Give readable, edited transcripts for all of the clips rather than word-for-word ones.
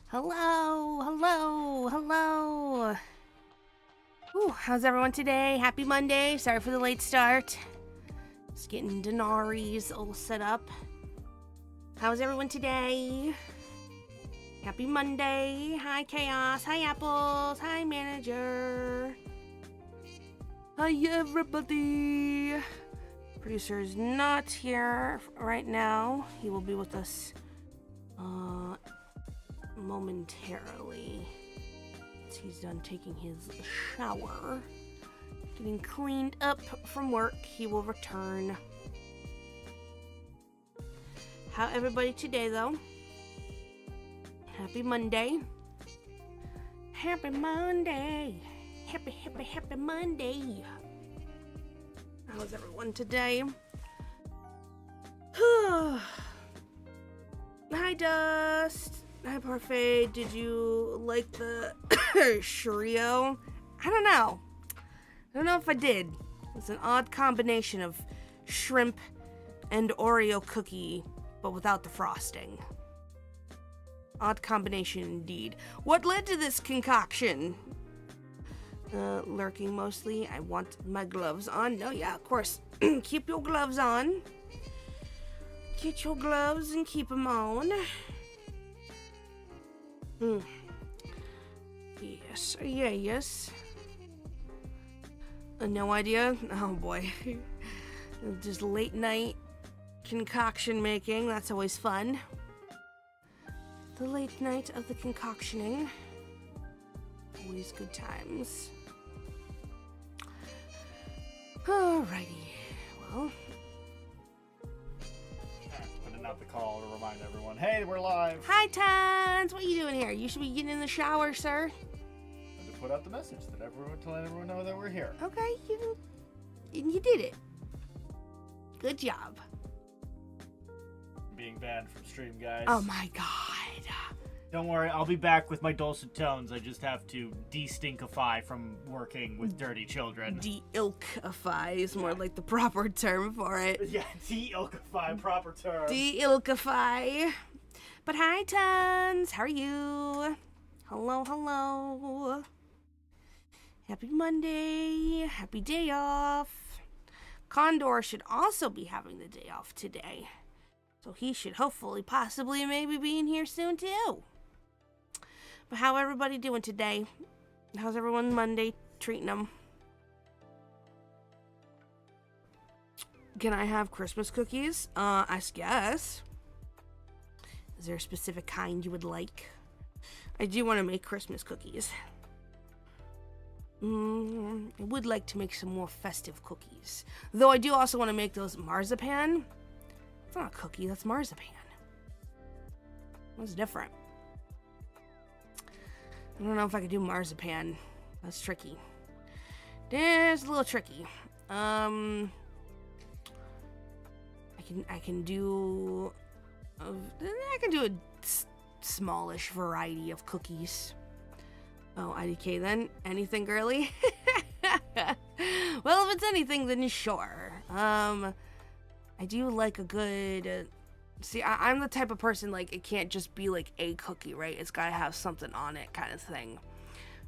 Hello, hello, hello. Ooh, how's everyone today? Happy Monday. Sorry for the late start. Just getting Denari's all set up. How's everyone today? Happy Monday. Hi, Chaos. Hi, Apples. Hi, Manager. Hi, everybody. Producer is not here right now. He will be with us momentarily. Once he's done taking his shower, getting cleaned up from work, he will return. How everybody today, though? Happy Monday. Happy Monday. Happy Monday. How's everyone today? Hi, Dust. Hi, Parfait. Did you like the Choreo? I don't know. I don't know if I did. It's an odd combination of shrimp and Oreo cookie, but without the frosting. Odd combination indeed. What led to this concoction? Lurking mostly. I want my gloves on. No, yeah, of course. Keep your gloves on. Get your gloves and keep them on. Yes, yes. No idea? Oh boy. Just late night concoction making. That's always fun. The late night of the concoctioning. Always good times. Alrighty. Well. Putting out the call to remind everyone, hey, we're live. Hi, Tons. What are you doing here? You should be getting in the shower, sir. And to put out the message that to let everyone know that we're here. Okay, you did it. Good job. Being banned from stream, guys. Oh my god. Don't worry, I'll be back with my dulcet tones. I just have to de-stinkify from working with dirty children. De-ilkify is more like the proper term for it. Yeah, de-ilkify, proper term. De-ilkify. But hi, Tons. How are you? Hello. Happy Monday. Happy day off. Condor should also be having the day off today. So he should hopefully, possibly, maybe be in here soon too. But how everybody doing today? How's everyone Monday treating them? Can I have Christmas cookies? I guess. Is there a specific kind you would like? I do want to make Christmas cookies. I would like to make some more festive cookies. Though I do also want to make those marzipan. It's not a cookie, that's marzipan. That's different. I don't know if I could do marzipan. That's tricky. It's a little tricky. I can do a smallish variety of cookies. Oh, IDK then? Anything girly? Well, if it's anything, then sure. I do like a good... see, I'm the type of person, like, it can't just be, like, a cookie, right? It's gotta have something on it kind of thing.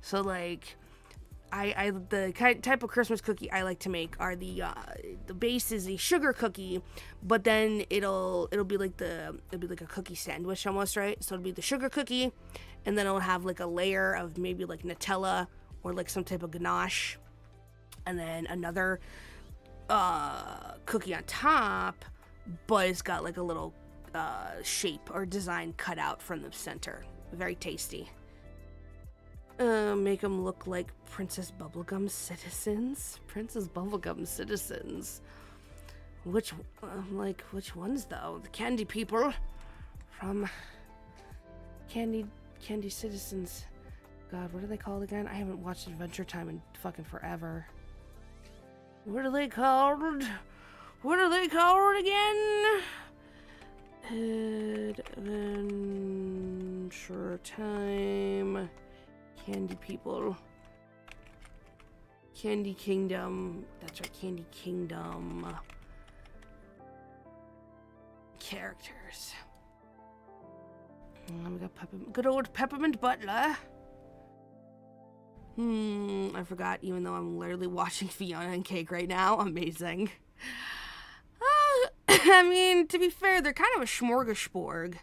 So, like, the type of Christmas cookie I like to make are the base is a sugar cookie, but then it'll be like a cookie sandwich almost, right? So it'll be the sugar cookie, and then it'll have, like, a layer of maybe, like, Nutella or, like, some type of ganache, and then another cookie on top, but it's got like a little shape or design cut out from the center. Very tasty. Make them look like Princess Bubblegum citizens. Princess Bubblegum citizens. Which ones though? The candy people from Candy Citizens. God, what are they called again? I haven't watched Adventure Time in fucking forever. What are they called? What are they called again? Adventure Time. Candy people. Candy Kingdom. That's right, Candy Kingdom. Characters. We got good old Peppermint Butler. I forgot, even though I'm literally watching Fiona and Cake right now. Amazing. I mean, to be fair, they're kind of a smorgasbord.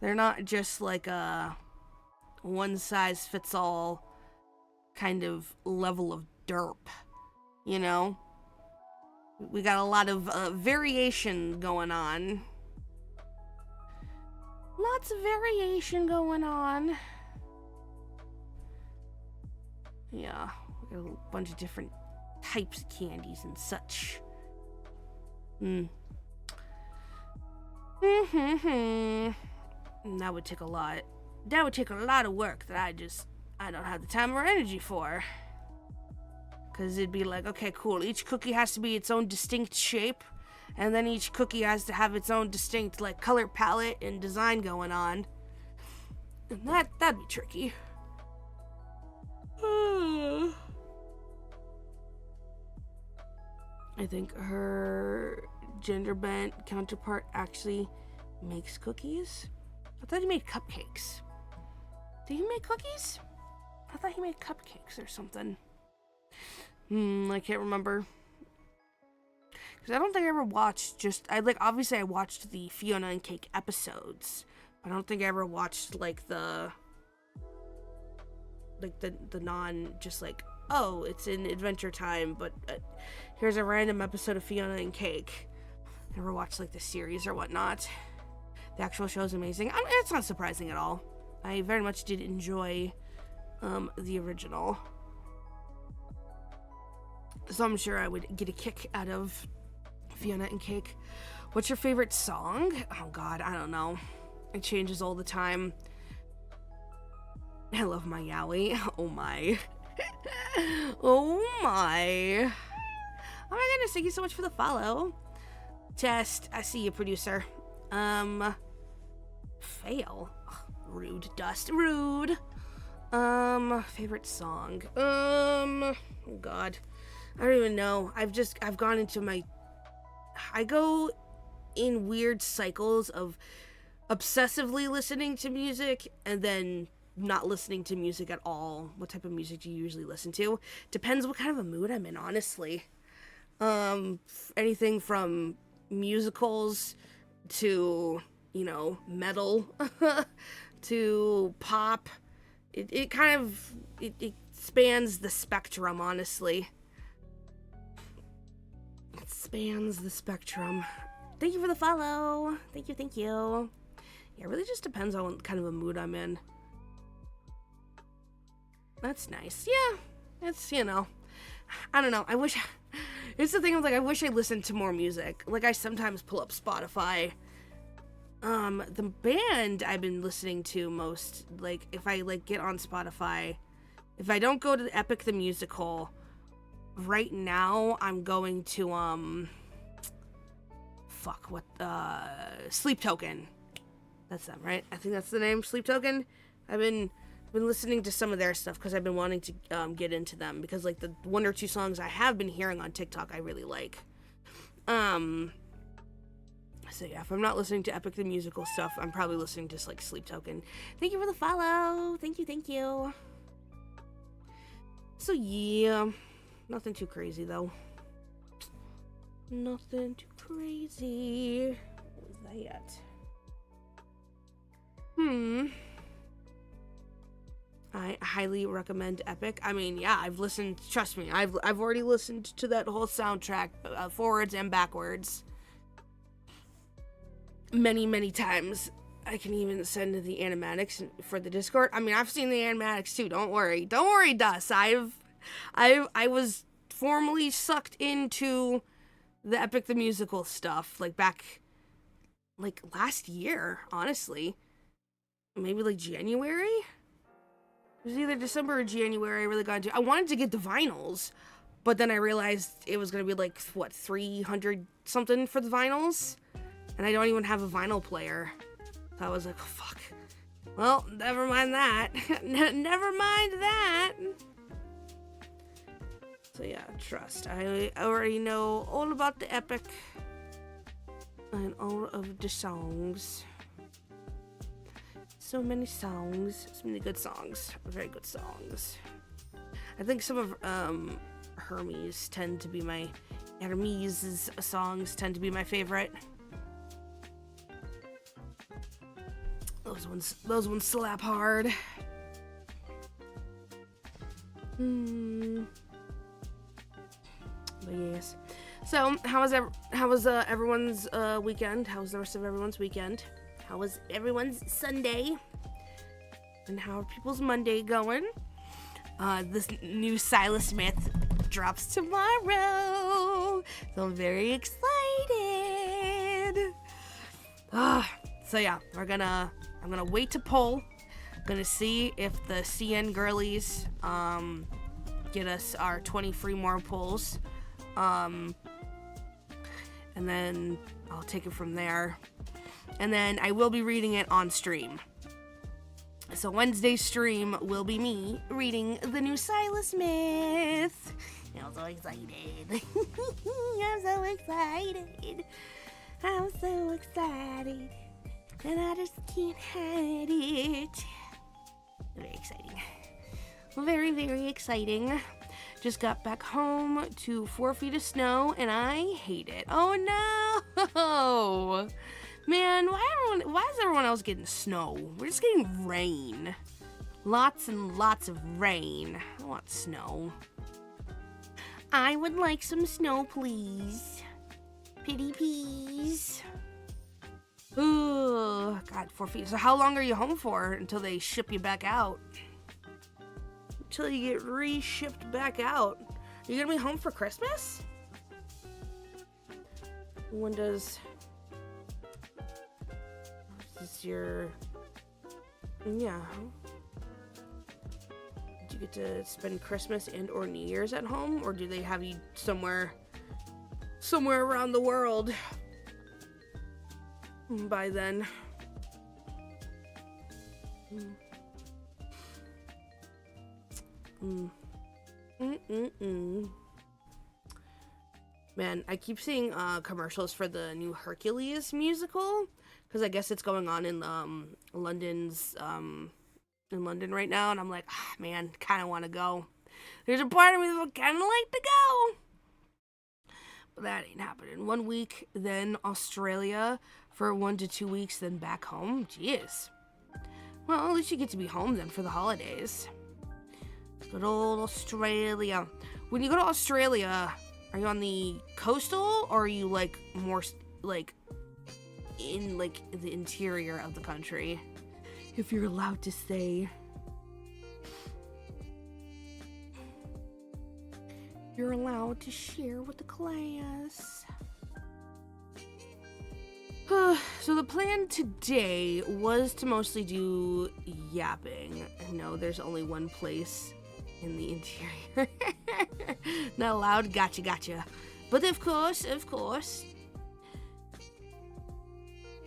They're not just like a one-size-fits-all kind of level of derp, you know? We got a lot of variation going on. Lots of variation going on. Yeah, we got a bunch of different types of candies and such. That would take a lot. That would take a lot of work that I don't have the time or energy for. Because it'd be like, okay, cool. Each cookie has to be its own distinct shape. And then each cookie has to have its own distinct, like, color palette and design going on. And that'd be tricky. I think her gender-bent counterpart actually makes cookies. I thought he made cupcakes. Did he make cookies? I thought he made cupcakes or something. I can't remember. Because I don't think I ever watched obviously I watched the Fiona and Cake episodes. I don't think I ever watched, like, the non, just like, oh, it's in Adventure Time, but here's a random episode of Fiona and Cake. Never watched, like, the series or whatnot. The actual show is amazing. It's not surprising at all. I very much did enjoy the original. So I'm sure I would get a kick out of Fiona and Cake. What's your favorite song? Oh god, I don't know. It changes all the time. I love my Yowie. Oh my. Oh my. Oh my goodness, thank you so much for the follow. Test, I see you, producer. Fail. Ugh, rude, Dust. Rude. Favorite song. Oh god. I don't even know. I've gone into I go in weird cycles of obsessively listening to music and then not listening to music at all. What type of music do you usually listen to? Depends what kind of a mood I'm in, honestly. Anything from musicals to, metal to pop. It kind of spans the spectrum, honestly. It spans the spectrum. Thank you for the follow. Thank you. Yeah, it really just depends on what kind of a mood I'm in. That's nice. Yeah, it's, I don't know. It's the thing of, like, I wish I listened to more music. Like, I sometimes pull up Spotify. The band I've been listening to most, like, if I, like, get on Spotify, if I don't go to Epic the Musical, right now I'm going to, Sleep Token. That's them, right? I think that's the name, Sleep Token. I've been listening to some of their stuff because I've been wanting to get into them because, like, the one or two songs I have been hearing on TikTok I really like. So yeah, if I'm not listening to Epic the Musical stuff, I'm probably listening to, like, Sleep Token. Thank you for the follow. Thank you. So yeah, nothing too crazy though. Nothing too crazy. What was that? I highly recommend Epic. I mean, yeah, trust me, I've already listened to that whole soundtrack, forwards and backwards. Many times. I can even send the animatics for the Discord. I mean, I've seen the animatics too, don't worry, Dust. I was formally sucked into the Epic the Musical stuff, like, back, like, last year, honestly. Maybe, like, January? It was either December or January I really got into. I wanted to get the vinyls, but then I realized it was going to be, like, what, 300 something for the vinyls? And I don't even have a vinyl player. So I was like, oh, fuck. Well, never mind that. Never mind that. So yeah, trust. I already know all about the Epic and all of the songs. So many songs. So many good songs. Very good songs. I think some of Hermes' songs tend to be my favorite. Those ones slap hard. But yes. So, how was everyone's weekend? How was the rest of everyone's weekend? How was everyone's Sunday? And how are people's Monday going? This new Silas Smith drops tomorrow, so I'm very excited. So yeah, I'm gonna wait to poll. Gonna see if the CN girlies get us our 20 free more polls, and then I'll take it from there. And then I will be reading it on stream. So Wednesday's stream will be me reading the new Silas Smith. I'm so excited. I'm so excited. I'm so excited. And I just can't hide it. Very exciting. Very, very exciting. Just got back home to 4 feet of snow, and I hate it. Oh no! Man, why is everyone else getting snow? We're just getting rain. Lots and lots of rain. I want snow. I would like some snow, please. Pity please. Ooh, God, 4 feet. So how long are you home for until they ship you back out? Until you get re-shipped back out. Are you gonna be home for Christmas? When does... Is your... Yeah. Do you get to spend Christmas and or New Year's at home? Or do they have you somewhere around the world by then? Man, I keep seeing commercials for the new Hercules musical, because I guess it's going on in London right now, and I'm like, man, kind of want to go. There's a part of me that would kind of like to go, but that ain't happening. 1 week, then Australia for 1 to 2 weeks, then back home. Jeez. Well, at least you get to be home then for the holidays. Good old Australia. When you go to Australia, are you on the coastal, or are you like more like in like the interior of the country, if you're allowed to say? You're allowed to share with the class. So the plan today was to mostly do yapping. No, there's only one place in the interior. Not allowed? Gotcha. But of course.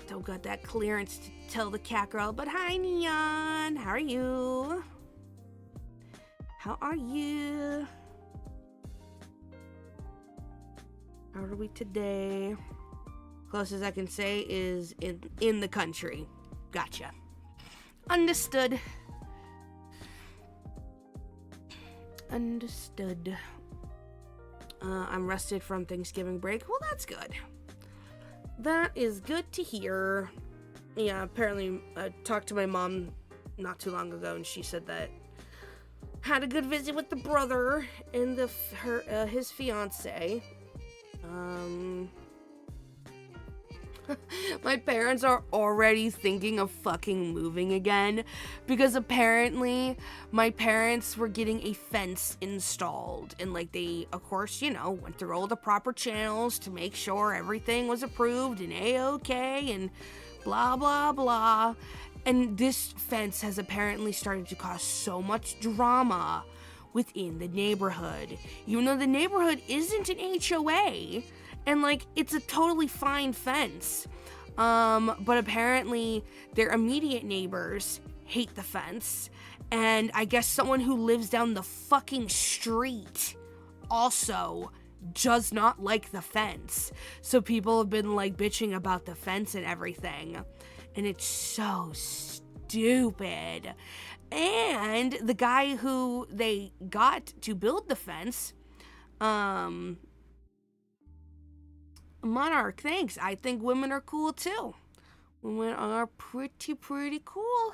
Don't got that clearance to tell the cat girl, but hi, Neon. How are you? How are we today? Closest I can say is in the country. Gotcha. Understood. I'm rested from Thanksgiving break. Well, that's good. That is good to hear. Yeah, apparently I talked to my mom not too long ago, and she said that had a good visit with the brother and his fiance. My parents are already thinking of fucking moving again, because apparently my parents were getting a fence installed, and like they, of course, went through all the proper channels to make sure everything was approved and a-okay and blah blah blah. And this fence has apparently started to cause so much drama within the neighborhood, even though the neighborhood isn't an HOA. And, like, it's a totally fine fence. But apparently their immediate neighbors hate the fence. And I guess someone who lives down the fucking street also does not like the fence. So people have been, like, bitching about the fence and everything. And it's so stupid. stupid. And the guy who they got to build the fence, Monarch, thanks. I think women are cool too. Women are pretty cool.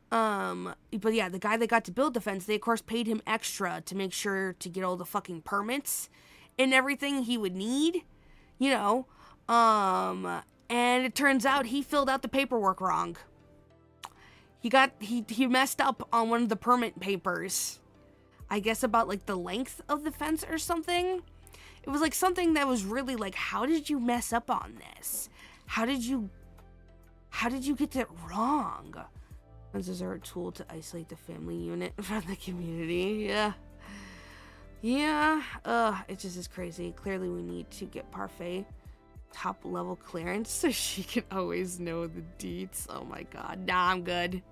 But yeah, the guy that got to build the fence, they of course paid him extra to make sure to get all the fucking permits and everything he would need, you know. And it turns out he filled out the paperwork wrong. He messed up on one of the permit papers. I guess about like the length of the fence or something. It was like something that was really like, how did you mess up on this? How did you get that wrong? Fences are a tool to isolate the family unit from the community. Yeah. It just is crazy. Clearly we need to get Parfait top level clearance so she can always know the deets. Oh my god. Nah, I'm good.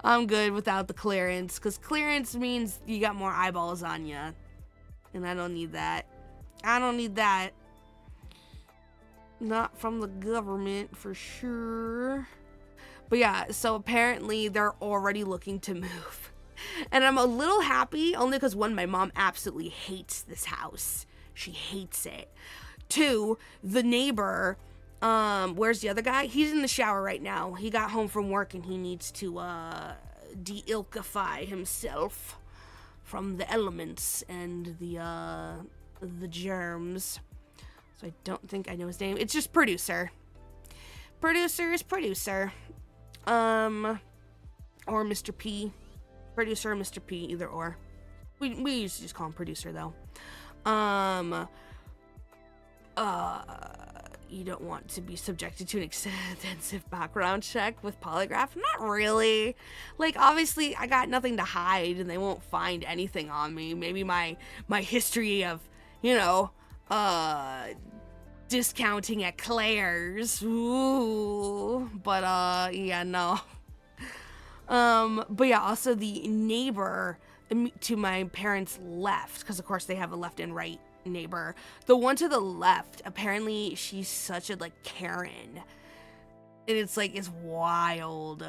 I'm good without the clearance, because clearance means you got more eyeballs on you. And I don't need that. I don't need that. Not from the government, for sure. But yeah, so apparently they're already looking to move. And I'm a little happy, only because one, my mom absolutely hates this house. She hates it. Two, the neighbor, where's the other guy? He's in the shower right now. He got home from work and he needs to, de-ilkify himself from the elements and the germs. So I don't think I know his name. It's just producer. Producer is producer. Or Mr. P. Producer or Mr. P, either or. We used to just call him producer though. You don't want to be subjected to an extensive background check with polygraph? Not really. Like, obviously, I got nothing to hide, and they won't find anything on me. Maybe my history of, discounting at Claire's. Ooh. But, yeah, no. But yeah, also the neighbor to my parents' left, because of course they have a left and right neighbor. The one to the left, apparently she's such a like Karen, and it's like, it's wild.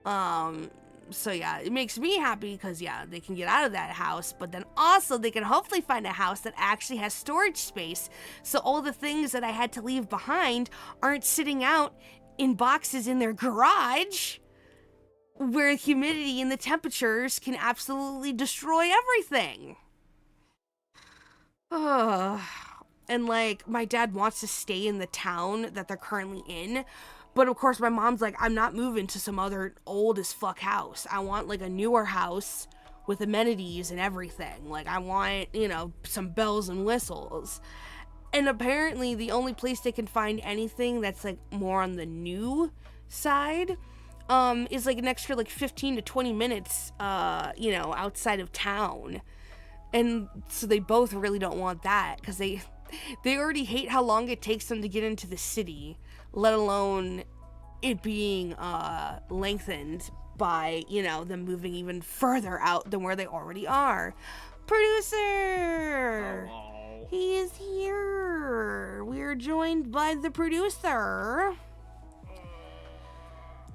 So yeah, it makes me happy because yeah, they can get out of that house, but then also they can hopefully find a house that actually has storage space, so all the things that I had to leave behind aren't sitting out in boxes in their garage, where humidity and the temperatures can absolutely destroy everything. And like, my dad wants to stay in the town that they're currently in, but of course my mom's like, I'm not moving to some other old as fuck house. I want like a newer house with amenities and everything. Like, I want, some bells and whistles. And apparently the only place they can find anything that's like more on the new side is like an extra like 15 to 20 minutes outside of town. And so they both really don't want that, because they already hate how long it takes them to get into the city, let alone it being lengthened by, them moving even further out than where they already are. Producer! Hello. He is here! We are joined by the producer.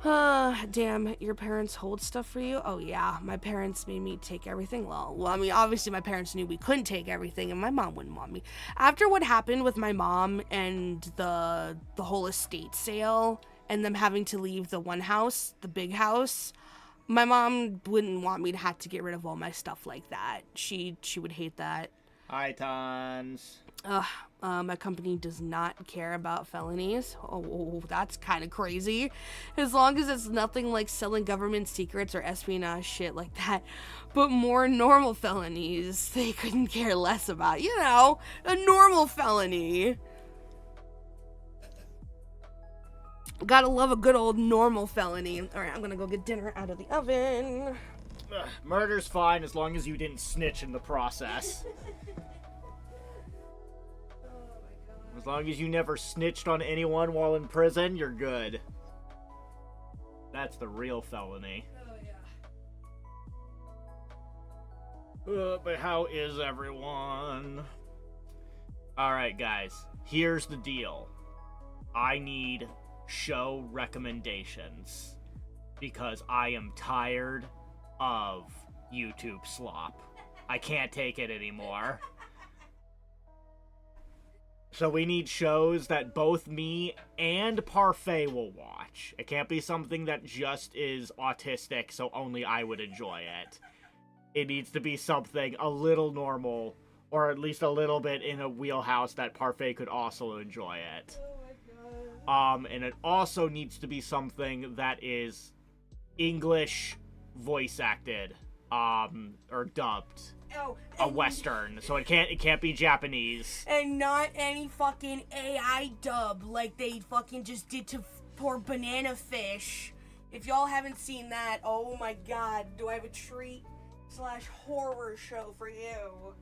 Damn, your parents hold stuff for you? Oh yeah, my parents made me take everything. Well, I mean, obviously my parents knew we couldn't take everything, and my mom wouldn't want me. After what happened with my mom and the whole estate sale, and them having to leave the one house, the big house, my mom wouldn't want me to have to get rid of all my stuff like that. She would hate that. Hi, Tons. My company does not care about felonies. Oh, that's kind of crazy. As long as it's nothing like selling government secrets or espionage shit like that. But more normal felonies, they couldn't care less about. A normal felony. Gotta love a good old normal felony. Alright, I'm gonna go get dinner out of the oven. Murder's fine as long as you didn't snitch in the process. As long as you never snitched on anyone while in prison, you're good. That's the real felony. Oh, yeah. But how is everyone? Alright, guys. Here's the deal. I need show recommendations. because I am tired of YouTube slop. I can't take it anymore. So we need shows that both me and Parfait will watch. It can't be something that just is autistic, so only I would enjoy it. It needs to be something a little normal, or at least a little bit in a wheelhouse that Parfait could also enjoy it. Oh my god. And it also needs to be something that is English voice acted, or dubbed. Oh, A Western, so it can't be Japanese. And not any fucking AI dub like they fucking just did to poor Banana Fish. If y'all haven't seen that, oh my god, do I have a treat / horror show for you?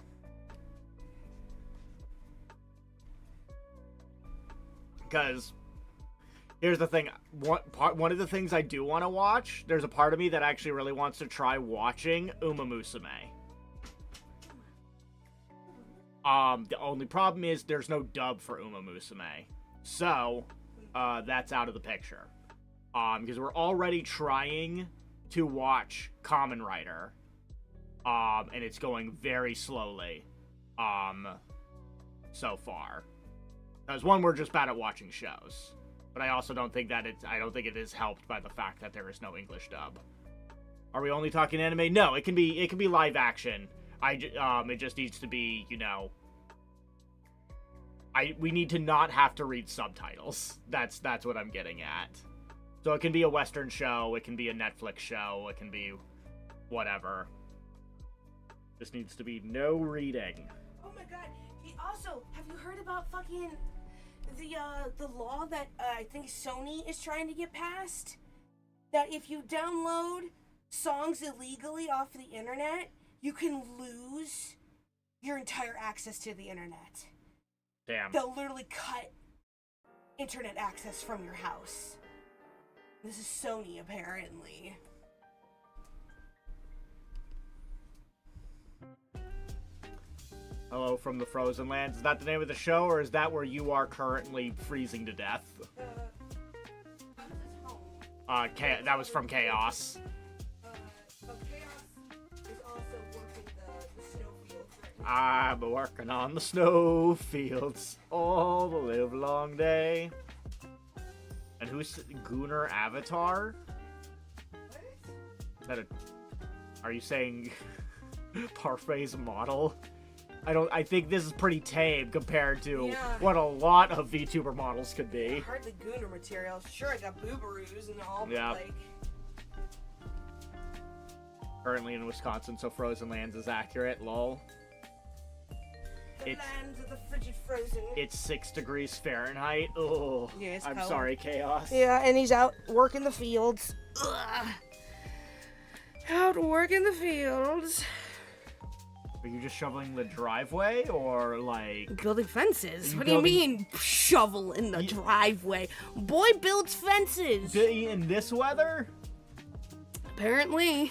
Because here's the thing, one of the things I do want to watch, there's a part of me that actually really wants to try watching Uma Musume. The only problem is there's no dub for Uma Musume. So, that's out of the picture. Because we're already trying to watch Kamen Rider. And it's going very slowly. So far. Because one, we're just bad at watching shows. But I also don't think that I don't think it is helped by the fact that there is no English dub. Are we only talking anime? No, it can be live action. It just needs to be, you know, we need to not have to read subtitles. That's what I'm getting at. So it can be a Western show, it can be a Netflix show, it can be whatever. Just needs to be no reading. Oh my god. Also, have you heard about fucking the law that I think Sony is trying to get passed? That if you download songs illegally off the internet, you can lose your entire access to the internet. Damn. They'll literally cut internet access from your house. This is Sony, apparently. Hello from the Frozen Lands. Is that the name of the show, or is that where you are currently freezing to death? That was from Chaos. I'm working on the snowfields all the live long day. And who's Gunnar Avatar? Are you saying Parfait's model? I think this is pretty tame compared to what a lot of VTuber models could be. Hardly Gunnar material. Sure, I got boobaroos and all, but yeah. like... Currently in Wisconsin, so Frozen Lands is accurate, lol. The lands of the frigid frozen. It's 6 degrees Fahrenheit. Oh, yeah, it's I'm cold. sorry, Chaos. Yeah, and he's out working the fields. Ugh. Out working the fields. Are you just shoveling the driveway, or like building fences? What do you mean, shovel in the driveway? Boy builds fences. In this weather? Apparently,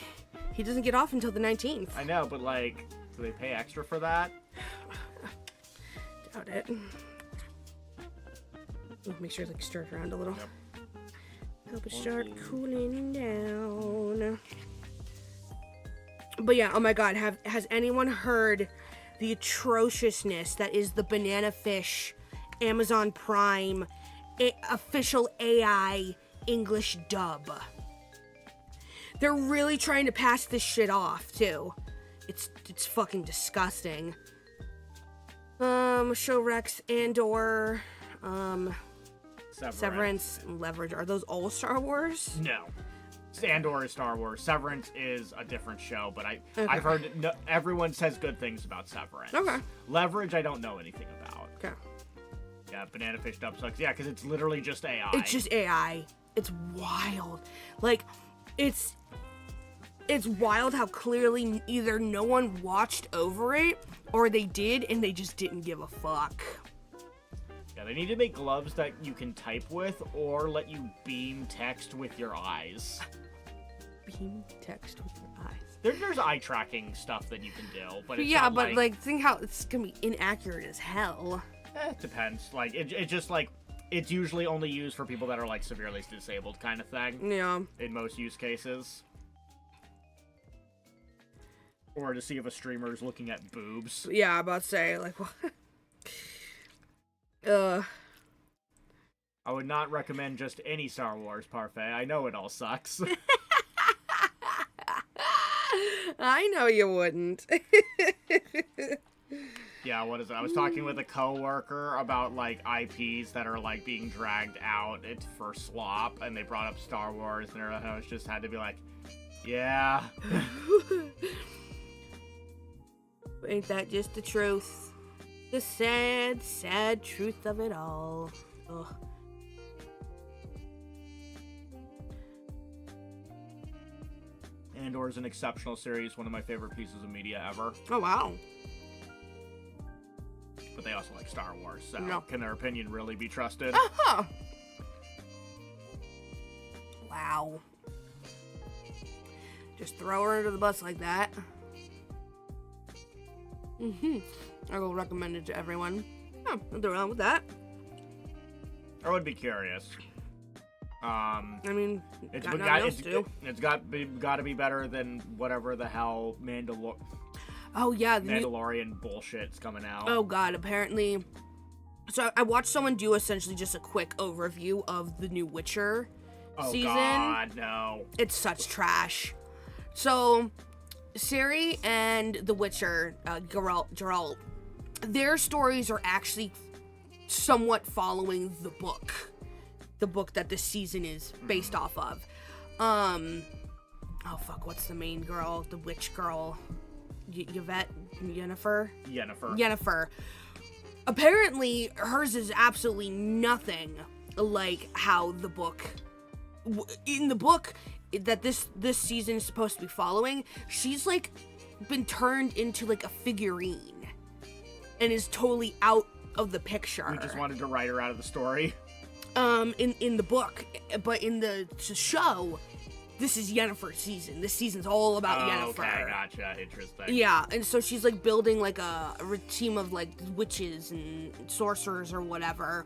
he doesn't get off until the 19th. I know, but like, do they pay extra for that? Doubt it. Make sure like stir it around a little. Yep. Help it start cooling down. But yeah, oh my god, has anyone heard the atrociousness that is the Banana Fish Amazon Prime official AI English dub? They're really trying to pass this shit off too. It's fucking disgusting. Show Rex and/or Severance and Leverage. Are those all Star Wars? No. Andor is Star Wars. Severance is a different show, but I've heard everyone says good things about Severance. Okay. Leverage, I don't know anything about. Okay. Yeah, Banana Fish dub sucks. Yeah, because it's literally just AI. It's just AI. It's wild. Like, it's wild how clearly either no one watched over it, or they did and they just didn't give a fuck. Yeah, they need to make gloves that you can type with, or let you beam text with your eyes. Beam text with your eyes. There's eye tracking stuff that you can do, but it's yeah, not but like think how it's gonna be inaccurate as hell. It depends. Like it just like it's usually only used for people that are, like, severely disabled kind of thing. Yeah. In most use cases. Or to see if a streamer is looking at boobs. Yeah, I'm about to say, like, what? I would not recommend just any Star Wars parfait. I know it all sucks. I know you wouldn't. Yeah, what is it? I was talking with a coworker about, like, IPs that are, like, being dragged out for slop, and they brought up Star Wars, and I was just had to be like, yeah. Ain't that just the truth? The sad, sad truth of it all. Ugh. Andor is an exceptional series, one of my favorite pieces of media ever. Oh, wow. But they also like Star Wars, so No. Can their opinion really be trusted? Uh-huh. Wow. Just throw her under the bus like that. I will recommend it to everyone. Oh, nothing wrong with that. I would be curious. I mean, It's got got nothing else to do. it's got to be better than whatever the hell Oh yeah, the new... Mandalorian bullshit's coming out. Oh god, apparently. So I watched someone do essentially just a quick overview of the new Witcher season. God, no. It's such trash. So Ciri and the Witcher, Geralt, their stories are actually somewhat following the book that this season is based off of. Oh fuck, what's the main girl? The witch girl. Yennefer. Apparently, hers is absolutely nothing like how the book... In the book that this season is supposed to be following, she's, like, been turned into, like, a figurine. And is totally out of the picture. We just wanted to write her out of the story. In the book. But in the show... This is Yennefer's season. This season's all about Yennefer. Okay, gotcha. Interesting. Yeah, and so she's like building like a team of like witches and sorcerers or whatever.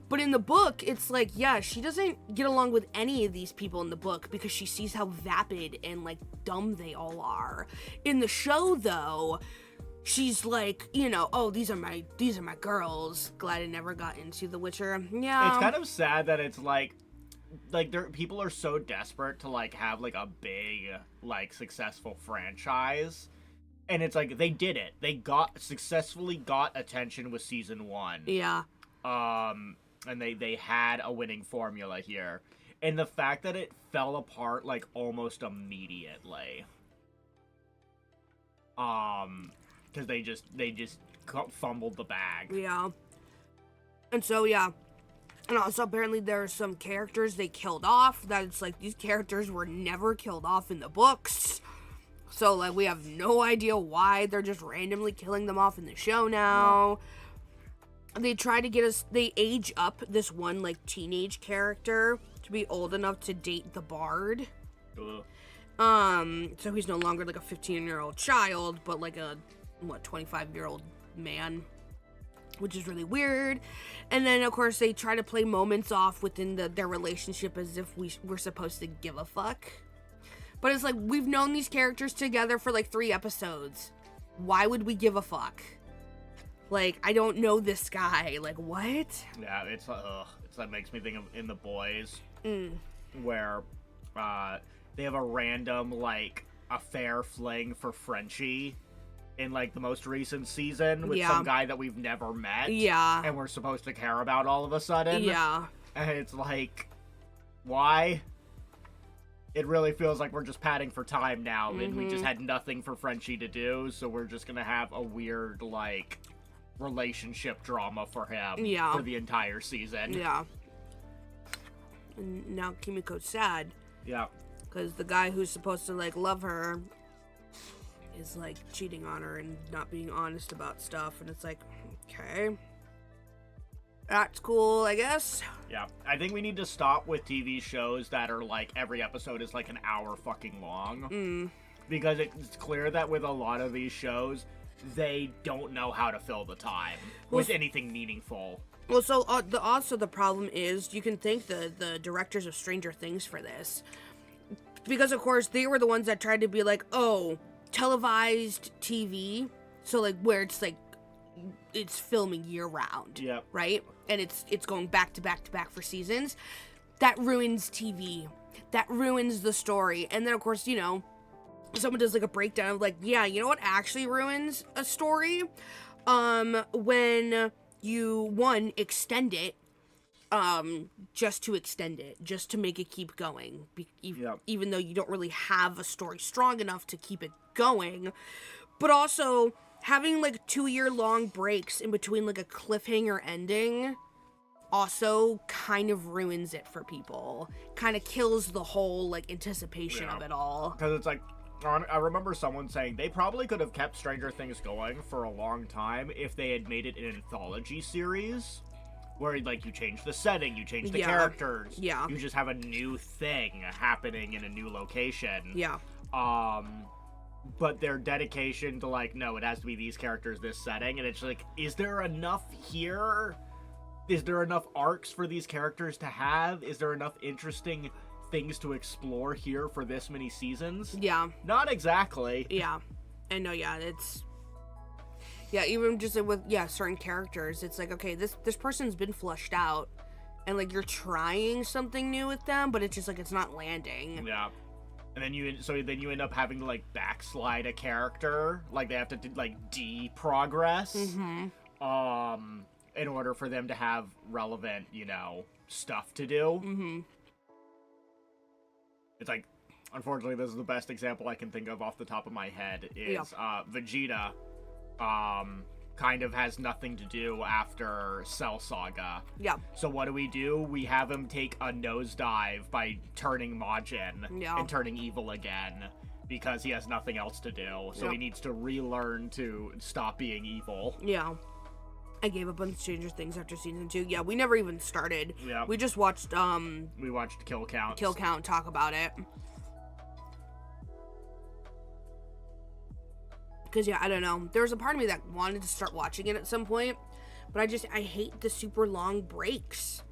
But in the book, it's like, yeah, she doesn't get along with any of these people in the book because she sees how vapid and like dumb they all are. In the show, though, she's like, you know, oh, these are my girls. Glad I never got into The Witcher. Yeah. It's kind of sad that it's like people are so desperate to like have like a big like successful franchise, and it's like they did it. They successfully got attention with season 1. Yeah. And they had a winning formula here, and the fact that it fell apart like almost immediately. Because they just fumbled the bag. Yeah. And so yeah. And also, apparently, there are some characters they killed off. That it's like, these characters were never killed off in the books. So, like, we have no idea why they're just randomly killing them off in the show now. Yeah. They try to get us... They age up this one, like, teenage character to be old enough to date the Bard. Ugh. So he's no longer, like, a 15-year-old child, but, like, a, 25-year-old man. Which is really weird. And then, of course, they try to play moments off within their relationship as if we're supposed to give a fuck. But it's like, we've known these characters together for, like, 3 episodes. Why would we give a fuck? Like, I don't know this guy. Like, what? Yeah, it's that makes me think of In the Boys. Where, they have a random, like, affair fling for Frenchie. In, like, the most recent season with some guy that we've never met. Yeah. And we're supposed to care about all of a sudden. Yeah. And it's like, why? It really feels like we're just padding for time now, and we just had nothing for Frenchie to do, so we're just gonna have a weird, like, relationship drama for him for the entire season. Yeah. And now Kimiko's sad. Yeah. Because the guy who's supposed to, like, love her... is like cheating on her and not being honest about stuff, and it's like, okay, that's cool, I guess. Yeah, I think we need to stop with TV shows that are like every episode is like an hour fucking long. Because it's clear that with a lot of these shows, they don't know how to fill the time with anything meaningful. Well, so also the problem is you can thank the directors of Stranger Things for this, because of course they were the ones that tried to be like, oh, televised TV, so like where it's like it's filming year round, Yep. right, and it's going back to back to back for seasons. That ruins TV. That ruins the story. And then of course, you know, someone does like a breakdown of like, yeah, you know what actually ruins a story? When you extend it, just to extend it, just to make it keep going, even though you don't really have a story strong enough to keep it going. But also having like 2-year-long breaks in between like a cliffhanger ending also kind of ruins it for people. Kind of kills the whole like anticipation of it all. Because it's like, I remember someone saying they probably could have kept Stranger Things going for a long time if they had made it an anthology series where like you change the setting, you change the characters, you just have a new thing happening in a new location. But their dedication to like, no, it has to be these characters, this setting, and it's like, is there enough here? Is there enough arcs for these characters to have? Is there enough interesting things to explore here for this many seasons? Not exactly. And no, it's even just like with certain characters, it's like, okay, this person's been flushed out, and like you're trying something new with them, but it's just like it's not landing. And then you end up having to like backslide a character, like they have to like de-progress in order for them to have relevant, you know, stuff to do. It's like, unfortunately, this is the best example I can think of off the top of my head, is Vegeta kind of has nothing to do after Cell Saga. So what do? We have him take a nosedive by turning Majin and turning evil again, because he has nothing else to do. So he needs to relearn to stop being evil. I gave up on Stranger Things after season 2. We never even started. We just watched we watched Kill Count talk about it. Because I don't know, there was a part of me that wanted to start watching it at some point, but I hate the super long breaks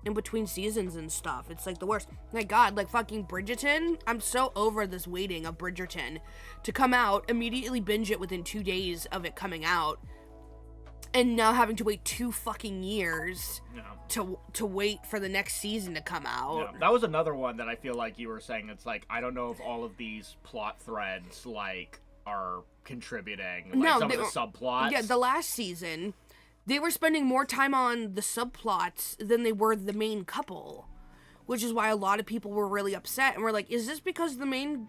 in between seasons and stuff. It's like the worst. My god, like fucking Bridgerton, I'm so over this waiting of Bridgerton to come out, immediately binge it within 2 days of it coming out, and now having to wait 2 fucking years to wait for the next season to come out. That was another one that I feel like you were saying, it's like, I don't know if all of these plot threads like are contributing, like some of the subplots. The last season, they were spending more time on the subplots than they were the main couple, which is why a lot of people were really upset and were like, is this because the main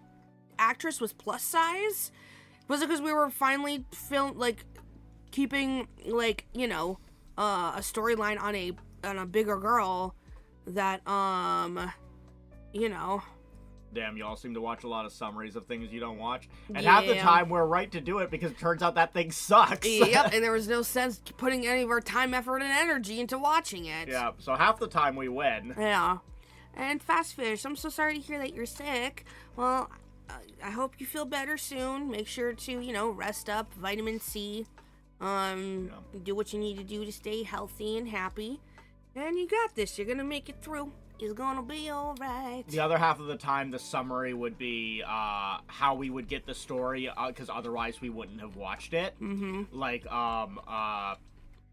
actress was plus size? Was it because we were finally keeping like, you know, a storyline on a bigger girl that you know. Damn, y'all seem to watch a lot of summaries of things you don't watch. And half the time we're right to do it because it turns out that thing sucks. And there was no sense putting any of our time, effort, and energy into watching it. So half the time we win. And Fast Fish, I'm so sorry to hear that you're sick. Well, I hope you feel better soon. Make sure to, you know, rest up, vitamin C. Do what you need to do to stay healthy and happy. And you got this. You're gonna make it through. It's gonna be alright. The other half of the time, the summary would be how we would get the story, because otherwise we wouldn't have watched it. Like,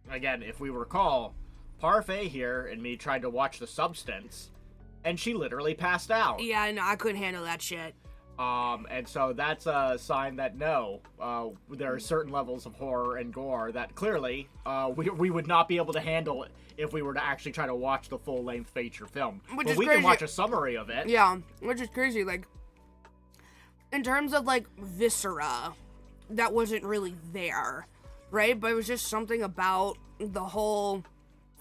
again, if we recall, Parfait here and me tried to watch The Substance, and she literally passed out. Yeah, no, I couldn't handle that shit. And so that's a sign that no, there are certain levels of horror and gore that clearly we would not be able to handle if we were to actually try to watch the full-length feature film. But we can watch a summary of it. Yeah, which is crazy. Like, in terms of, like, viscera, that wasn't really there, right? But it was just something about the whole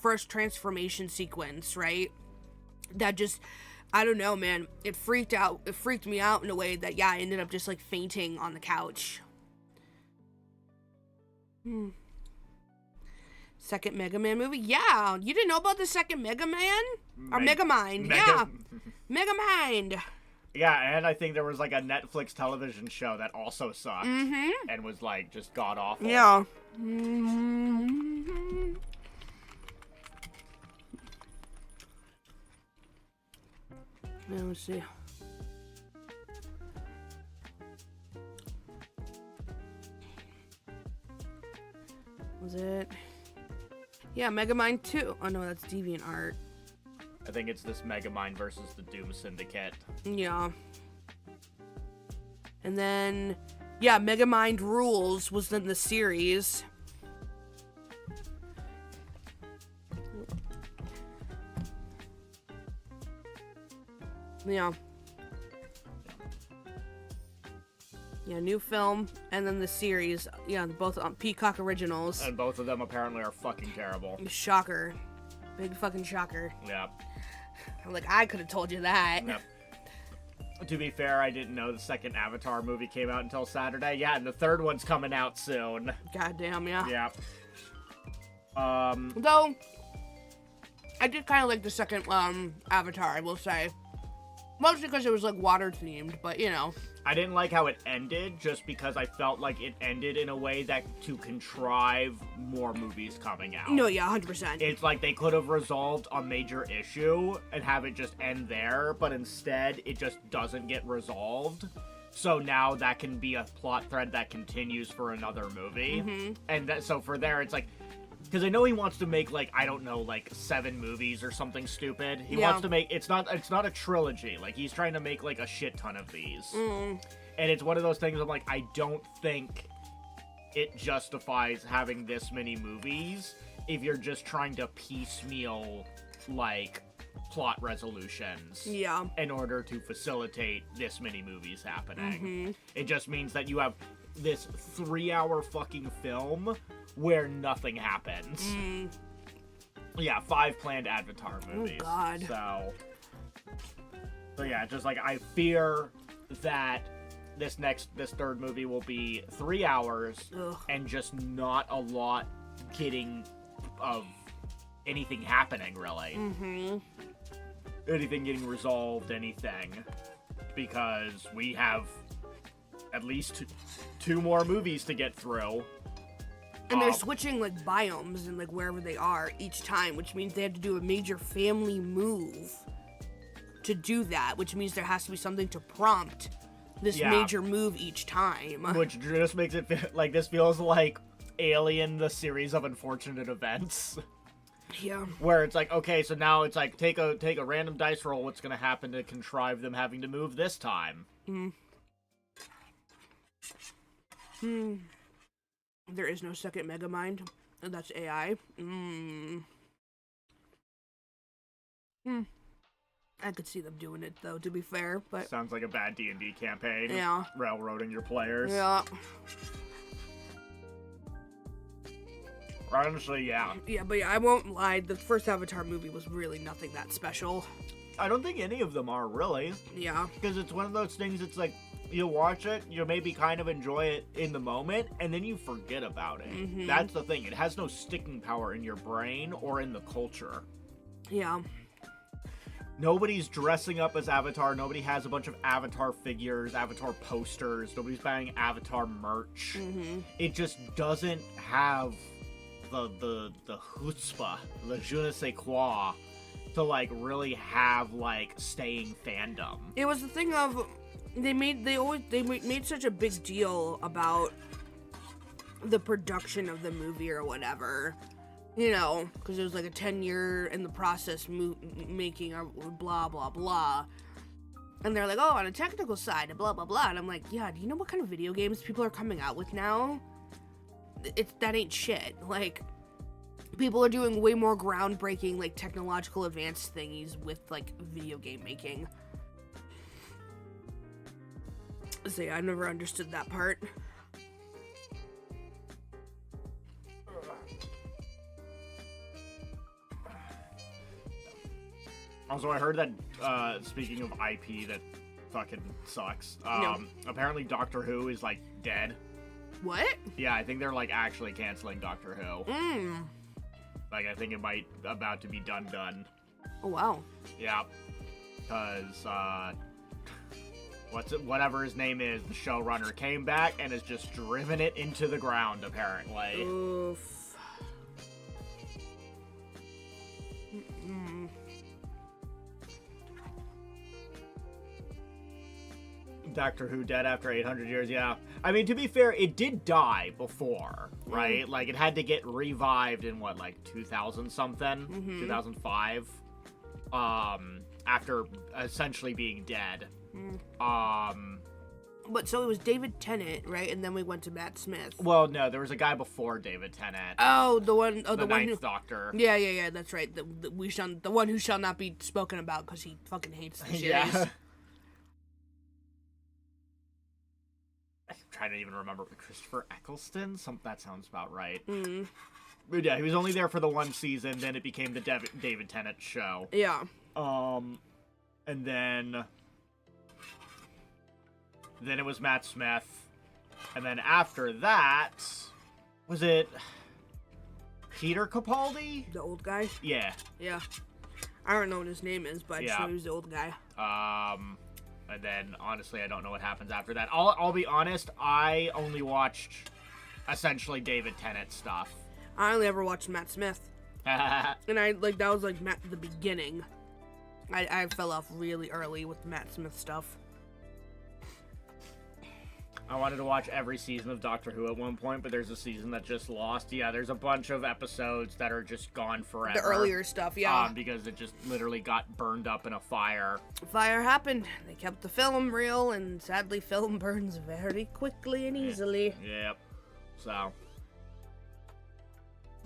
first transformation sequence, right? That just... I don't know, man. It freaked me out in a way that, I ended up just, like, fainting on the couch. Second Mega Man movie? Yeah! You didn't know about the second Mega Man? Or Mega Mind. Yeah! Mega Mind! Yeah, and I think there was, like, a Netflix television show that also sucked. And was, like, just god-awful. Yeah. Yeah, let's see. Was it? Yeah, Megamind 2. Oh no, that's DeviantArt. I think it's this Megamind versus the Doom Syndicate. Yeah. And then, yeah, Megamind Rules was in the series. Yeah. Yeah, new film, and then the series. Yeah, both on Peacock Originals. And both of them apparently are fucking terrible. Shocker. Big fucking shocker. Yeah. I'm like, I could have told you that. Yep. To be fair, I didn't know the second Avatar movie came out until Saturday. Yeah, and the third one's coming out soon. Goddamn, yeah. Yeah. Though, I did kind of like the second Avatar, I will say. Mostly because it was like water themed, but you know. I didn't like how it ended, just because I felt like it ended in a way that to contrive more movies coming out. No, yeah, 100%. It's like they could have resolved a major issue and have it just end there, but instead it just doesn't get resolved. So now that can be a plot thread that continues for another movie. Mm-hmm. And so for there, it's like, because I know he wants to make, like, I don't know, like 7 movies or something stupid. He wants to make, it's not a trilogy. Like, he's trying to make, like, a shit ton of these. And it's one of those things I'm like, I don't think it justifies having this many movies if you're just trying to piecemeal, like, plot resolutions. Yeah. In order to facilitate this many movies happening. It just means that you have this 3-hour fucking film where nothing happens. Yeah, 5 planned Avatar movies. Oh, God. So yeah, just like, I fear that this third movie will be 3 hours. Ugh. And just not a lot getting of anything happening, really. Anything getting resolved, anything. Because we have at least 2 more movies to get through. And they're switching, like, biomes and, like, wherever they are each time, which means they have to do a major family move to do that, which means there has to be something to prompt this major move each time. Which just makes it feel like this feels like Alien, the series of unfortunate events. Yeah. Where it's like, okay, so now it's like, take a random dice roll, what's gonna happen to contrive them having to move this time? There is no second Megamind. That's AI. I could see them doing it, though, to be fair, but... Sounds like a bad D&D campaign. Yeah. Railroading your players. Yeah. Honestly, yeah. Yeah, but yeah, I won't lie. The first Avatar movie was really nothing that special. I don't think any of them are, really. Yeah. Because it's one of those things, it's like, you watch it, you maybe kind of enjoy it in the moment, and then you forget about it. That's the thing. It has no sticking power in your brain or in the culture. Yeah. Nobody's dressing up as Avatar. Nobody has a bunch of Avatar figures, Avatar posters. Nobody's buying Avatar merch. It just doesn't have the chutzpah, the je ne sais quoi, to, like, really have, like, staying fandom. It was the thing of... They made such a big deal about the production of the movie or whatever, you know, because it was like a 10-year in the process making or blah blah blah, and they're like, oh, on a technical side, blah blah blah, and I'm like, yeah, do you know what kind of video games people are coming out with now? That ain't shit. Like, people are doing way more groundbreaking, like, technological advanced thingies with, like, video game making. See, I never understood that part. Also, I heard that, speaking of IP that fucking sucks, apparently Doctor Who is, like, dead. What? Yeah, I think they're, like, actually canceling Doctor Who. Like, I think it might about to be done. Oh, wow. Yeah. Because, whatever his name is, the showrunner came back and has just driven it into the ground, apparently. Oof. Doctor Who dead after 800 years, yeah. I mean, to be fair, it did die before, right? Like, it had to get revived in, what, like, 2000-something? 2005? After essentially being dead. But so it was David Tennant, right? And then we went to Matt Smith. Well, no, there was a guy before David Tennant. Oh, the one the one Ninth who... Doctor. Yeah, that's right. The one who shall not be spoken about because he fucking hates the series. Yeah. I'm trying to even remember. Christopher Eccleston? That sounds about right. But yeah, he was only there for the one season, then it became the David Tennant show. Yeah. And then it was Matt Smith. And then after that, was it Peter Capaldi? The old guy? Yeah. Yeah. I don't know what his name is, but I just know he was the old guy. And then, honestly, I don't know what happens after that. I'll be honest, I only watched, essentially, David Tennant stuff. I only ever watched Matt Smith. And that was, the beginning. I fell off really early with Matt Smith stuff. I wanted to watch every season of Doctor Who at one point, but there's a season that just lost. Yeah, there's a bunch of episodes that are just gone forever. The earlier stuff, yeah. Because it just literally got burned up in a fire. Fire happened. They kept the film real, and sadly, film burns very quickly and easily. Yep. So,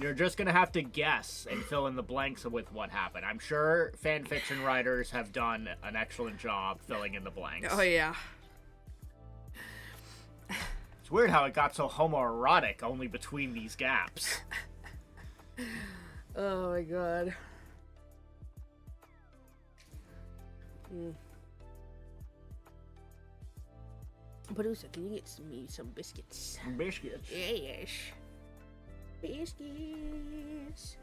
you're just gonna have to guess and fill in the blanks with what happened. I'm sure fan fiction writers have done an excellent job filling in the blanks. Oh, yeah. It's weird how it got so homoerotic only between these gaps. Oh my god. Producer, can you get me some biscuits? Biscuits? Yes. Biscuits.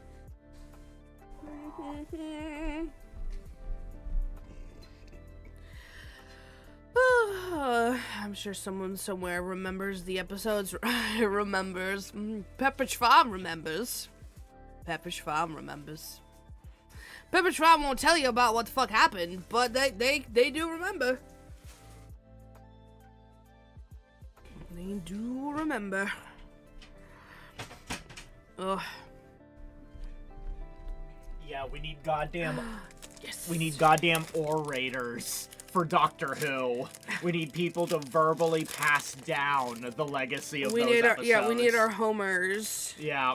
I'm sure someone somewhere remembers the episodes. Remembers. Pepperidge Farm remembers. Pepperidge Farm remembers. Pepperidge Farm won't tell you about what the fuck happened, but they do remember. They do remember. Ugh. Yeah, we need goddamn... Yes. We need goddamn orators for Doctor Who. We need people to verbally pass down the legacy of those episodes. We need our Homers. Yeah.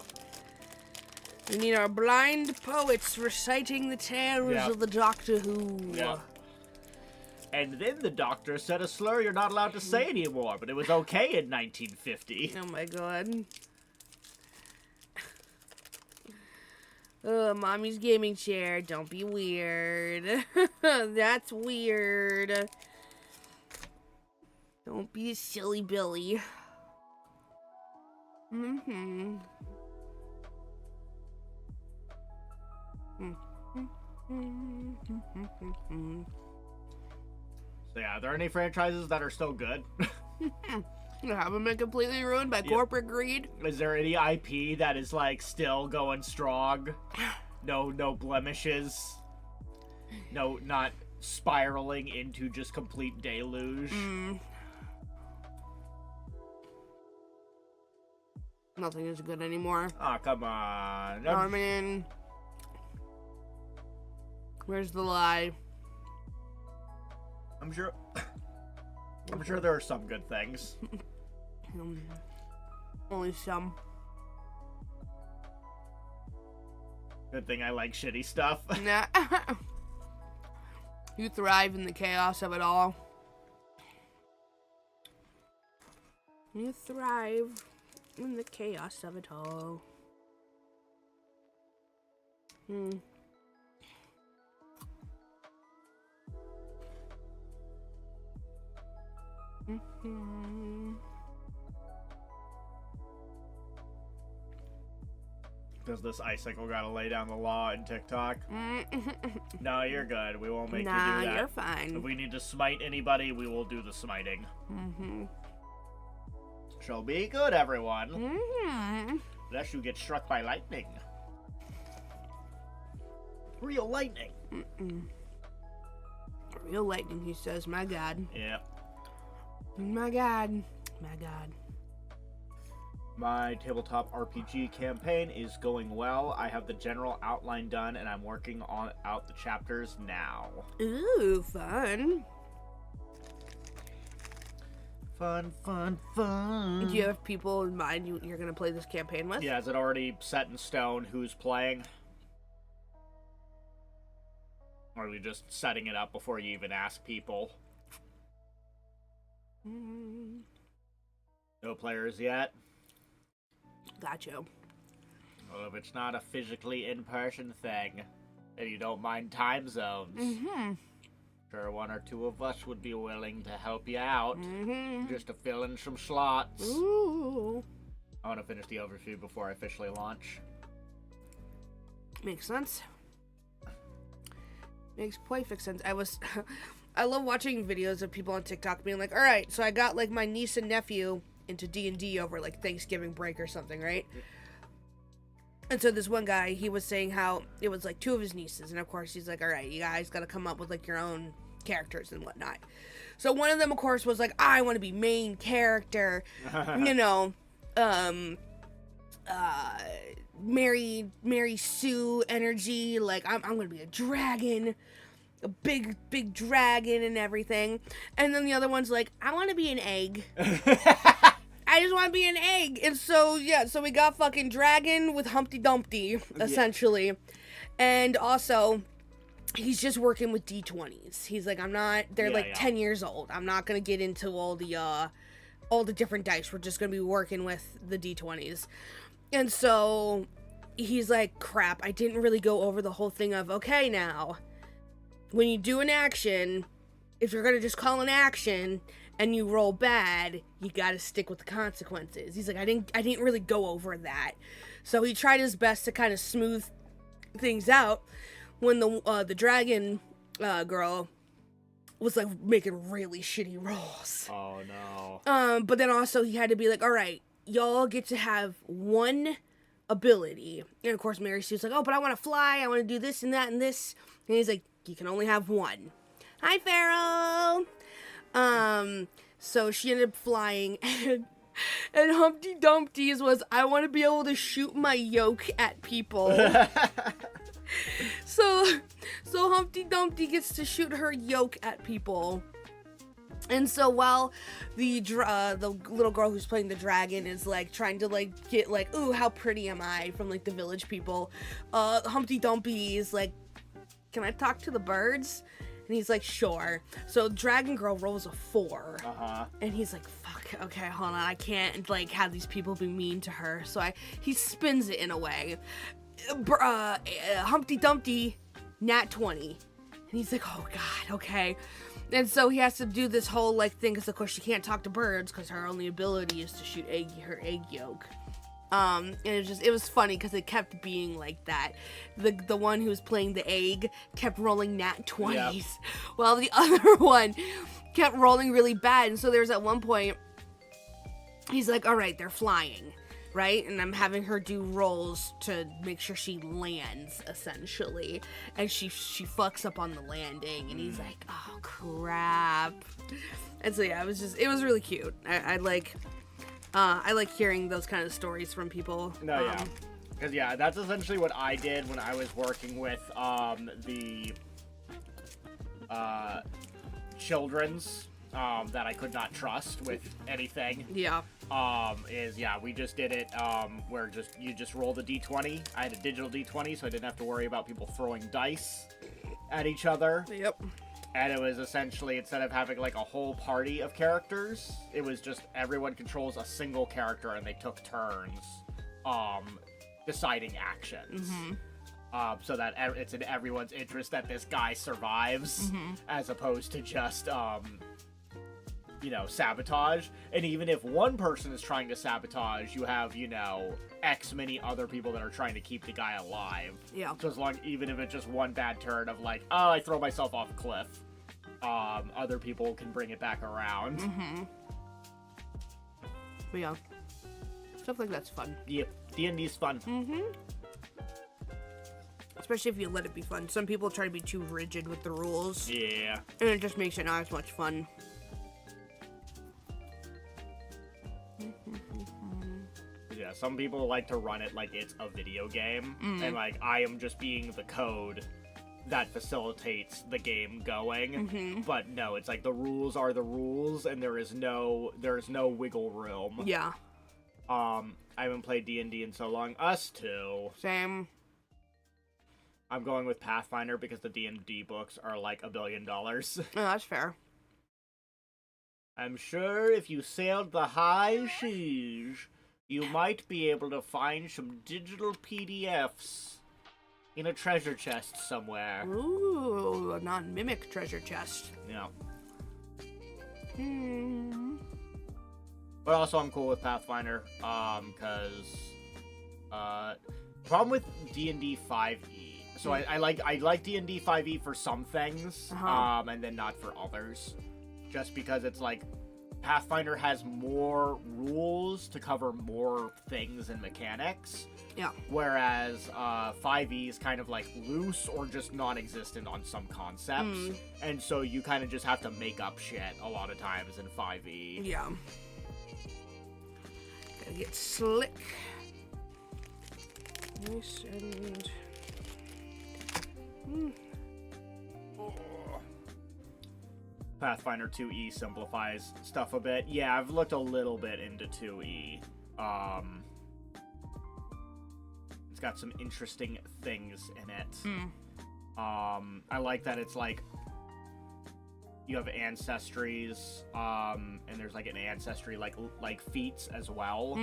We need our blind poets reciting the tales of the Doctor Who. Yeah. And then the Doctor said a slur you're not allowed to say anymore, but it was okay in 1950. Oh my god. Mommy's gaming chair. Don't be weird. That's weird. Don't be a silly Billy. So yeah, are there any franchises that are still good? Haven't been completely ruined by corporate greed. Is there any IP that is like still going strong? No blemishes. No, not spiraling into just complete deluge. Nothing is good anymore. Oh, come on. I mean, where's the lie? I'm sure there are some good things. Only some. Good thing I like shitty stuff. Nah. You thrive in the chaos of it all. You thrive in the chaos of it all. Does this icicle gotta lay down the law in TikTok? No, you're good. We won't make you do that. Nah, you're fine. If we need to smite anybody, we will do the smiting. Shall be good, everyone. Unless you get struck by lightning. Real lightning. Real lightning, he says. My God. Yep. My God. My God. My tabletop RPG campaign is going well. I have the general outline done, and I'm working out the chapters now. Ooh, fun. Fun, fun, fun. Do you have people in mind you're going to play this campaign with? Yeah, is it already set in stone who's playing? Or are we just setting it up before you even ask people? No players yet? Gotcha. Well, if it's not a physically in-person thing, and you don't mind time zones, sure one or two of us would be willing to help you out, just to fill in some slots. Ooh. I want to finish the overview before I officially launch. Makes sense. Makes perfect sense. I love watching videos of people on TikTok being like, all right, so I got like my niece and nephew into D&D over like Thanksgiving break or something, right? And so this one guy, he was saying how it was like two of his nieces, and of course he's like, all right, you guys got to come up with like your own characters and whatnot. So one of them, of course, was like, I want to be main character, you know, Mary Sue energy, like I'm gonna be a dragon, a big dragon and everything. And then the other one's like, I want to be an egg. I just want to be an egg. And so, yeah, so we got fucking dragon with Humpty Dumpty, essentially. Yeah. And also, he's just working with D20s. He's like, they're 10 years old. I'm not going to get into all the different dice. We're just going to be working with the D20s. And so, he's like, crap, I didn't really go over the whole thing of, okay, now, when you do an action, if you're going to just call an action and you roll bad, you got to stick with the consequences. He's like, I didn't really go over that. So he tried his best to kind of smooth things out when the dragon girl was like making really shitty rolls. Oh no. But then also he had to be like, all right, y'all get to have one ability. And of course Mary Sue's like, oh, but I want to fly, I want to do this and that and this. And he's like, you can only have one. Hi, Pharaoh. So she ended up flying, and Humpty Dumpty's was, I want to be able to shoot my yoke at people. So Humpty Dumpty gets to shoot her yoke at people. And so while the little girl who's playing the dragon is like trying to like get like, ooh, how pretty am I, from like the village people, Humpty Dumpty is like, can I talk to the birds? And he's like, sure. So Dragon Girl rolls a 4. And he's like, fuck, okay, hold on, I can't like have these people be mean to her. So he spins it in a way. Humpty Dumpty, nat 20. And he's like, oh god, okay. And so he has to do this whole like thing, because of course she can't talk to birds because her only ability is to shoot her egg yolk. And it was funny because it kept being like that. The one who was playing the egg kept rolling nat 20s, yep, while the other one kept rolling really bad. And so there's at one point, he's like, all right, they're flying, right? And I'm having her do rolls to make sure she lands, essentially. And she fucks up on the landing, and he's like, oh crap. And so yeah, it was really cute. I like hearing those kind of stories from people. No, yeah. Because, yeah, that's essentially what I did when I was working with the children's that I could not trust with anything. Yeah. We just did it where you just roll the D20. I had a digital D20, so I didn't have to worry about people throwing dice at each other. Yep. And it was essentially, instead of having like a whole party of characters, it was just everyone controls a single character and they took turns deciding actions. So that it's in everyone's interest that this guy survives, as opposed to just sabotage. And even if one person is trying to sabotage, you have, X many other people that are trying to keep the guy alive. Yeah. So even if it's just one bad turn of like, oh, I throw myself off a cliff, other people can bring it back around. But yeah. Stuff like that's fun. Yep. D&D's fun. Especially if you let it be fun. Some people try to be too rigid with the rules. Yeah. And it just makes it not as much fun. Yeah, some people like to run it like it's a video game, and like I am just being the code that facilitates the game going. But no, it's like the rules are the rules, and there's no wiggle room. Yeah. I haven't played D&D in so long. Us too. Same. I'm going with Pathfinder because the D&D books are like $1 billion. Oh, that's fair. I'm sure if you sailed the high seas, you might be able to find some digital PDFs in a treasure chest somewhere. Ooh, a non-mimic treasure chest. Yeah. But also I'm cool with Pathfinder, because problem with D&D 5e. So I like D&D 5e for some things, and then not for others. Just because it's like Pathfinder has more rules to cover more things and mechanics. Yeah. Whereas 5e is kind of like loose or just non-existent on some concepts. And so you kind of just have to make up shit a lot of times in 5e. Yeah. Gotta get slick. Nice and... Pathfinder 2e simplifies stuff a bit. Yeah, I've looked a little bit into 2e. It's got some interesting things in it. I like that it's like you have ancestries, and there's like an ancestry like feats as well.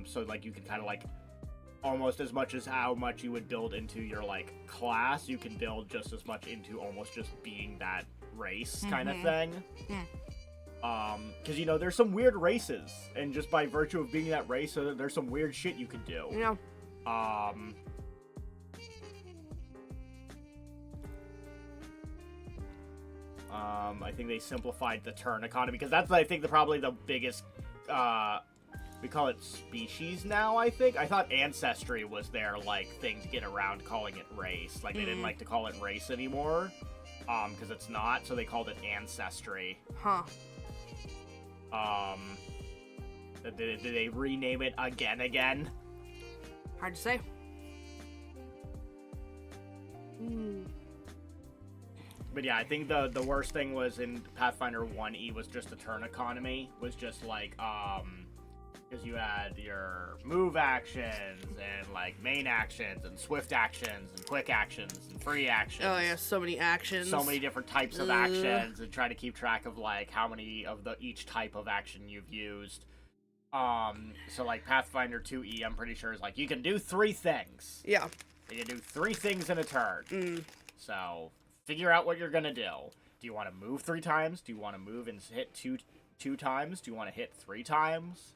So like you can kind of like almost as much as how much you would build into your like class, you can build just as much into almost just being that race kind of thing. Because you know there's some weird races, and just by virtue of being that race, there's some weird shit you can do. Yeah. I think they simplified the turn economy because that's I think probably the biggest. We call it species now, I think. I thought ancestry was their, like, thing to get around calling it race. Like, they didn't like to call it race anymore, because it's not, so they called it ancestry. Huh. Did they rename it again? Hard to say. But yeah, I think the worst thing was in Pathfinder 1e was just the turn economy. Was just, like, because you had your move actions and like main actions and swift actions and quick actions and free actions. Oh yeah, so many actions. So many different types of actions, and try to keep track of like how many of each type of action you've used. So like Pathfinder 2e, I'm pretty sure is like you can do 3 things. Yeah. You can do 3 things in a turn. So figure out what you're gonna do. Do you want to move 3 times? Do you want to move and hit two times? Do you want to hit 3 times?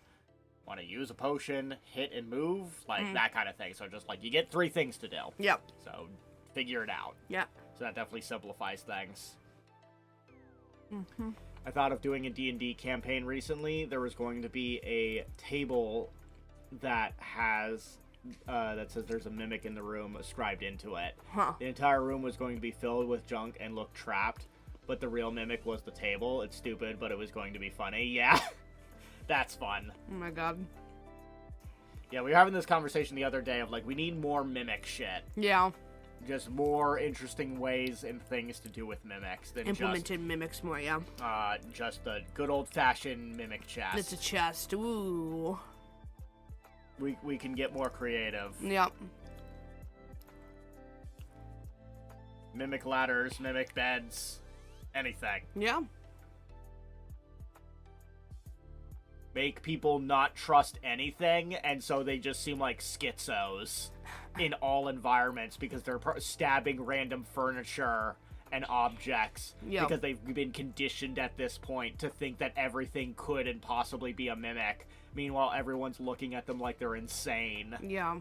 Want to use a potion, hit and move, like that kind of thing. So just like you get 3 things to do. Yep. So figure it out. Yeah. So that definitely simplifies things. I thought of doing a D&D campaign recently. There was going to be a table that has that says there's a mimic in the room ascribed into it. The entire room was going to be filled with junk and look trapped, but the real mimic was the table. It's stupid, but it was going to be funny. Yeah. That's fun. Oh my god. Yeah, we were having this conversation the other day of like, we need more mimic shit. Yeah. Just more interesting ways and things to do with mimics than implemented mimics more, yeah. Just the good old-fashioned mimic chest. It's a chest. Ooh. We can get more creative. Yep. Mimic ladders, mimic beds, anything. Yeah. Make people not trust anything, and so they just seem like schizos in all environments because they're stabbing random furniture and objects because they've been conditioned at this point to think that everything could and possibly be a mimic. Meanwhile, everyone's looking at them like they're insane. Yeah.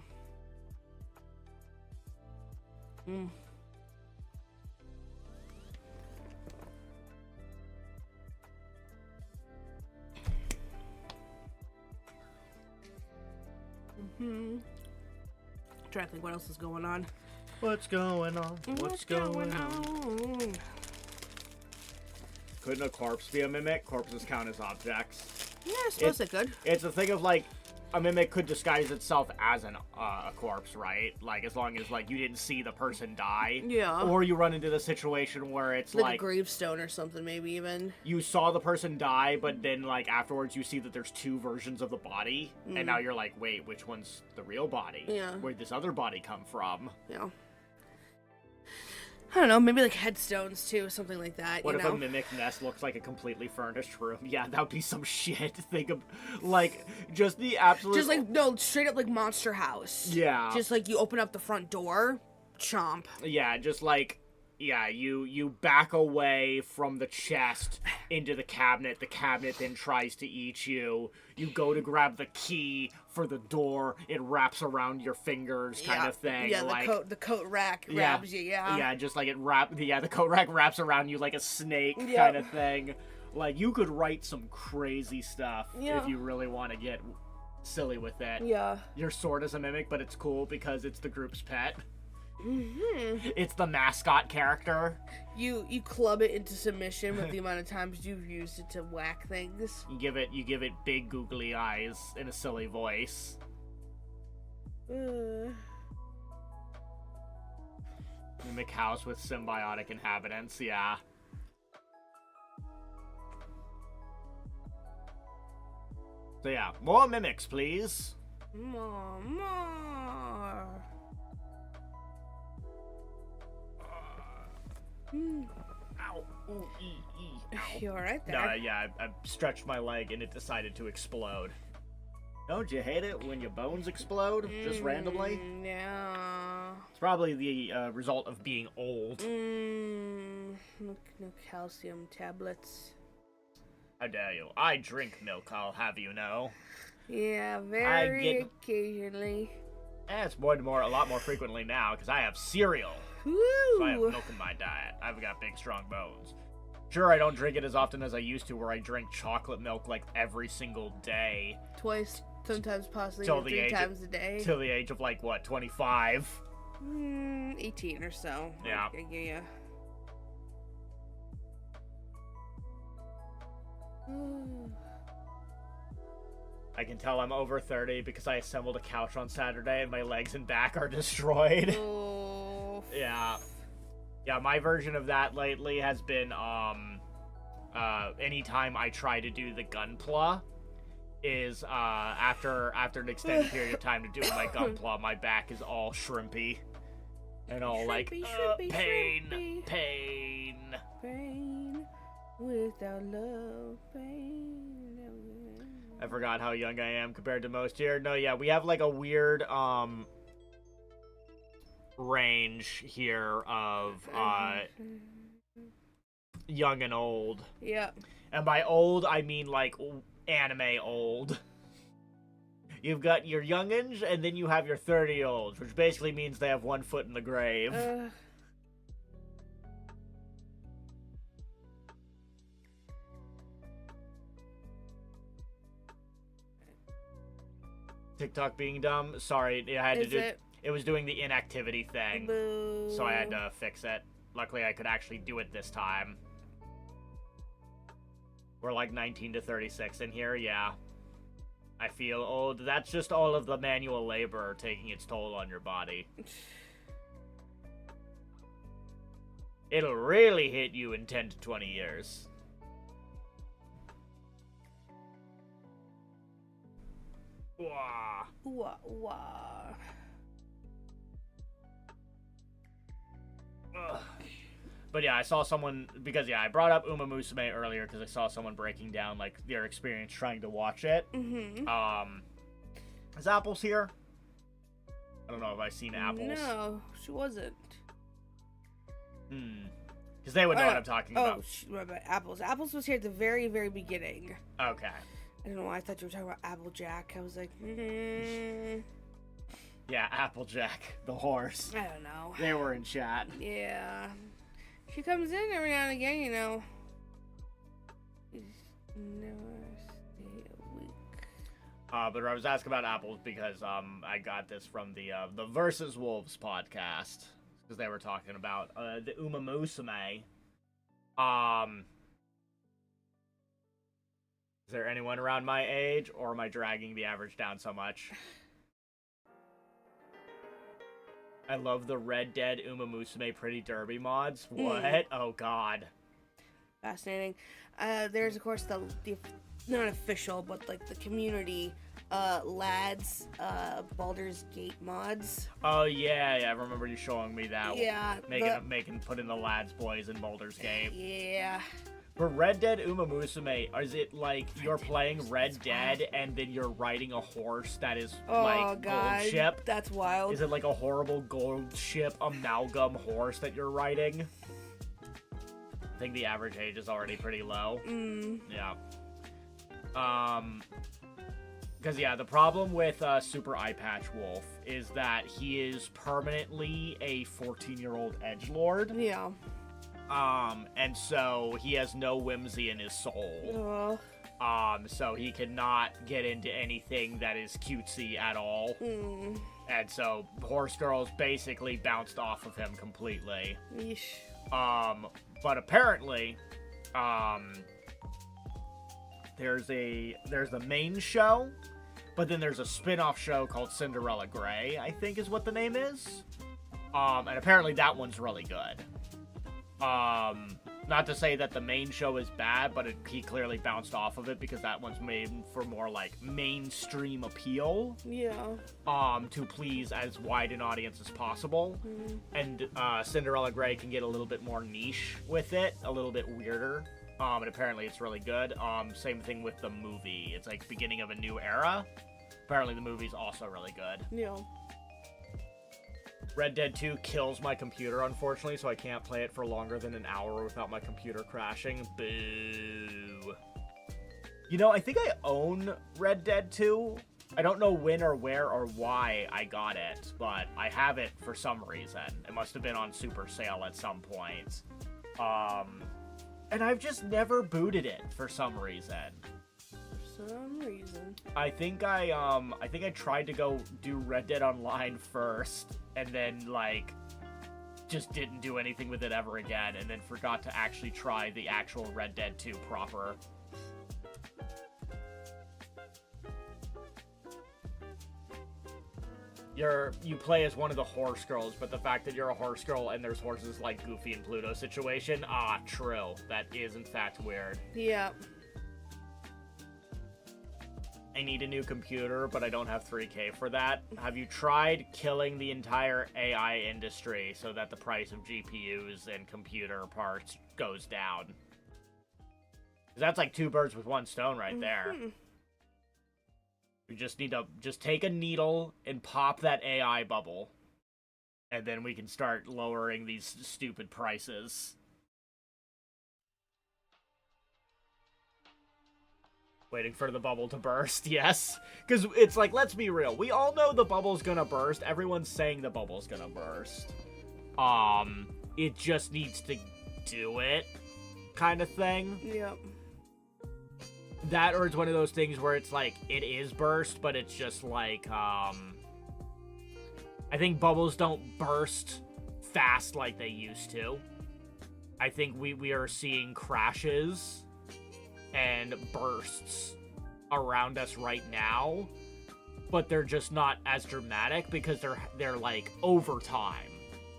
Trying to think what else is going on. What's going on? What's going on? Couldn't a corpse be a mimic? Corpses count as objects. Yeah, I suppose it could. It's a thing of like, a mimic could disguise itself as a corpse, right? Like, as long as, like, you didn't see the person die. Yeah. Or you run into the situation where it's like a gravestone or something, maybe even. You saw the person die, but then, like, afterwards you see that there's two versions of the body, and now you're like, wait, which one's the real body? Yeah. Where'd this other body come from? Yeah. I don't know, maybe like headstones too, something like that. What you if know? a mimic nest looks like a completely furnished room? Yeah, that would be some shit. Think of, like, just the absolute... Just like, no, straight up like Monster House. Yeah. Just like you open up the front door, chomp. Yeah, just like... Yeah, you back away from the chest into the cabinet then tries to eat you. You go to grab the key for the door, it wraps around your fingers kind of thing. Yeah, like, the coat rack grabs you, yeah. Yeah, just like the coat rack wraps around you like a snake kind of thing. Like, you could write some crazy stuff if you really want to get silly with it. Yeah. Your sword is a mimic, but it's cool because it's the group's pet. Mm-hmm. It's the mascot character. You club it into submission with the amount of times you've used it to whack things. You give it big googly eyes in a silly voice. Mimic house with symbiotic inhabitants, yeah. So yeah, more mimics, please. More. Ow. Ooh, ow. You alright there? No, yeah, I stretched my leg and it decided to explode. Don't you hate it when your bones explode just randomly? Yeah. It's probably the result of being old. No calcium tablets. How dare you? I drink milk, I'll have you know. Yeah, very occasionally. It's a lot more frequently now because I have cereal. Woo! So I have milk in my diet. I've got big, strong bones. Sure, I don't drink it as often as I used to, where I drink chocolate milk like every single day. Twice, sometimes possibly Till 3 times a day. Till the age of, like, what, 25? 18 or so. Yeah. Yeah. I can tell I'm over 30 because I assembled a couch on Saturday and my legs and back are destroyed. Oh. Yeah. Yeah, my version of that lately has been, anytime I try to do the gunpla, is, after an extended period of time to do my gunpla, my back is all shrimpy. And all shrimpy, pain. Pain without love, pain. I forgot how young I am compared to most here. No, yeah, we have like a weird, range here of, young and old. Yeah. And by old, I mean like anime old. You've got your youngins, and then you have your 30-olds, which basically means they have one foot in the grave. TikTok being dumb. Sorry, it was doing the inactivity thing. Boo. So I had to fix it. Luckily, I could actually do it this time. We're like 19 to 36 in here, yeah. I feel old. That's just all of the manual labor taking its toll on your body. It'll really hit you in 10 to 20 years. Wah. Wah, wah. Ugh. But yeah, I saw someone, because yeah, I brought up Uma Musume earlier because I saw someone breaking down like their experience trying to watch it. Mm-hmm. Is Apples here? I don't know if I've seen Apples. No, she wasn't. Because they would know what I'm talking about. What about Apples? Apples was here at the very, very beginning. Okay. I don't know why I thought you were talking about Applejack. I was like, Yeah, Applejack, the horse. I don't know. They were in chat. Yeah. She comes in every now and again, you know. Never stay a week. But I was asking about Apples because I got this from the Versus Wolves podcast because they were talking about the Uma Musume. Is there anyone around my age, or am I dragging the average down so much? I love the Red Dead Uma Musume Pretty Derby mods. What? Oh, God. Fascinating. There's, of course, the not official, but, like, the community lads Baldur's Gate mods. Oh, yeah, I remember you showing me that. Yeah. Putting the lads boys in Baldur's Gate. Yeah. For Red Dead Uma Musume, is it like you're playing Red Dead and then you're riding a horse that is like God, gold ship? That's wild. Is it like a horrible gold ship amalgam horse that you're riding? I think the average age is already pretty low. Yeah. Because yeah, the problem with Super Eye Patch Wolf is that he is permanently a 14-year-old edgelord. Yeah. And so he has no whimsy in his soul. So he cannot get into anything that is cutesy at all. And so Horse Girls basically bounced off of him completely. Yeesh. But apparently, there's the main show, but then there's a spin-off show called Cinderella Grey, I think is what the name is. And apparently that one's really good. Not to say that the main show is bad, but he clearly bounced off of it because that one's made for more, like, mainstream appeal. Yeah. To please as wide an audience as possible. And, Cinderella Grey can get a little bit more niche with it, a little bit weirder. And apparently it's really good. Same thing with the movie. It's, like, beginning of a new era. Apparently the movie's also really good. Yeah. Red Dead 2 kills my computer, unfortunately, so I can't play it for longer than an hour without my computer crashing. Boo. You know, I think I own Red Dead 2. I don't know when or where or why I got it, but I have it for some reason. It must have been on super sale at some point. And I've just never booted it for some reason. I think I tried to go do Red Dead Online first, and then, like, just didn't do anything with it ever again, and then forgot to actually try the actual Red Dead 2 proper. You play as one of the horse girls, but the fact that you're a horse girl and there's horses like Goofy and Pluto situation, true. That is, in fact, weird. Yeah. I need a new computer, but I don't have $3K for that. Have you tried killing the entire AI industry so that the price of GPUs and computer parts goes down? 'Cause that's like 2 birds with 1 stone right there. We just need to take a needle and pop that AI bubble. And then we can start lowering these stupid prices. Waiting for the bubble to burst, yes. Because it's like, let's be real. We all know the bubble's gonna burst. Everyone's saying the bubble's gonna burst. It just needs to do it, kind of thing. Yep. That, or it's one of those things where it's like, it is burst, but it's just like, I think bubbles don't burst fast like they used to. I think we are seeing crashes and bursts around us right now, but they're just not as dramatic because they're like over time.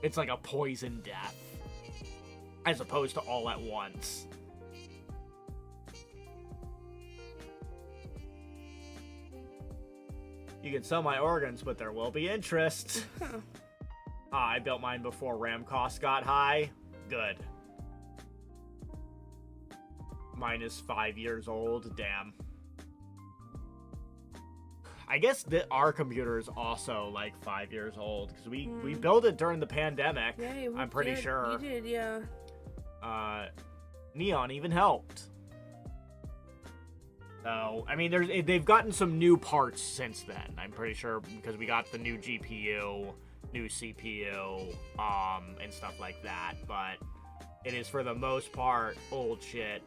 It's like a poison death as opposed to all at once. You can sell my organs, but there will be interest. I built mine before RAM costs got high. Good. Mine is 5 years old. Damn. I guess that our computer is also like 5 years old because we built it during the pandemic. Yeah, I'm pretty sure. You did, yeah. Neon even helped. So, I mean, they've gotten some new parts since then. I'm pretty sure because we got the new GPU, new CPU, and stuff like that. But it is for the most part old shit.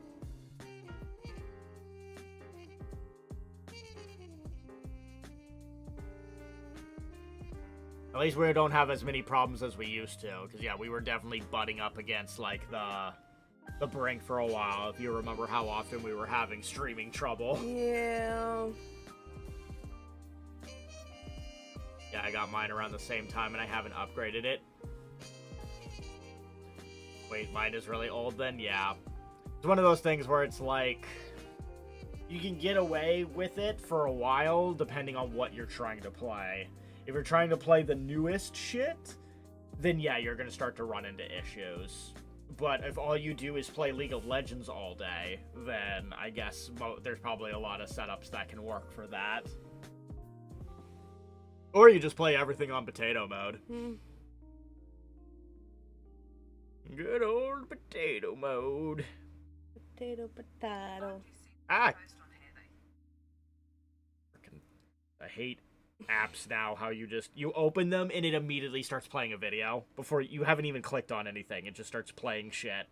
At least we don't have as many problems as we used to, because yeah, we were definitely butting up against like the the brink for a while, if you remember how often we were having streaming trouble. Yeah. Yeah, I got mine around the same time, and I haven't upgraded it. Wait, mine is really old then? Yeah. It's one of those things where it's like, you can get away with it for a while, depending on what you're trying to play. If you're trying to play the newest shit, then yeah, you're going to start to run into issues. But if all you do is play League of Legends all day, then I guess there's probably a lot of setups that can work for that. Or you just play everything on potato mode. Good old potato mode. Potato. Ah! I hate apps now, how you open them and it immediately starts playing a video before you haven't even clicked on anything. It just starts playing shit.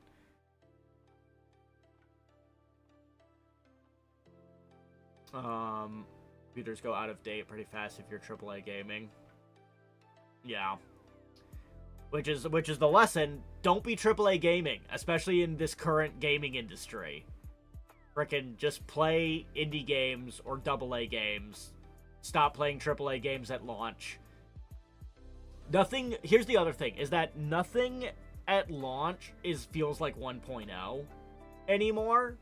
Computers go out of date pretty fast if you're AAA gaming. Yeah. Which is the lesson. Don't be AAA gaming, especially in this current gaming industry. Frickin' just play indie games or AA games. Stop playing AAA games at launch. Nothing. Here's the other thing: is that nothing at launch feels like 1.0 anymore.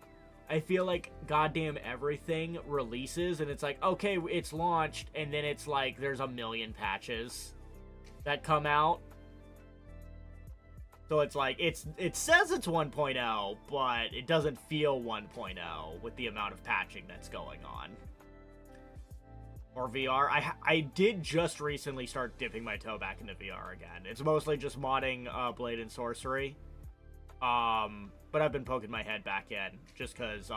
I feel like goddamn everything releases, and it's like, okay, it's launched, and then it's like there's a million patches that come out. So it's like, it says it's 1.0, but it doesn't feel 1.0 with the amount of patching that's going on. Or VR. I did just recently start dipping my toe back into VR again. It's mostly just modding Blade and Sorcery. But I've been poking my head back in just because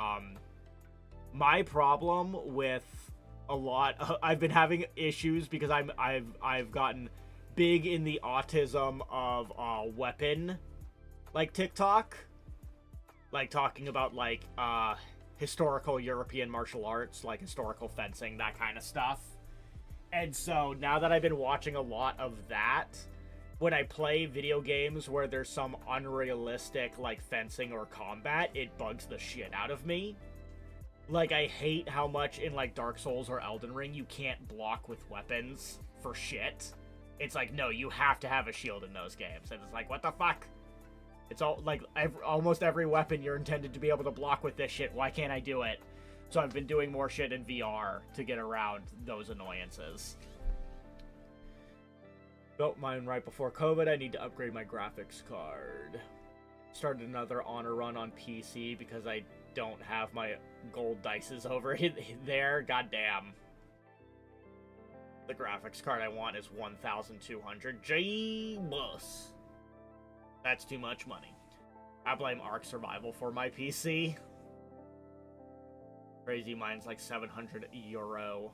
my problem with a lot I've been having issues because I've gotten big in the autism of weapon like TikTok, like talking about like historical European martial arts, like historical fencing, that kind of stuff. And so now that I've been watching a lot of that, when I play video games where there's some unrealistic, like, fencing or combat, it bugs the shit out of me. Like, I hate how much in, like, Dark Souls or Elden Ring you can't block with weapons for shit. It's like, no, you have to have a shield in those games. And it's like, what the fuck? It's all, like, almost every weapon you're intended to be able to block with this shit. Why can't I do it? So I've been doing more shit in VR to get around those annoyances. Built mine right before COVID. I need to upgrade my graphics card. Started another honor run on PC because I don't have my gold dices over there. Goddamn. The graphics card I want is 1,200. J-bus. That's too much money. I blame Ark Survival for my PC. Crazy, mine's like €700.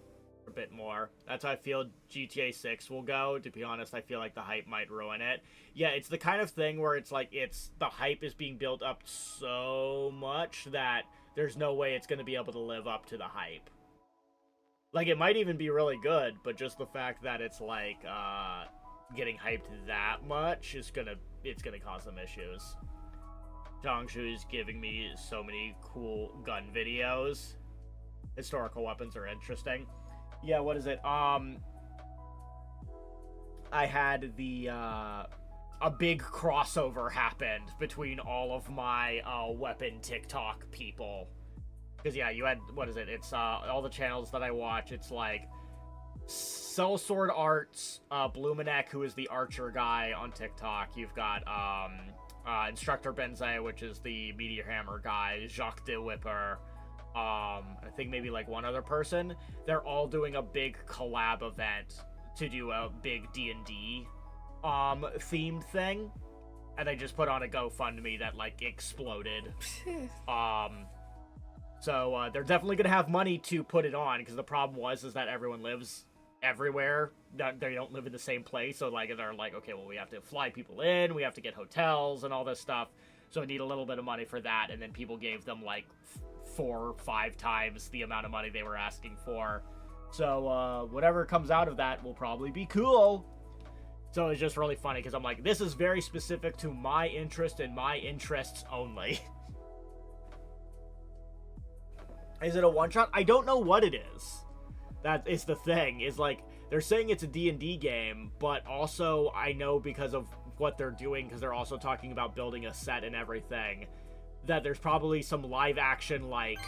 A bit more. That's how I feel GTA 6 will go. To be honest, I feel like the hype might ruin it. Yeah, it's the kind of thing where it's like the hype is being built up so much that there's no way it's going to be able to live up to the hype. Like, it might even be really good, but just the fact that it's like getting hyped that much is it's gonna cause some issues. Jongshu is giving me so many cool gun videos. Historical weapons are interesting. Yeah, what is it? I had a big crossover happened between all of my weapon TikTok people. Because yeah, you had, what is it? It's all the channels that I watch. It's like Sellsword Arts, Blumenek, who is the archer guy on TikTok. You've got Instructor Benze, which is the Meteor Hammer guy. Jacques de Whipper. I think maybe like one other person. They're all doing a big collab event to do a big D&D themed thing, and they just put on a GoFundMe that like exploded. So they're definitely gonna have money to put it on, because the problem is that everyone lives everywhere. They don't live in the same place, so like they're like, okay, well, we have to fly people in, we have to get hotels and all this stuff, so we need a little bit of money for that. And then people gave them like 4 or 5 times the amount of money they were asking for. So whatever comes out of that will probably be cool. So it's just really funny because I'm like, this is very specific to my interest and my interests only. Is it a one-shot? I don't know what it is. That is the thing, is like, they're saying it's a D&D game, but also I know because of what they're doing, because they're also talking about building a set and everything, that there's probably some live action, like,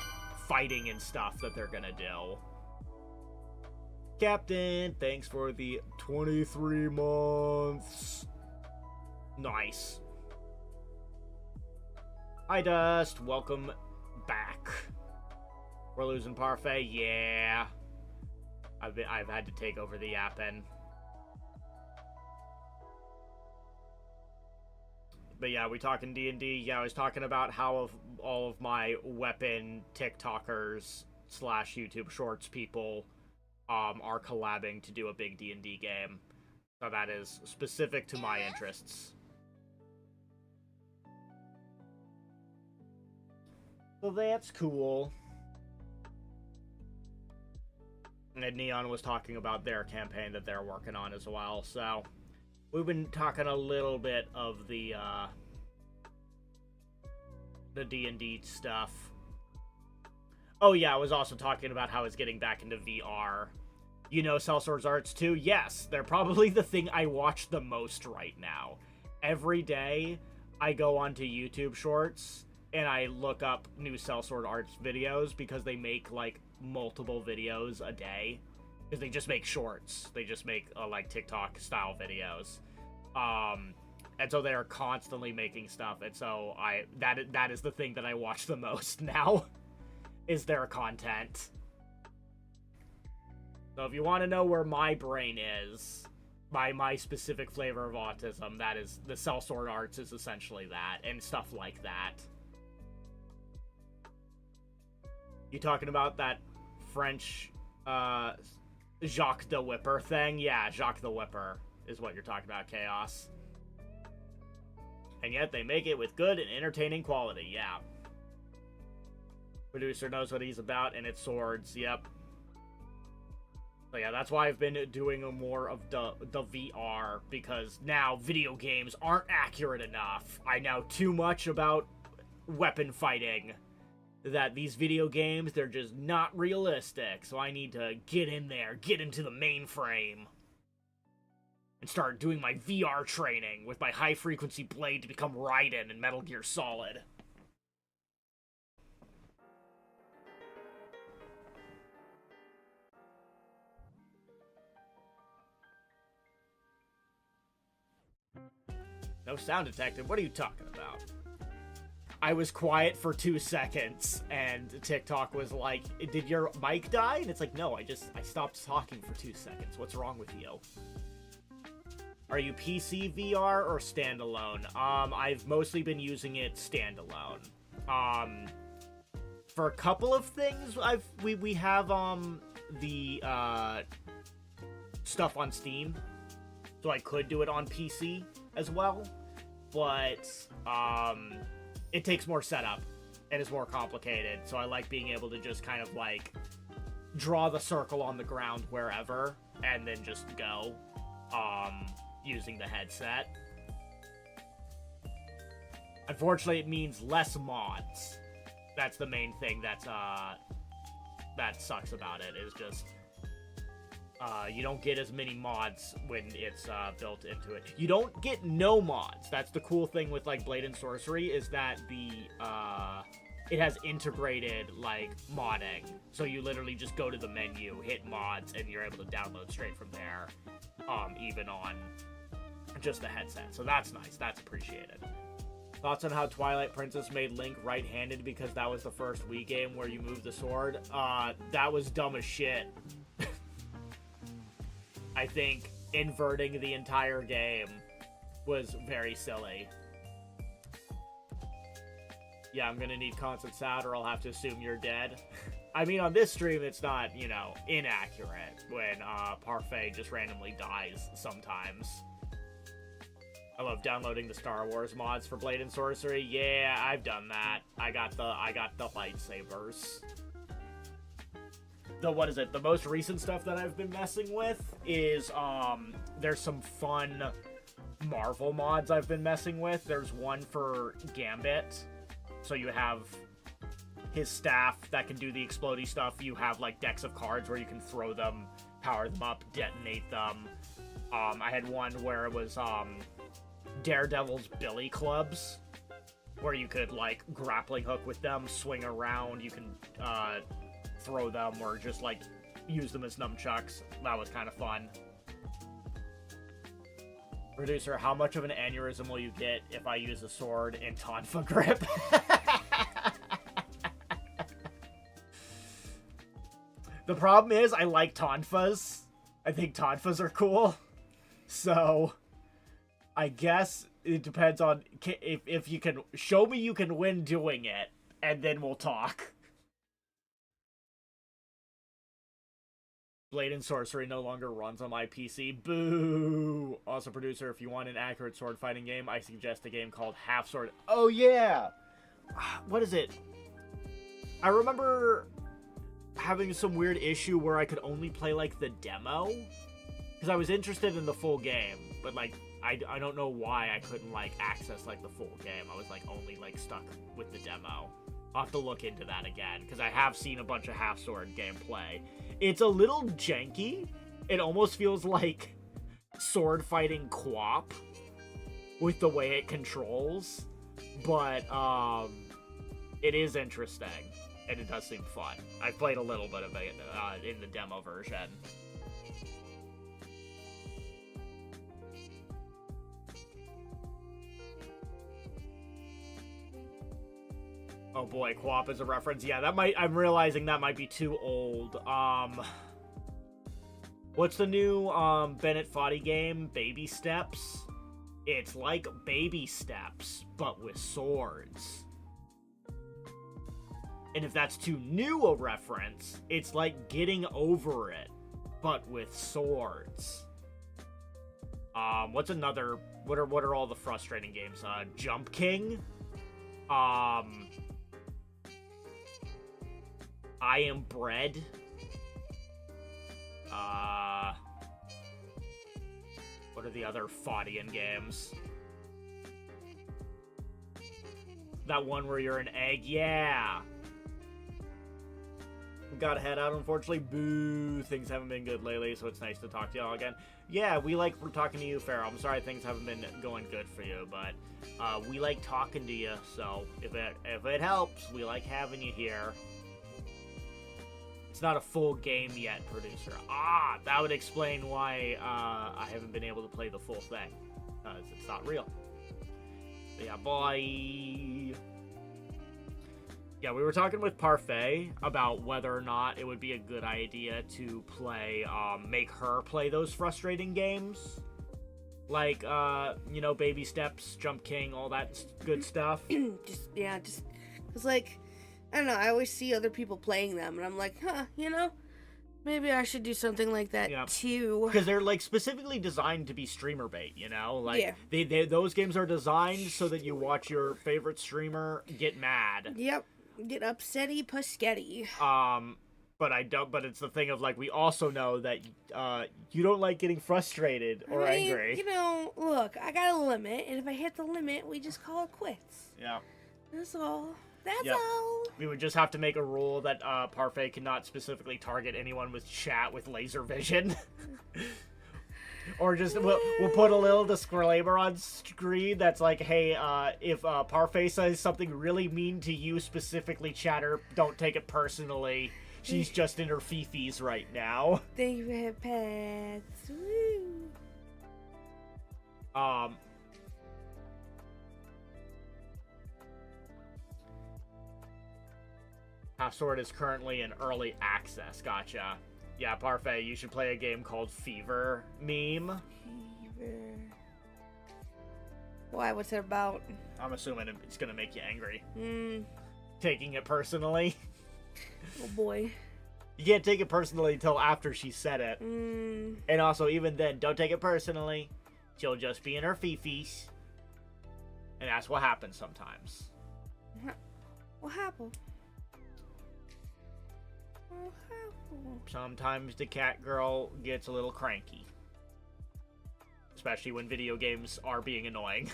fighting and stuff that they're gonna do. Captain, thanks for the 23 months. Nice. Hi, Dust. Welcome back. We're losing Parfait? Yeah. I've had to take over the Yapping. But yeah, we talking D&D. Yeah, I was talking about how all of my weapon TikTokers / YouTube Shorts people are collabing to do a big D&D game. So that is specific to my interests. So that's cool. And Neon was talking about their campaign that they're working on as well, so we've been talking a little bit of the D&D stuff. Oh yeah, I was also talking about how it's getting back into VR. You know Sellsword's Arts too? Yes, they're probably the thing I watch the most right now. Every day, I go onto YouTube Shorts, and I look up new Sellsword Arts videos, because they make, like, multiple videos a day. Because they just make shorts. They just make, like, TikTok-style videos. And so they are constantly making stuff, and so that is the thing that I watch the most now, is their content. So if you want to know where my brain is, my specific flavor of autism, that is, the Sellsword Arts is essentially that, and stuff like that. You talking about that French, Jacques the Whipper thing? Yeah, Jacques the Whipper is what you're talking about, Chaos. And yet they make it with good and entertaining quality, yeah. Producer knows what he's about, and it's swords, yep. So yeah, that's why I've been doing more of the VR, because now video games aren't accurate enough. I know too much about weapon fighting, that these video games, they're just not realistic, so I need to get in there, get into the mainframe, and start doing my VR training with my high-frequency blade to become Raiden in Metal Gear Solid. No sound detected? What are you talking about? I was quiet for 2 seconds, and TikTok was like, did your mic die? And it's like, no, I stopped talking for 2 seconds. What's wrong with you? Are you PC VR or standalone? I've mostly been using it standalone. For a couple of things, we have, the, stuff on Steam, so I could do it on PC as well, but, it takes more setup, and is more complicated, so I like being able to just kind of, like, draw the circle on the ground wherever, and then just go, using the headset. Unfortunately, it means less mods. That's the main thing that sucks about it, is just, you don't get as many mods when it's built into it. You don't get no mods. That's the cool thing with, like, Blade and Sorcery, is that it has integrated, like, modding. So you literally just go to the menu, hit mods, and you're able to download straight from there, even on just the headset. So that's nice. That's appreciated. Thoughts on how Twilight Princess made Link right-handed because that was the first Wii game where you moved the sword? That was dumb as shit. I think inverting the entire game was very silly. Yeah, I'm gonna need constant sound or I'll have to assume you're dead. I mean, on this stream, it's not, you know, inaccurate when Parfait just randomly dies sometimes. I love downloading the Star Wars mods for Blade and Sorcery. Yeah, I've done that. I got the lightsabers. The most recent stuff that I've been messing with is there's some fun Marvel mods I've been messing with. There's one for Gambit, so you have his staff that can do the explodey stuff. You have like decks of cards where you can throw them, power them up, detonate them. I had one where it was Daredevil's billy clubs, where you could like grappling hook with them, swing around. You can throw them or just like use them as nunchucks. That was kind of fun. Producer, how much of an aneurysm will you get if I use a sword in Tonfa grip? The problem is I like Tonfas. I think Tonfas are cool. So I guess it depends on if you can show me you can win doing it, and then we'll talk. Blade and Sorcery no longer runs on my PC. Boo! Also, producer, if you want an accurate sword fighting game, I suggest a game called Half Sword. Oh, yeah! What is it? I remember having some weird issue where I could only play, like, the demo. Because I was interested in the full game, but, like, I don't know why I couldn't, like, access, like, the full game. I was, like, only, like, stuck with the demo. I'll have to look into that again, because I have seen a bunch of Half Sword gameplay. It's a little janky. It almost feels like sword fighting co-op with the way it controls, but it is interesting, and it does seem fun. I played a little bit of it in the demo version. Oh boy, co-op is a reference. Yeah, I'm realizing that might be too old. What's the new Bennett Foddy game? Baby Steps? It's like Baby Steps, but with swords. And if that's too new a reference, it's like Getting Over It, but with swords. What's another... What are all the frustrating games? Jump King? I Am Bread. What are the other Fodian games? That one where you're an egg? Yeah! Gotta head out, unfortunately. Boo! Things haven't been good lately, so it's nice to talk to y'all again. Yeah, we like talking to you, Farrell. I'm sorry things haven't been going good for you, but we like talking to you, so if it helps, we like having you here. It's not a full game yet, producer. Ah, that would explain why I haven't been able to play the full thing. It's not real. But yeah, boy. Yeah, we were talking with Parfait about whether or not it would be a good idea to play, make her play those frustrating games. Like, you know, Baby Steps, Jump King, all that good stuff. just, cause like, I don't know, I always see other people playing them, and I'm like, huh, you know, maybe I should do something like that, too. Because they're, like, specifically designed to be streamer bait, you know? Like, those games are designed so that you watch your favorite streamer get mad. Yep. Get upsetty pusketty. But it's the thing of, like, we also know that, you don't like getting frustrated or angry. You know, look, I got a limit, and if I hit the limit, we just call it quits. Yeah. That's all. That's all. We would just have to make a rule that Parfait cannot specifically target anyone with chat with laser vision. Or just, we'll put a little disclaimer on screen that's like, hey, if Parfait says something really mean to you specifically, chatter, don't take it personally. She's just in her fifis right now. Thank you for her pets. Woo. Half Sword is currently in early access. Gotcha. Yeah, Parfait, you should play a game called Fever Meme. Fever. Why? What's it about? I'm assuming it's gonna make you angry. Taking it personally. Oh boy. You can't take it personally until after she said it. And also, even then, don't take it personally. She'll just be in her fifis. And that's what happens sometimes. What happened? Sometimes the cat girl gets a little cranky. Especially when video games are being annoying.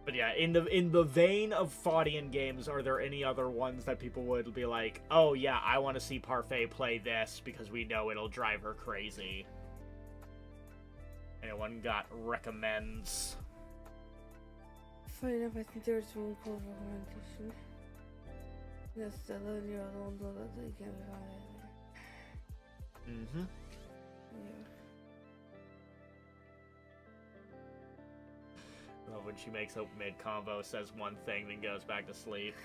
But yeah, in the vein of Faudian games, are there any other ones that people would be like, oh yeah, I want to see Parfait play this because we know it'll drive her crazy? Anyone got recommends? Funny enough, I think there was one called recommendation. That's the other one that you can't find. Mm-hmm. Yeah. Well, when she makes up mid-combo, says one thing, then goes back to sleep.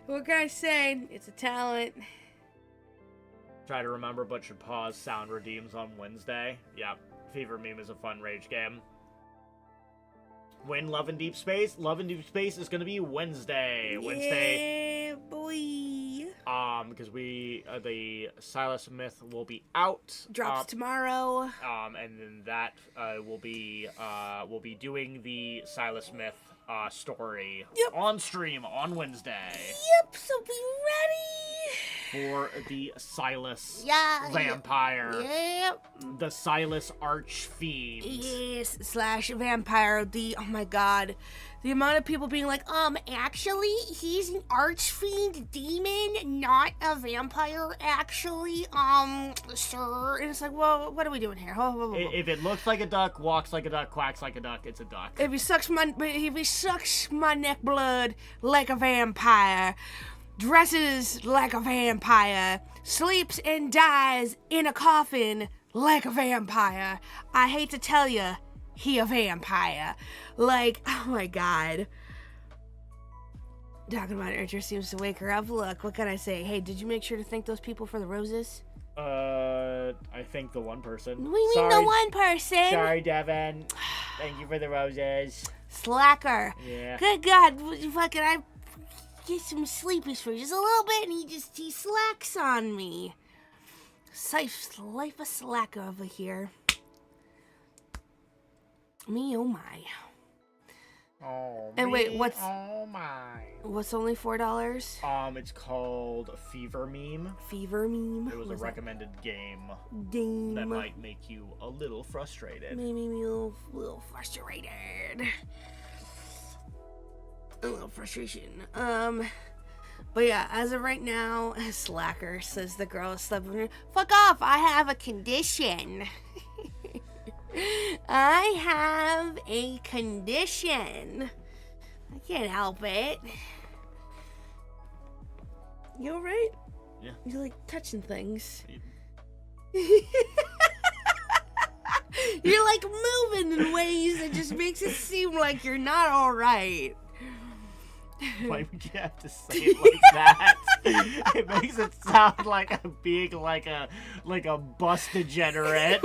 What can I say? It's a talent. Try to remember, but should pause. Sound redeems on Wednesday. Yeah, Fever Meme is a fun rage game. When Love in Deep Space? Love in Deep Space is gonna be Wednesday. Yeah, boy. Because the Silas Myth will be out. Drops tomorrow. And then that we'll be doing the Silas Myth story on stream on Wednesday. Yep, so be ready for the Silas vampire. Yep. The Silas Archfiend. Yes, / vampire. Oh my god. The amount of people being like, actually, he's an archfiend demon, not a vampire, actually, sir. And it's like, well, what are we doing here? If it looks like a duck, walks like a duck, quacks like a duck, it's a duck. If he sucks my neck blood like a vampire, dresses like a vampire, sleeps and dies in a coffin like a vampire, I hate to tell you, he a vampire. Like, oh my god. Talking about Archer seems to wake her up. Look, what can I say? Hey, did you make sure to thank those people for the roses? I think the one person. We mean the one person. Sorry, Devin. Thank you for the roses. Slacker. Yeah. Good God, fucking, I get some sleepies for just a little bit, and he slacks on me. Life a slacker over here. Me, oh my. Oh, and wait, oh my. What's only $4? It's called Fever Meme. Fever Meme? It was a recommended game that might make you a little frustrated. Made me a little frustrated. A little frustration. But yeah, as of right now, slacker, says the girl slept with her. Fuck off, I have a condition. I have a condition. I can't help it. You alright? Yeah. You like touching things. Yeah. You're like moving in ways that just makes it seem like you're not alright. Why would you have to say it like that? It makes it sound like I'm being like a bus degenerate.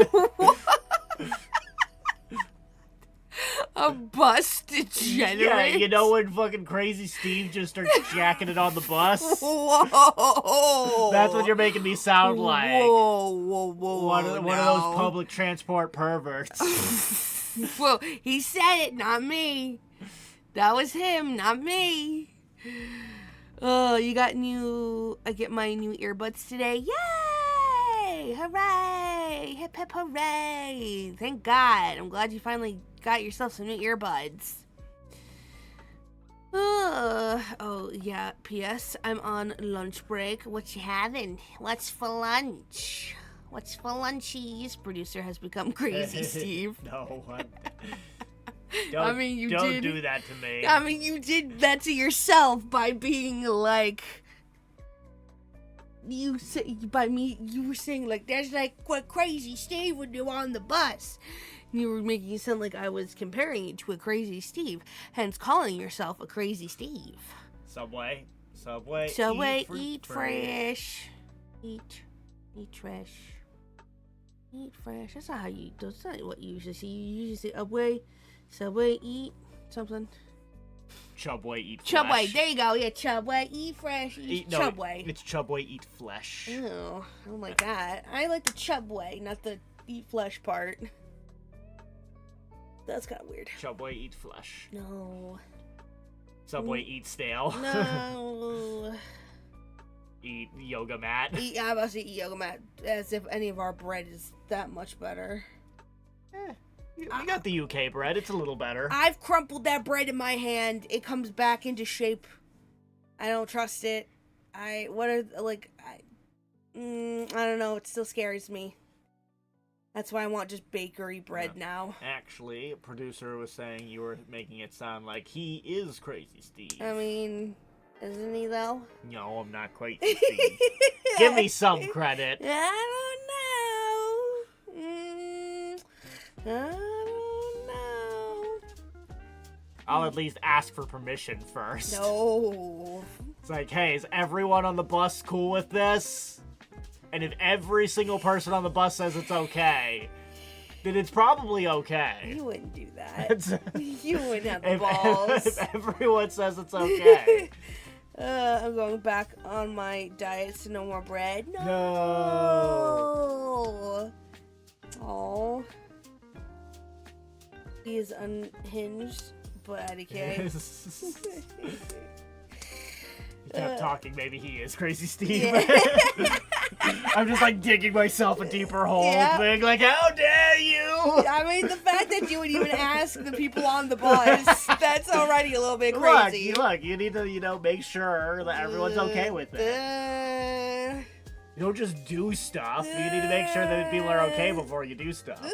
A bus degenerate? Yeah, you know when fucking Crazy Steve just starts jacking it on the bus? Whoa! That's what you're making me sound like. Whoa. One of those public transport perverts. Well, he said it, not me. That was him, not me. Oh, I get my new earbuds today. Yay! Hooray! Hip hip hooray! Thank God. I'm glad you finally got yourself some new earbuds. Oh, yeah. P.S. I'm on lunch break. What you having? What's for lunch? What's for lunchies? Producer has become Crazy Steve. No, Don't do that to me. I mean, you did that to yourself by being like, you were saying like, that's like what Crazy Steve would do on the bus. And you were making it sound like I was comparing you to a Crazy Steve, hence calling yourself a Crazy Steve. Subway, eat fresh. Eat fresh. Eat fresh. That's not what you usually see. You usually say Subway, eat something. Chubway, eat flesh. Chubway, there you go. Yeah, Chubway, eat fresh, Chubway. It's Chubway, eat flesh. Oh, I don't like that. I like the Chubway, not the eat flesh part. That's kind of weird. Subway eat flesh. No. Subway eat stale. No. Eat yoga mat. I'm about to say eat yoga mat, as if any of our bread is that much better. We got the UK bread. It's a little better. I've crumpled that bread in my hand. It comes back into shape. I don't trust it. I don't know. It still scares me. That's why I want just bakery bread now. Actually, a producer was saying you were making it sound like he is Crazy Steve. I mean, isn't he though? No, I'm not Crazy Steve. Give me some credit. I don't know. I don't know. I'll at least ask for permission first. No. It's like, hey, is everyone on the bus cool with this? And if every single person on the bus says it's okay, then it's probably okay. You wouldn't do that. You wouldn't have the if, balls. If everyone says it's okay. I'm going back on my diet, so no more bread. No. Oh. He is unhinged, but IDK. He kept talking, maybe he is Crazy Steve. Yeah. I'm just like digging myself a deeper hole, Yeah. being like, how dare you? I mean, the fact that you would even ask the people on the bus, that's already a little bit crazy. Look, you need to, make sure that everyone's okay with it. You don't just do stuff. You need to make sure that people are okay before you do stuff. But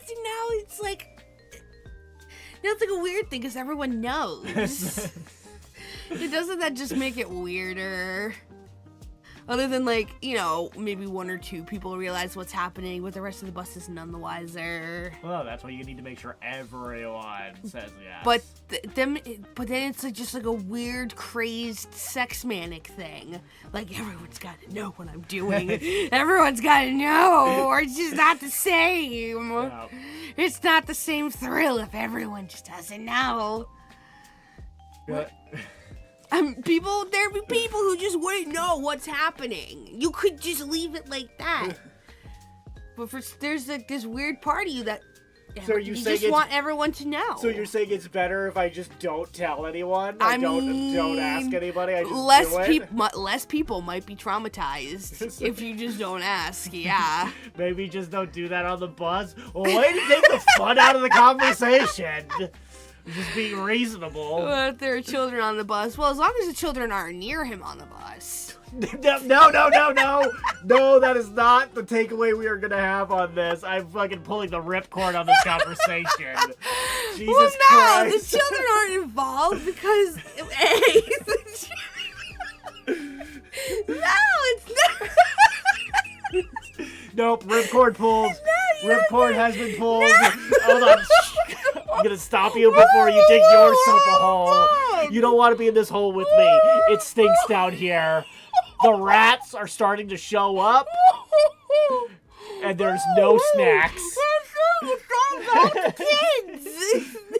see, now it's like a weird thing because everyone knows. Doesn't that just make it weirder? Other than, maybe one or two people realize what's happening, but the rest of the bus is none the wiser. Well, that's why you need to make sure everyone says yes. But then it's just like a weird, crazed, sex manic thing. Like, everyone's got to know what I'm doing. Everyone's got to know, or it's just not the same. No. It's not the same thrill if everyone just doesn't know. There'd be people who just wouldn't know what's happening. You could just leave it like that. But there's like this weird part of you that you just want everyone to know. So you're saying it's better if I just don't tell anyone? Don't ask anybody. I just do it? Less people might be traumatized if you just don't ask. Yeah. Maybe just don't do that on the bus. Well, way to take the fun out of the conversation. Just being reasonable. If there are children on the bus, well, as long as the children aren't near him on the bus. No, that is not the takeaway we are going to have on this. I'm fucking pulling the ripcord on this conversation. Jesus Christ. The children aren't involved because, no, it's not. Nope, ripcord pulled. Ripcord has been pulled. Hold on. I'm gonna stop you before you dig yourself a hole. You don't want to be in this hole with me. It stinks down here. The rats are starting to show up. And there's no snacks.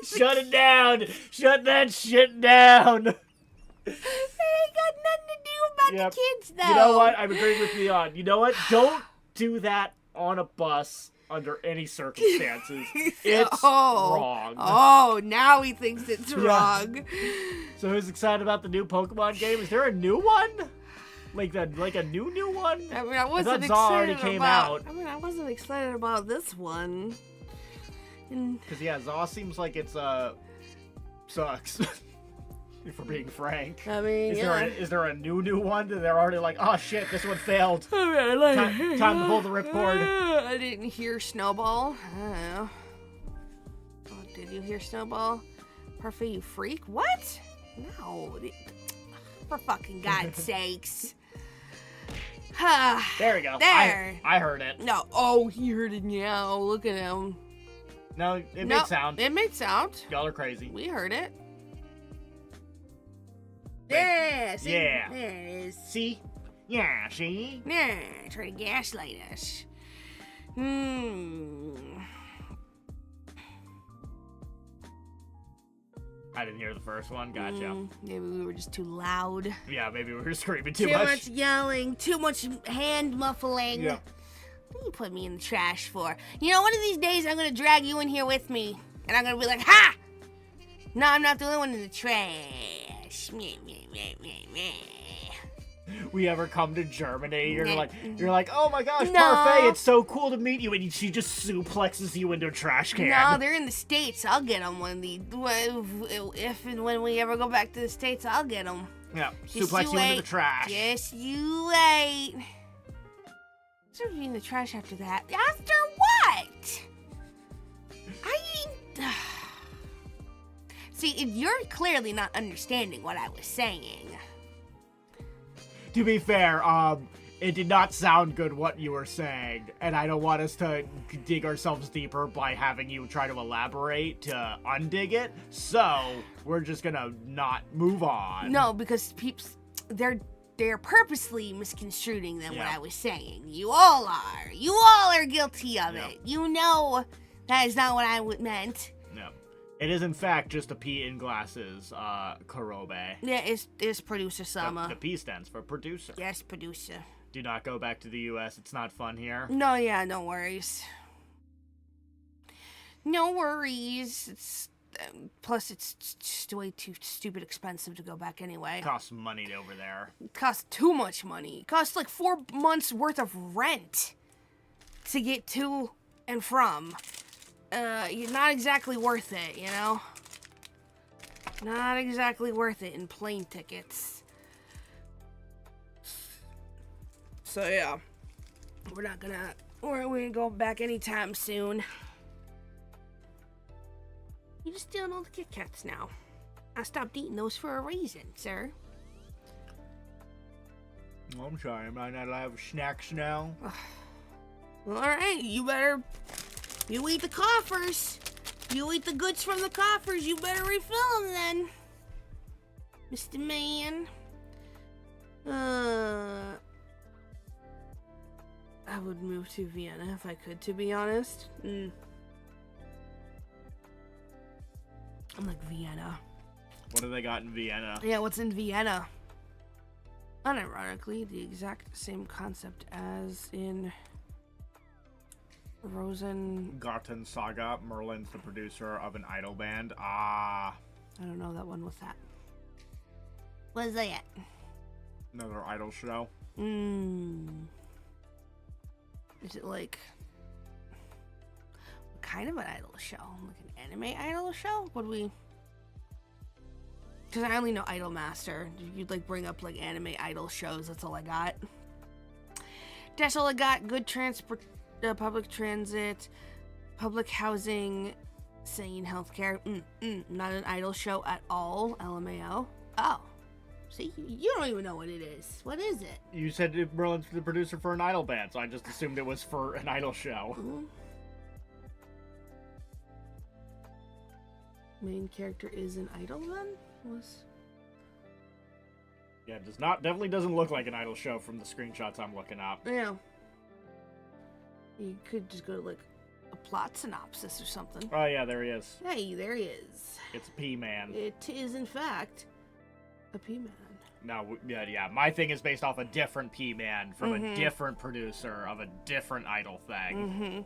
Shut it down. Shut that shit down. It ain't got nothing to do about the kids, though. You know what? I'm agreeing with Leon. You know what? Don't do that on a bus under any circumstances. It's wrong. Oh, now he thinks it's wrong. So who's excited about the new Pokemon game? Is there a new one? Like a new one? I mean, I wasn't excited already came out. I mean, I wasn't excited about this one. Because Zaw seems like it's sucks. If we're being frank. I mean, is there a new one that they're already like, oh shit, this one failed. Time to pull the ripcord. I didn't hear Snowball. Oh, did you hear Snowball? Parfait, you freak? What? No. For fucking God's sakes. There we go. There. I heard it. No. Oh, he heard it now. Look at him. No, it made sound. It made sound. Y'all are crazy. We heard it. Yeah, see? Yeah. There it is. See? Yeah, see? Yeah, try to gaslight us. I didn't hear the first one. Gotcha. Maybe we were just too loud. Yeah, maybe we were screaming too much yelling, too much hand muffling. Yeah. What do you put me in the trash for? You know, one of these days I'm gonna drag you in here with me, and I'm gonna be like, ha! No, I'm not the only one in the trash. Meh, meh, meh, meh, meh. We ever come to Germany, you're like, oh my gosh, No. Parfait, it's so cool to meet you, and she just suplexes you into a trash can. No, they're in the States. I'll get them when if and when we ever go back to the States, I'll get them. Yeah, Just suplex you wait. into the trash. Just you wait. What's in the trash after that? After what? See, you're clearly not understanding what I was saying. To be fair, it did not sound good what you were saying, and I don't want us to dig ourselves deeper by having you try to elaborate to undig it, so we're just gonna not move on. No, because peeps, they're purposely misconstruing what I was saying. You all are. You all are guilty of it. You know that is not what I meant. No. It is, in fact, just a P in glasses, Karobe. Yeah, it's producer Sama. The P stands for producer. Yes, producer. Do not go back to the U.S. It's not fun here. No, yeah, no worries. No worries. Plus, it's just way too stupid expensive to go back anyway. It costs money over there. It costs too much money. It costs like 4 months worth of rent to get to and from. Not exactly worth it, you know? Not exactly worth it in plane tickets. So yeah, we're gonna go back anytime soon. You're just stealing all the Kit Kats now. I stopped eating those for a reason, sir. I'm sorry, am I not allowed to have snacks now? Alright, you eat the coffers. You eat the goods from the coffers. You better refill them then, Mr. Man. I would move to Vienna if I could, to be honest. I like Vienna. What do they got in Vienna? Yeah, what's in Vienna? Unironically, the exact same concept as in Rosen. Garten Saga. Merlin's the producer of an idol band. I don't know that one. What's that? What is that? Another idol show. Is it like what kind of an idol show? Like an anime idol show? Because I only know Idol Master. You'd like bring up like anime idol shows. That's all I got. That's all I got. Good transport, public transit, public housing, sane healthcare. Not an idol show at all. LMAO. Oh. See, you don't even know what it is. What is it? You said Merlin's the producer for an idol band, so I just assumed it was for an idol show. Main character is an idol then? Yeah, it definitely doesn't look like an idol show from the screenshots I'm looking up. Yeah. You could just go to like a plot synopsis or something. Oh yeah, there he is. Hey, there he is. It's a P-Man. It is in fact a P-Man. No, yeah, my thing is based off a different P-Man from a different producer of a different idol thing.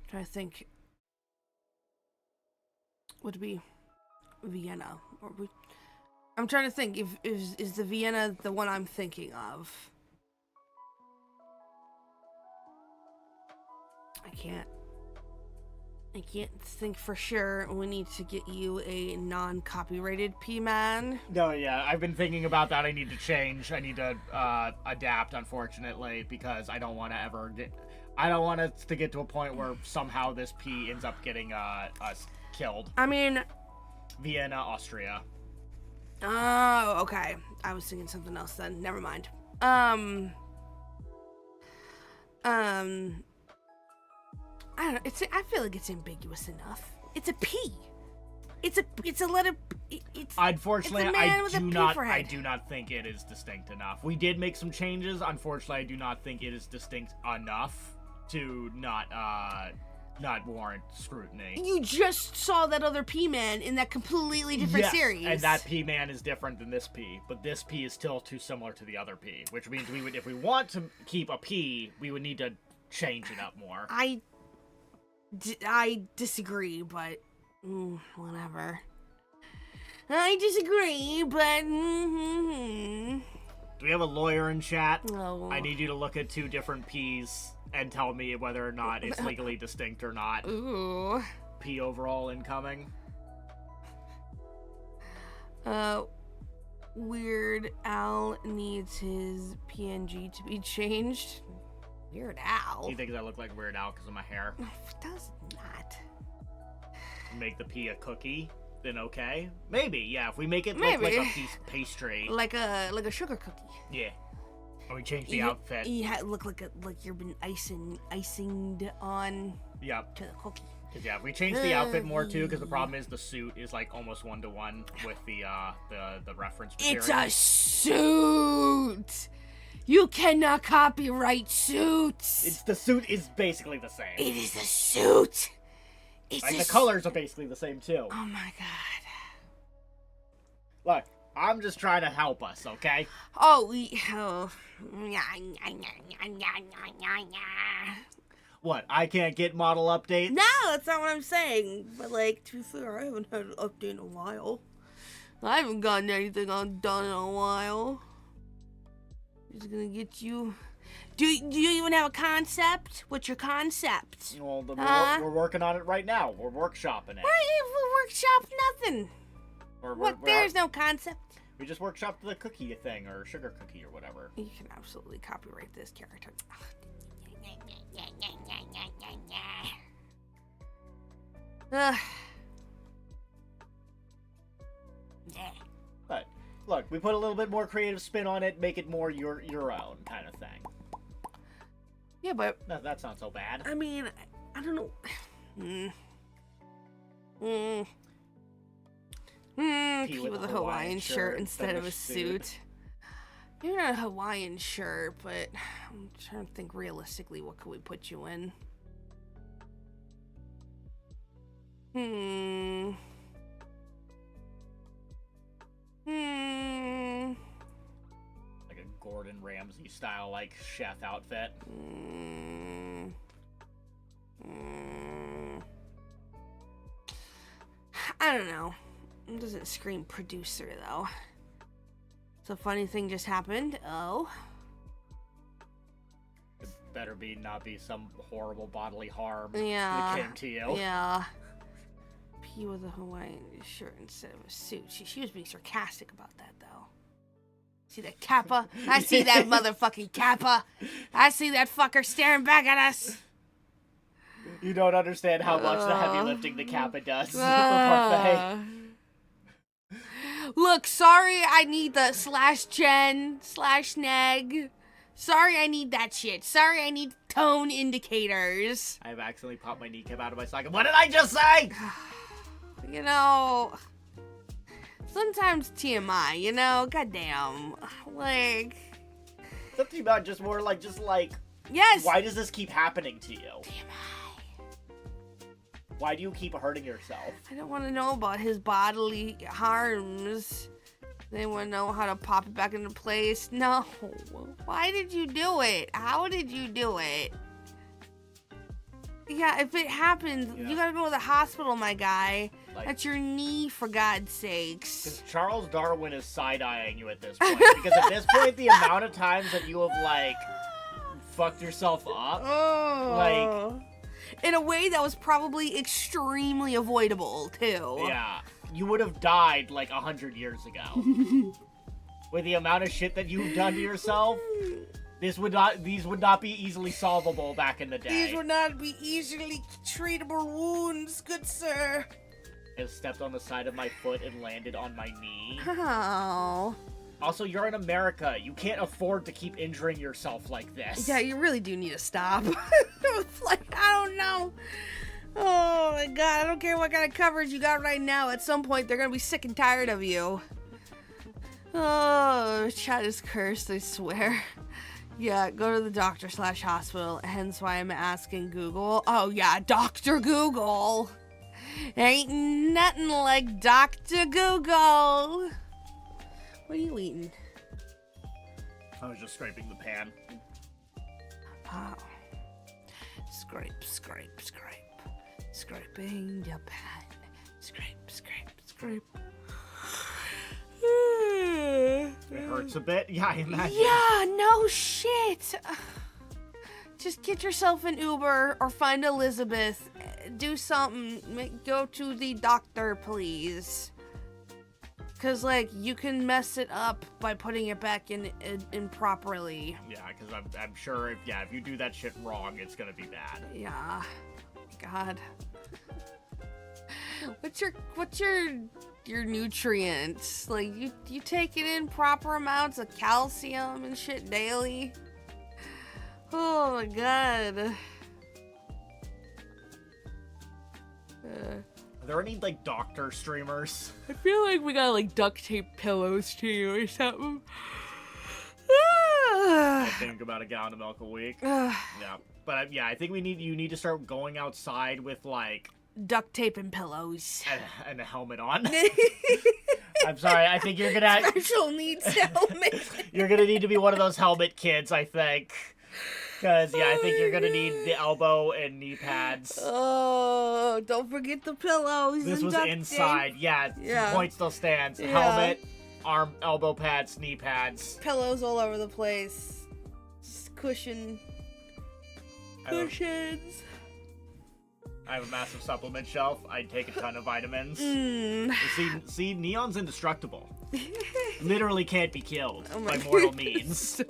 Trying to think. Would it be Vienna? I'm trying to think. Is the Vienna the one I'm thinking of? I can't think for sure. We need to get you a non-copyrighted P-Man. No, yeah, I've been thinking about that. I need to change. I need to adapt, unfortunately, because I don't want it to get to a point where somehow this P ends up getting us killed. I mean, Vienna, Austria. Oh, okay. I was thinking something else then. Never mind. I don't know. I feel like it's ambiguous enough. It's a P. It's a letter. Unfortunately, it's a man with a P for I head. do not think it is distinct enough. We did make some changes. Unfortunately, I do not think it is distinct enough to not not warrant scrutiny. You just saw that other P-Man in that completely different series. And that P-Man is different than this P, but this P is still too similar to the other P, which means we would, if we want to keep a P, we would need to change it up more. I disagree, but whatever. I disagree, but Do we have a lawyer in chat? Oh. I need you to look at 2 different P's and tell me whether or not it's legally distinct or not. Ooh. P overall incoming. Weird Al needs his PNG to be changed. Weird Al? He thinks I look like Weird Al because of my hair. It does not. Make the P a cookie, then okay. Maybe, yeah, if we make it look like a piece of pastry. Like a sugar cookie. Yeah. Or we change the outfit. You look like you've been icinged on Yep. to the cookie. Cause yeah, if we change the outfit more too, because the problem is the suit is like almost 1-to-1 with the reference material. It's a suit. You cannot copyright suits. The suit is basically the same. It is a suit. It's like the colors are basically the same too. Oh my god. Look, I'm just trying to help us, okay? Oh. What? I can't get model updates? No, that's not what I'm saying. But like, to be fair, I haven't had an update in a while. I haven't gotten anything done in a while. Just gonna get you. Do you even have a concept? What's your concept? Well, we're working on it right now. We're workshopping it. Why workshop nothing? There's no concept. We just workshopped the cookie thing, or sugar cookie, or whatever. You can absolutely copyright this character. But look, we put a little bit more creative spin on it, make it more your own kind of thing. Yeah, but that's not so bad. I mean, I don't know. P with a Hawaiian shirt instead of a suit. Maybe not a Hawaiian shirt, but I'm trying to think realistically, what could we put you in? Like a Gordon Ramsay style, like, chef outfit. I don't know. It doesn't scream producer, though. So funny thing just happened. Oh. It better not be some horrible bodily harm that came to you. Yeah. P with a Hawaiian shirt instead of a suit. She was being sarcastic about that, though. See that Kappa? I see that motherfucking Kappa. I see that fucker staring back at us. You don't understand how much the heavy lifting the Kappa does for Parfait. Look, sorry I need the /gen/neg. Sorry I need that shit. Sorry I need tone indicators. I've accidentally popped my kneecap out of my socket. What did I just say? You know, sometimes TMI, you know, goddamn. Like, something about just like, yes. Why does this keep happening to you? TMI. Why do you keep hurting yourself? I don't want to know about his bodily harms. They want to know how to pop it back into place. No. Why did you do it? How did you do it? Yeah, if it happens, you gotta go to the hospital, my guy. That's your knee, for God's sakes. Because Charles Darwin is side-eyeing you at this point. Because at this point, the amount of times that you have, like, fucked yourself up, like... in a way that was probably extremely avoidable, too. Yeah. You would have died, like, 100 years ago. With the amount of shit that you've done to yourself, these would not be easily solvable back in the day. These would not be easily treatable wounds, good sir. I stepped on the side of my foot and landed on my knee. Oh. Also, you're in America. You can't afford to keep injuring yourself like this. Yeah, you really do need to stop. Like, I don't know. Oh my god, I don't care what kind of coverage you got right now. At some point, they're gonna be sick and tired of you. Oh, chat is cursed, I swear. Yeah, go to the doctor/hospital, hence why I'm asking Google. Oh yeah, Dr. Google. Ain't nothing like Dr. Google. What are you eating? I was just scraping the pan. Oh. Scrape, scrape, scrape. Scraping your pan. Scrape, scrape, scrape. It hurts a bit. Yeah, I imagine. Yeah, no shit. Just get yourself an Uber or find Elizabeth. Do something. Go to the doctor, please. Because, like, you can mess it up by putting it back in improperly. Yeah, because I'm sure if you do that shit wrong, it's gonna be bad. Yeah. God. What's your nutrients? Like, you taking in proper amounts of calcium and shit daily? Oh my god. Are there any, like, doctor streamers? I feel like we got, like, duct tape pillows to you or something. I think about a gallon of milk a week. Yeah. But, I think you need to start going outside with, like... duct tape and pillows. And a helmet on. I'm sorry, I think you're gonna... Special needs helmet. You're gonna need to be one of those helmet kids, I think. Because, I think you're gonna need the elbow and knee pads. Oh, don't forget the pillows. This and was duct inside. tape. Yeah, Yeah. point still stands. Yeah. Helmet, arm, elbow pads, knee pads. Pillows all over the place. Just cushions. I have a massive supplement shelf. I take a ton of vitamins. Mm. See, Neon's indestructible. Literally can't be killed Oh my by mortal goodness. means.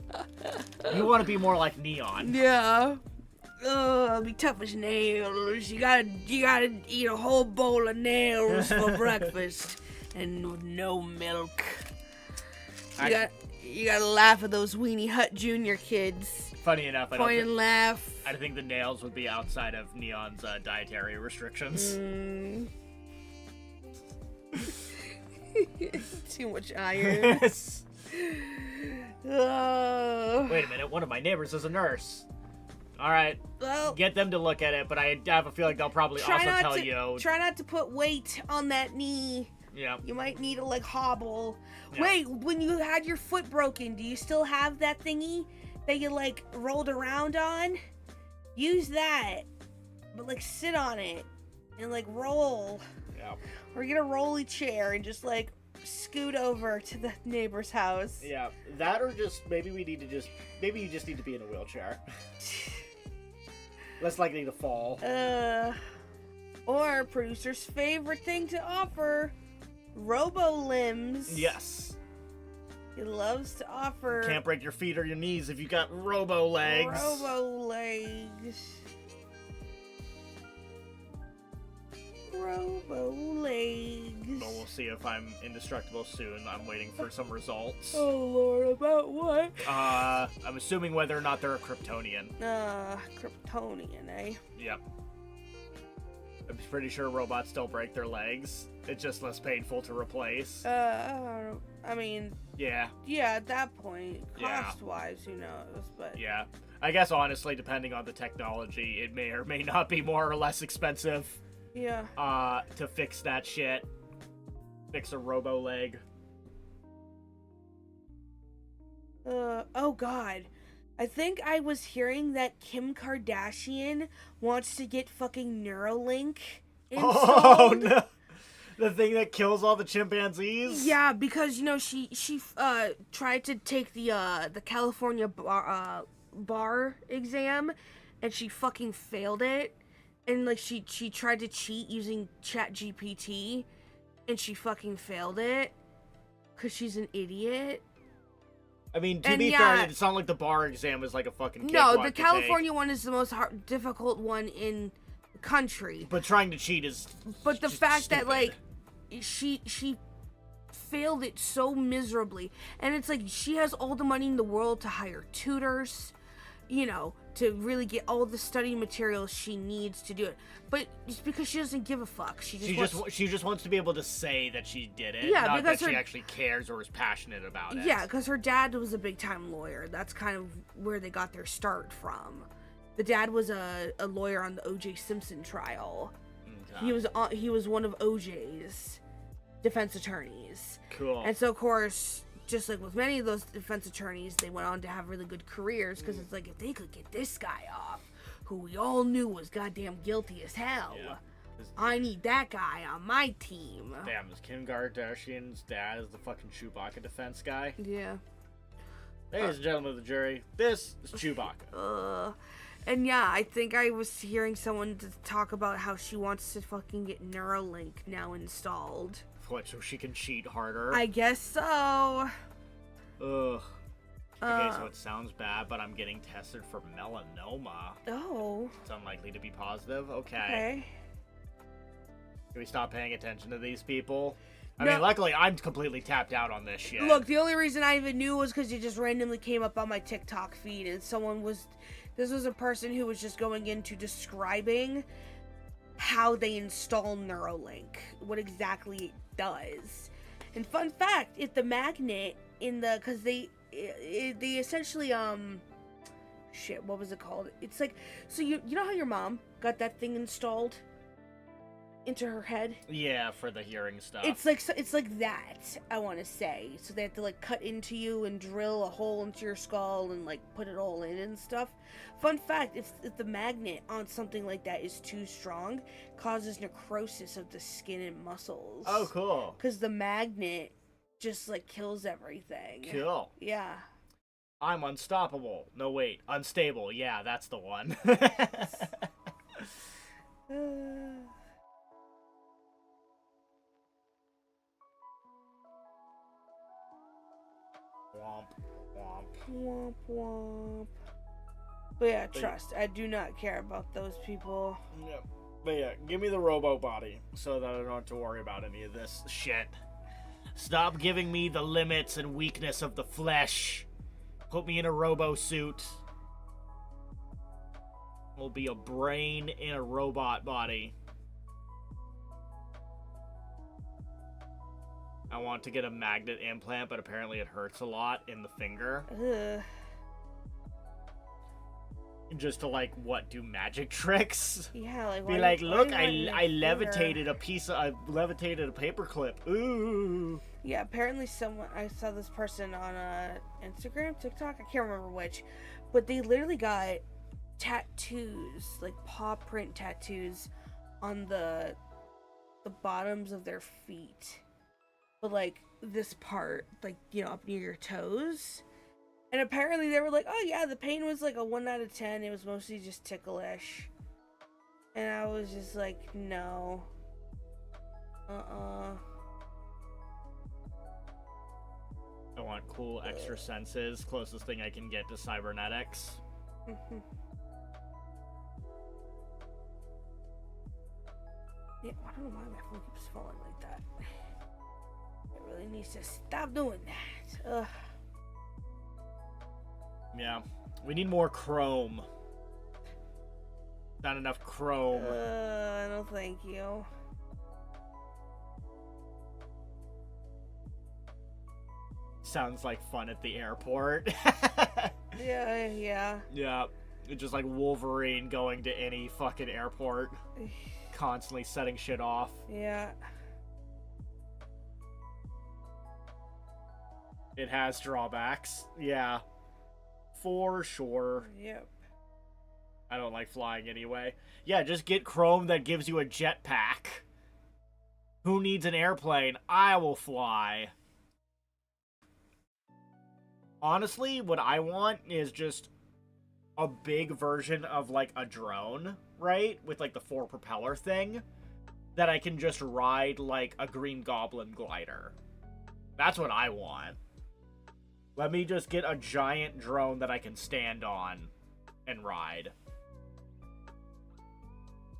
You want to be more like Neon. Yeah. Oh, be tough as nails. You gotta eat a whole bowl of nails for breakfast, and with no milk. You gotta laugh at those Weenie Hut Jr. kids. Funny enough, Point and laugh. I think the nails would be outside of Neon's dietary restrictions. Too much iron. Oh. Wait a minute, one of my neighbors is a nurse. Alright, Well, get them to look at it, but I have a feeling they'll probably also tell you. Try not to put weight on that knee. Yeah. You might need to, like, hobble. Yeah. Wait, when you had your foot broken, do you still have that thingy that you, like, rolled around on? Use that. But, like, sit on it and, like, roll. Yeah. Or get a rolly chair and just, like, scoot over to the neighbor's house. Yeah. That or just, maybe you just need to be in a wheelchair. Less likely to fall. Or producer's favorite thing to offer, Robo-Limbs. Yes. He loves to offer Can't break your feet or your knees if you got robo-legs. Robo-legs. Robo-legs. But we'll see if I'm indestructible soon. I'm waiting for some results. Oh lord, about what? I'm assuming whether or not they're a Kryptonian. Kryptonian, eh? Yep. I'm pretty sure robots still break their legs. It's just less painful to replace. I mean, Yeah. yeah, at that point, Yeah. cost-wise, who knows, but... Yeah. I guess honestly, depending on the technology, it may or may not be more or less expensive. Yeah. To fix that shit. Fix a robo-leg. Oh god. I think I was hearing that Kim Kardashian wants to get fucking Neuralink installed. Oh no! The thing that kills all the chimpanzees? Yeah, because, you know, she tried to take the California bar exam, and she fucking failed it. And, like, she tried to cheat using ChatGPT, and she fucking failed it. Because she's an idiot. I mean, to be fair, it's not like the bar exam is like a fucking No, cakewalk the to California one is the most difficult one in the country. But trying to cheat is But the just fact stupid. that, like, she failed it so miserably. And it's like, she has all the money in the world to hire tutors, you know, to really get all the study materials she needs to do it. But it's because she doesn't give a fuck. She just wants to be able to say that she did it, yeah, not because that she actually cares or is passionate about it. Yeah, because her dad was a big-time lawyer. That's kind of where they got their start from. The dad was a lawyer on the O.J. Simpson trial. Okay. He was one of O.J.'s defense attorneys. Cool. And so, of course, just like with many of those defense attorneys, they went on to have really good careers, because it's like, if they could get this guy off, who we all knew was goddamn guilty as hell, I need that guy on my team. Damn, is Kim Kardashian's dad is the fucking Chewbacca defense guy? Yeah. Ladies and gentlemen of the jury, this is Chewbacca. And yeah, I think I was hearing someone talk about how she wants to fucking get Neuralink now installed. What, so she can cheat harder? I guess so. Ugh. Okay, so it sounds bad, but I'm getting tested for melanoma. Oh. It's unlikely to be positive? Okay. Can we stop paying attention to these people? I mean, luckily, I'm completely tapped out on this shit. Look, the only reason I even knew was because it just randomly came up on my TikTok feed, and this was a person who was just going into describing how they install Neuralink, what exactly it does. And fun fact, if the magnet because they essentially, shit, what was it called? It's like, so you know how your mom got that thing installed into her head? Yeah, for the hearing stuff. It's like that, I want to say. So they have to like cut into you and drill a hole into your skull and like put it all in and stuff. Fun fact, if the magnet on something like that is too strong, it causes necrosis of the skin and muscles. Oh, cool. Because the magnet just like kills everything. Cool. Yeah. I'm unstoppable. No, wait. Unstable. Yeah, that's the one. Womp, womp. Womp womp. But yeah, trust, I do not care about those people. Yeah. But yeah, give me the robo body so that I don't have to worry about any of this shit. Stop giving me the limits and weakness of the flesh. Put me in a robo suit. Will be a brain in a robot body. I want to get a magnet implant, but apparently it hurts a lot in the finger. Ugh. Just to, like, what, do magic tricks? Yeah, like, be like, look, I levitated I levitated a paperclip. Ooh. Yeah, apparently I saw this person on Instagram, TikTok, I can't remember which, but they literally got tattoos, like paw print tattoos on the bottoms of their feet. But like this part, like, you know, up near your toes. And apparently they were like, oh yeah, the pain was like a 1 out of 10. It was mostly just ticklish. And I was just like, no. I want cool extra senses. Closest thing I can get to cybernetics. Yeah, I don't know why my phone keeps falling like that. It really needs to stop doing that. Ugh. Yeah, we need more chrome. Not enough chrome. No thank you. Sounds like fun at the airport. Yeah. Yeah, it's just like Wolverine going to any fucking airport. Constantly setting shit off. Yeah. It has drawbacks. Yeah. For sure. Yep. I don't like flying anyway. Yeah, just get chrome that gives you a jetpack. Who needs an airplane? I will fly. Honestly, what I want is just a big version of, like, a drone, right? With, like, the 4 propeller thing. That I can just ride like a Green Goblin glider. That's what I want. Let me just get a giant drone that I can stand on and ride.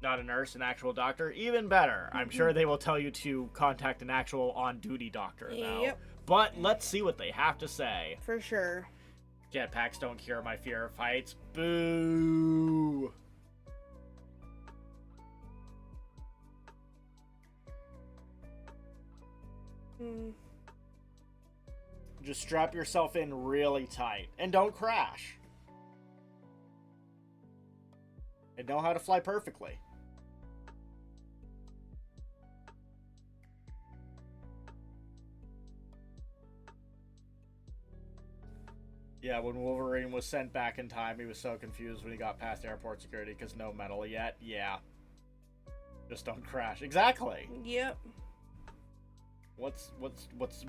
Not a nurse, an actual doctor? Even better. I'm sure they will tell you to contact an actual on-duty doctor, though. Yep. But let's see what they have to say. For sure. Jetpacks don't cure my fear of heights. Boo! Just strap yourself in really tight. And don't crash. And know how to fly perfectly. Yeah, when Wolverine was sent back in time, he was so confused when he got past airport security because no metal yet. Yeah. Just don't crash. Exactly. Yep. What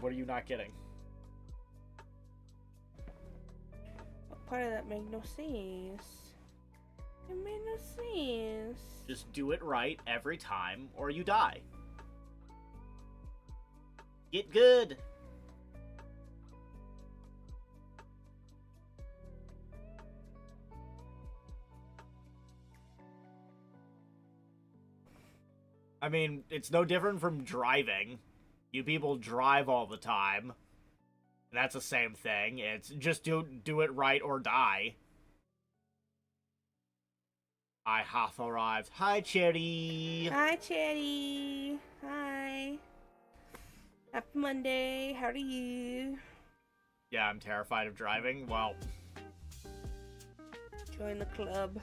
are you not getting? What part of that made no sense? It made no sense. Just do it right every time, or you die. Get good. I mean, it's no different from driving. You people drive all the time. That's the same thing. It's just do it right or die. I have arrived. Hi, Cherry. Hi, Chatty. Hi. Happy Monday. How are you? Yeah, I'm terrified of driving. Well, Join the club.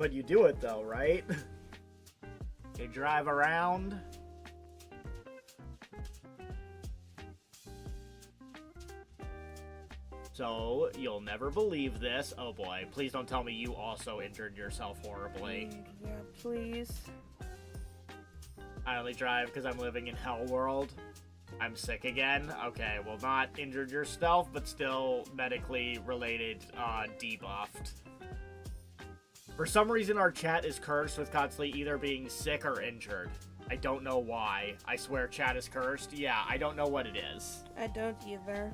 but you do it though, right? You drive around. So, you'll never believe this. Oh boy, please don't tell me you also injured yourself horribly. Yeah, please. I only drive because I'm living in Hell World. I'm sick again. Okay, well, not injured yourself, but still medically related, debuffed. For some reason, our chat is cursed with constantly either being sick or injured. I don't know why. I swear chat is cursed. Yeah, I don't know what it is. I don't either.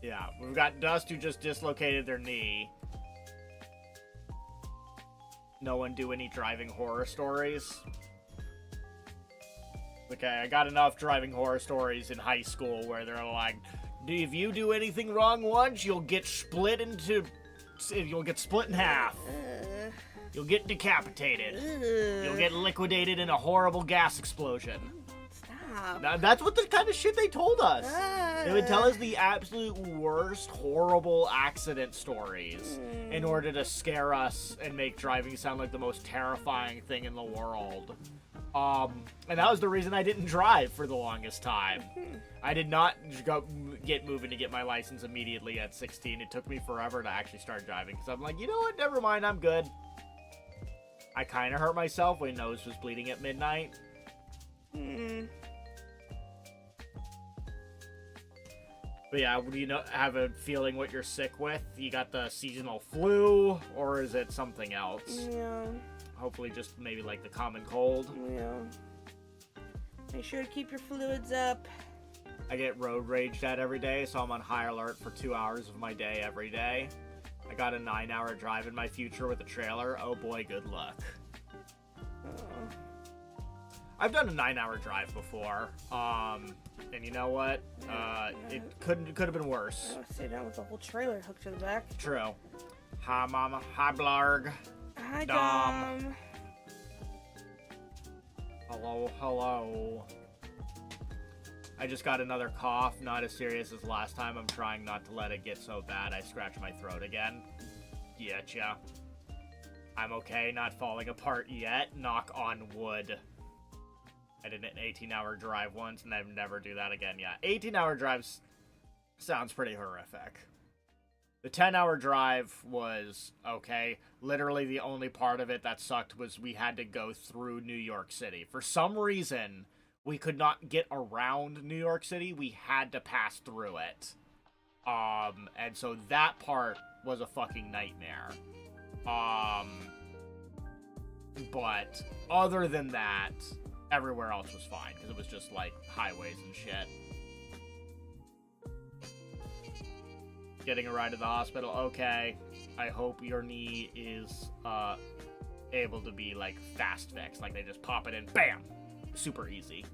Yeah, we've got Dust who just dislocated their knee. No one do any driving horror stories. Okay, I got enough driving horror stories in high school where they're like, if you do anything wrong once, you'll get split in half. You'll get decapitated. You'll get liquidated in a horrible gas explosion. Stop. Now, that's what the kind of shit they told us. They would tell us the absolute worst, horrible accident stories in order to scare us and make driving sound like the most terrifying thing in the world. And that was the reason I didn't drive for the longest time. I did not get moving to get my license immediately at 16. It took me forever to actually start driving because I'm like, you know what? Never mind, I'm good. I kind of hurt myself when nose was bleeding at midnight. But yeah, do you have a feeling what you're sick with? You got the seasonal flu, or is it something else? Yeah. Hopefully just maybe like the common cold. Yeah. Make sure to keep your fluids up. I get road raged at every day, so I'm on high alert for 2 hours of my day every day. I got a 9-hour drive in my future with a trailer. Oh boy, good luck. I've done a 9-hour drive before, and you know what? It could have been worse. I sit down with the whole trailer hooked to the back. True. Hi, Mama. Hi, Blarg. Hi, Dom. Dom. Hello, hello. I just got another cough, not as serious as last time. I'm trying not to let it get so bad I scratch my throat again. Getcha. I'm okay, not falling apart yet. Knock on wood. I did an 18-hour drive once, and I'd never do that again. Yeah, 18-hour drives sounds pretty horrific. The 10-hour drive was okay. Literally, the only part of it that sucked was we had to go through New York City. For some reason, we could not get around New York City. We had to pass through it. And so that part was a fucking nightmare. But other than that, everywhere else was fine, because it was just, like, highways and shit. Getting a ride to the hospital, okay. I hope your knee is, able to be, like, fast fixed. Like, they just pop it in, bam! Super easy.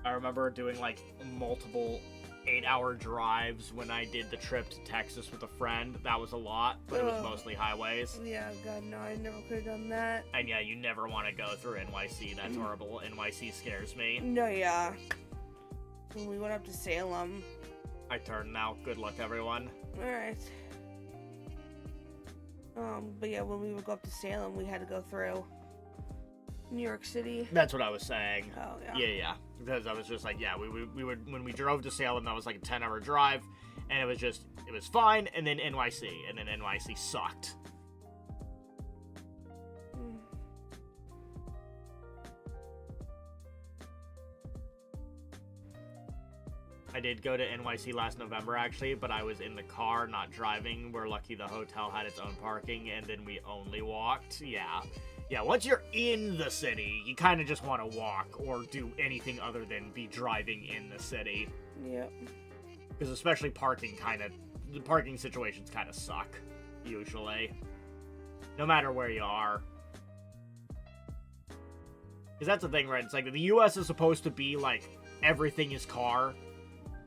I remember doing like multiple 8-hour drives when I did the trip to Texas with a friend. That was a lot, but it was mostly highways. Yeah, God, no, I never could have done that. And yeah, you never want to go through NYC. That's horrible. NYC scares me. No, yeah. When we went up to Salem. I turned now. Good luck, everyone. Alright. But yeah, when we would go up to Salem, we had to go through New York City. That's what I was saying. Oh, yeah. Yeah. Because I was just like, yeah, we would, when we drove to Salem, that was like a 10-hour drive, and it was fine, and then NYC, and then NYC sucked. I did go to NYC last November, actually, but I was in the car, not driving. We're lucky the hotel had its own parking, and then we only walked. Yeah, once you're in the city, you kind of just want to walk or do anything other than be driving in the city. Yep. Because especially the parking situations kind of suck, usually. No matter where you are. Because that's the thing, right? It's like the US is supposed to be like, everything is car.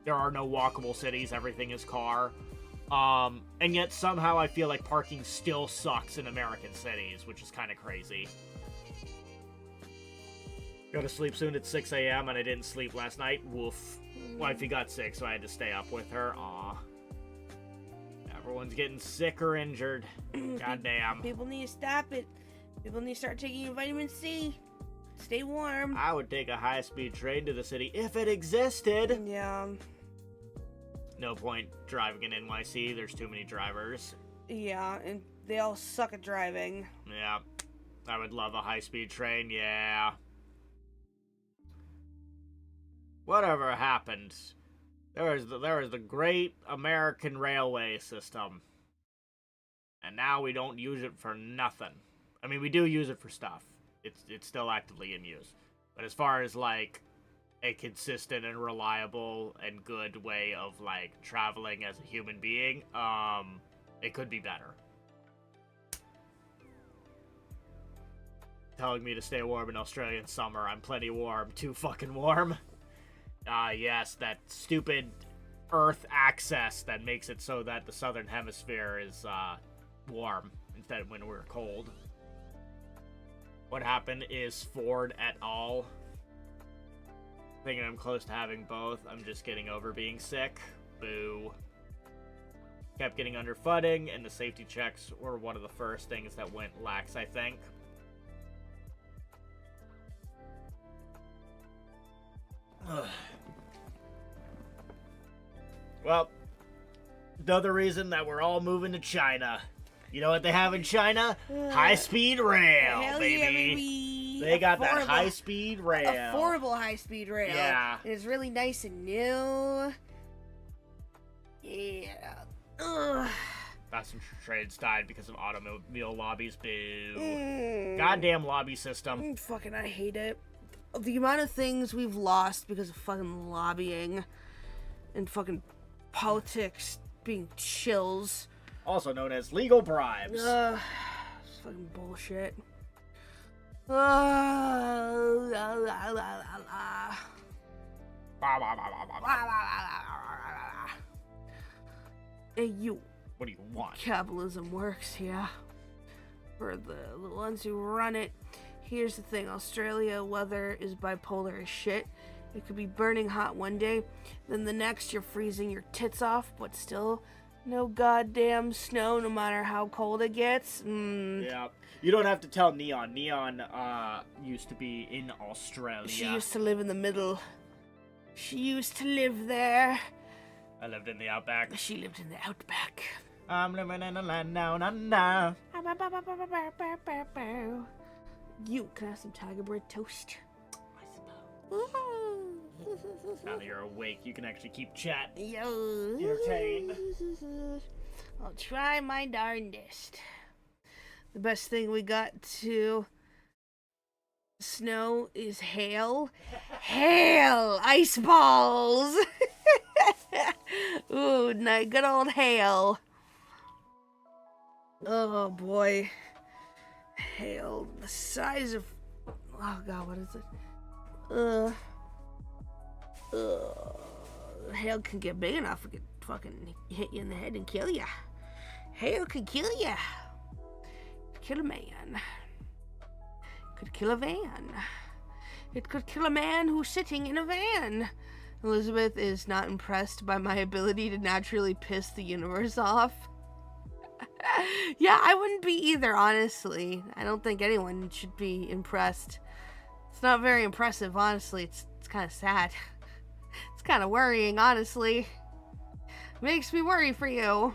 There are no walkable cities, everything is car. And yet somehow I feel like parking still sucks in American cities, which is kind of crazy. Go to sleep soon at 6 a.m. and I didn't sleep last night. Woof. Wifey got sick, so I had to stay up with her. Aw. Everyone's getting sick or injured. Goddamn. People need to stop it. People need to start taking vitamin C. Stay warm. I would take a high-speed train to the city if it existed. Yeah. No point driving in NYC. There's too many drivers. Yeah, and they all suck at driving. Yeah. I would love a high-speed train, yeah. Whatever happened? There was the great American railway system. And now we don't use it for nothing. I mean, we do use it for stuff. It's still actively in use. But as far as, like, a consistent and reliable and good way of, like, traveling as a human being, it could be better. Telling me to stay warm in Australian summer. I'm plenty warm. Too fucking warm. Yes, that stupid Earth access that makes it so that the southern hemisphere is, warm instead of when we're cold. What happened is Ford et al. Thinking I'm close to having both. I'm just getting over being sick. Boo. Kept getting under footing, and the safety checks were one of the first things that went lax, I think. Well, the other reason that we're all moving to China. You know what they have in China? High-speed rail, Hell baby. Yeah, baby. They got that high-speed rail. Affordable high-speed rail. Yeah. It's really nice and new. Yeah. Ugh. That's when trades died because of automobile lobbies. Boo. Goddamn lobby system. Fucking, I hate it. The amount of things we've lost because of fucking lobbying and fucking politics being chills. Also known as legal bribes. It's fucking bullshit. Hey, you. What do you want? Capitalism works, yeah. For the ones who run it. Here's the thing, Australia weather is bipolar as shit. It could be burning hot one day, then the next you're freezing your tits off, but still no goddamn snow no matter how cold it gets. Yeah. You don't have to tell Neon. Neon used to be in Australia. She used to live in the middle. She used to live there. I lived in the outback. She lived in the outback. I'm living in a land down under. You can I have some tiger bread toast? I suppose. Now that you're awake, you can actually keep chat. Yo. Entertained. I'll try my darndest. The best thing we got to snow is hail. Hail! Ice balls! Ooh, good old hail. Oh boy. Hail the size of... Oh god, what is it? Hail can get big enough, it could fucking hit you in the head and kill ya. Hail could kill ya. Kill a man. Could kill a van. It could kill a man who's sitting in a van. Elizabeth is not impressed by my ability to naturally piss the universe off. Yeah, I wouldn't be either, honestly. I don't think anyone should be impressed. It's not very impressive, honestly. It's kind of sad. It's kind of worrying, honestly. Makes me worry for you.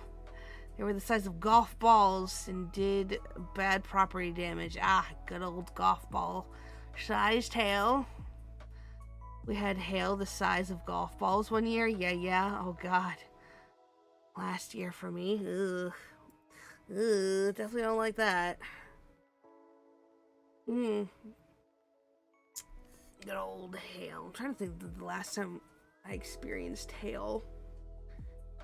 They were the size of golf balls and did bad property damage. Ah, good old golf ball sized hail. We had hail the size of golf balls one year. Yeah. Oh, God. Last year for me. Ugh. Definitely don't like that. Good old hail. I'm trying to think of the last time I experienced hail.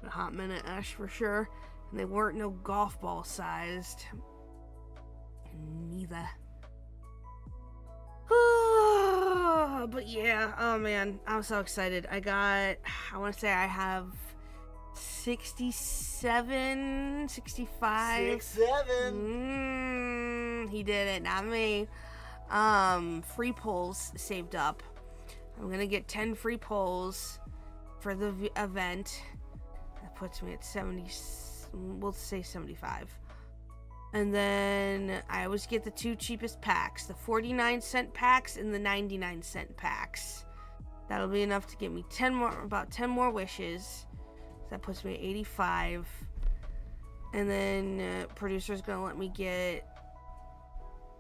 A hot minute, Ash, for sure. And they weren't no golf ball sized. Neither. But yeah, oh man, I'm so excited. I want to say I have 67, 65. 6-7. He did it, not me. Free polls saved up. I'm gonna get 10 free polls for the event. That puts me at 70, we'll say 75. And then I always get the 2 cheapest packs, the 49-cent packs and the 99-cent packs. That'll be enough to get me about 10 more wishes. So that puts me at 85. And then producer's gonna let me get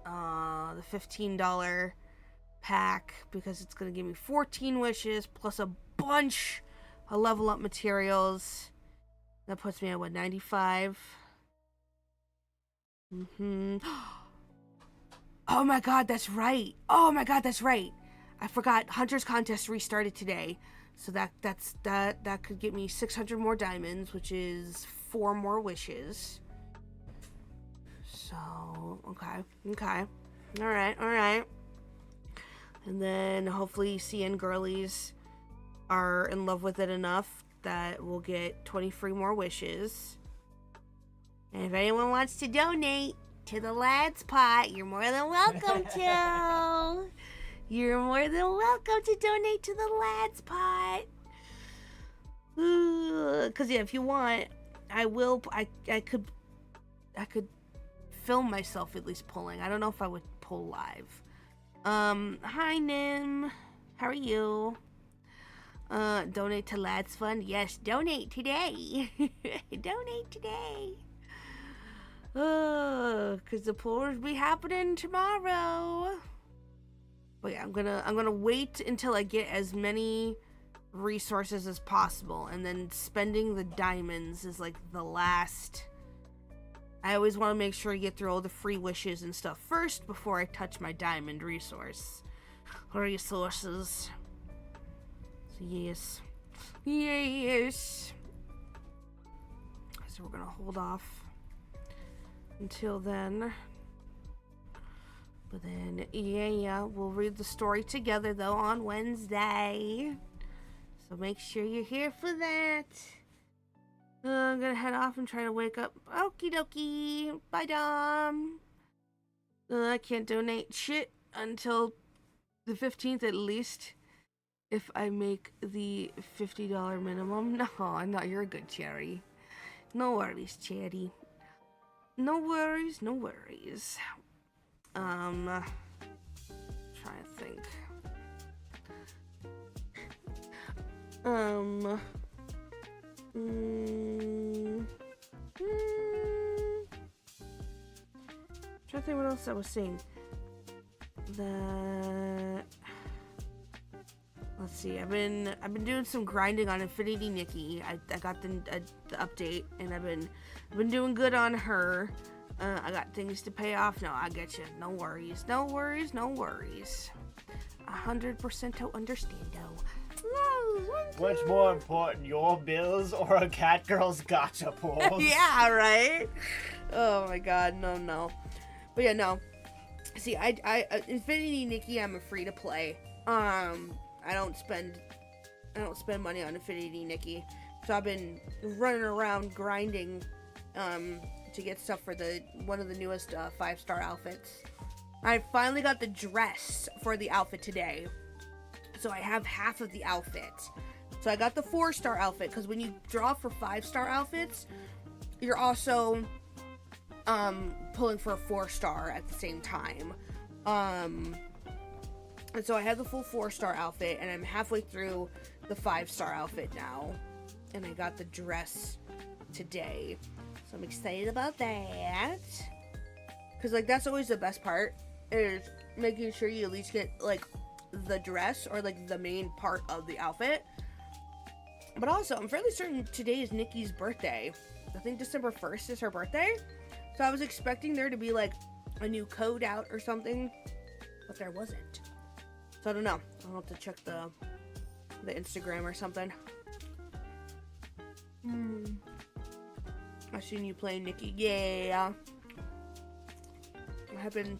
the $15 pack because it's gonna give me 14 wishes plus a bunch of level up materials. That puts me at what, 95? Oh my god, that's right. I forgot Hunter's Contest restarted today. So that could get me 600 more diamonds, which is 4 more wishes. So, okay. All right. And then hopefully CN girlies are in love with it enough that we'll get 20 free more wishes. And if anyone wants to donate to the Lads Pot, you're more than welcome to. You're more than welcome to donate to the Lads Pot. Cause yeah, if you want, I could film myself at least pulling. I don't know if I would pull live. Hi Nim, how are you? Donate to Lads Fund. Yes, donate today. Donate today. Cause the pool will be happening tomorrow. But yeah, I'm gonna wait until I get as many resources as possible, and then spending the diamonds is like the last. I always want to make sure I get through all the free wishes and stuff first before I touch my diamond resources. So yes. So we're gonna hold off until then. But then, yeah, we'll read the story together, though, on Wednesday. So make sure you're here for that. I'm gonna head off and try to wake up. Okie dokie. Bye, Dom. I can't donate shit until the 15th at least. If I make the $50 minimum. No, I'm not. You're a good charity. No worries, charity. No worries. Trying to think. Trying to think what else I was saying. Let's see. I've been doing some grinding on Infinity Nikki. I got the update, and I've been doing good on her. I got things to pay off. No, I get you. No worries. 100% to understand, though. What's more important, your bills or a cat girl's gotcha pulls? Yeah, right? Oh my god, no. But yeah, no. See, I Infinity Nikki, I'm a free to play. I don't spend I don't spend money on Affinity Nikki. So I've been running around grinding to get stuff for one of the newest 5-star outfits. I finally got the dress for the outfit today. So I have half of the outfit. So I got the 4-star outfit because when you draw for 5-star outfits, you're also pulling for a 4-star at the same time. And so I have the full 4-star outfit, and I'm halfway through the 5-star outfit now. And I got the dress today. So I'm excited about that. Because, like, that's always the best part, is making sure you at least get, like, the dress or, like, the main part of the outfit. But also, I'm fairly certain today is Nikki's birthday. I think December 1st is her birthday. So I was expecting there to be, like, a new code out or something. But there wasn't. So I don't know. I'll have to check the Instagram or something. I've seen you playing Nikki. Yeah. I have been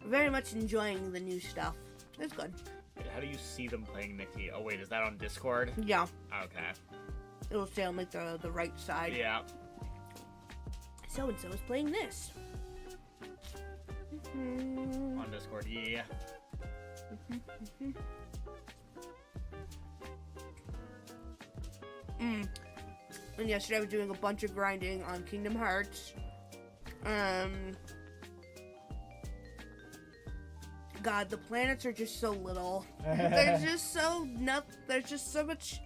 very much enjoying the new stuff. It's good. How do you see them playing Nikki? Oh wait, is that on Discord? Yeah. Okay. It'll stay on like the right side. Yeah. So and so is playing this. On Discord, yeah. And yesterday I was doing a bunch of grinding on Kingdom Hearts. God, the planets are just so little. There's just so much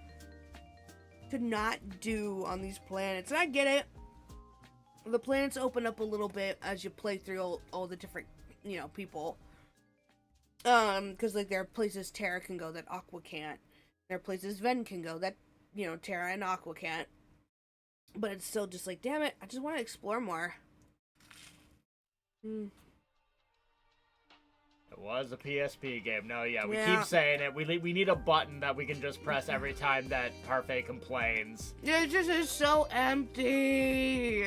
to not do on these planets. And I get it. The planets open up a little bit as you play through all the different, people. Because, like, there are places Terra can go that Aqua can't. There are places Ven can go that, Terra and Aqua can't. But it's still just like, damn it, I just want to explore more. It was a PSP game. No, yeah, we keep saying it. We need a button that we can just press every time that Parfait complains. It just is so empty.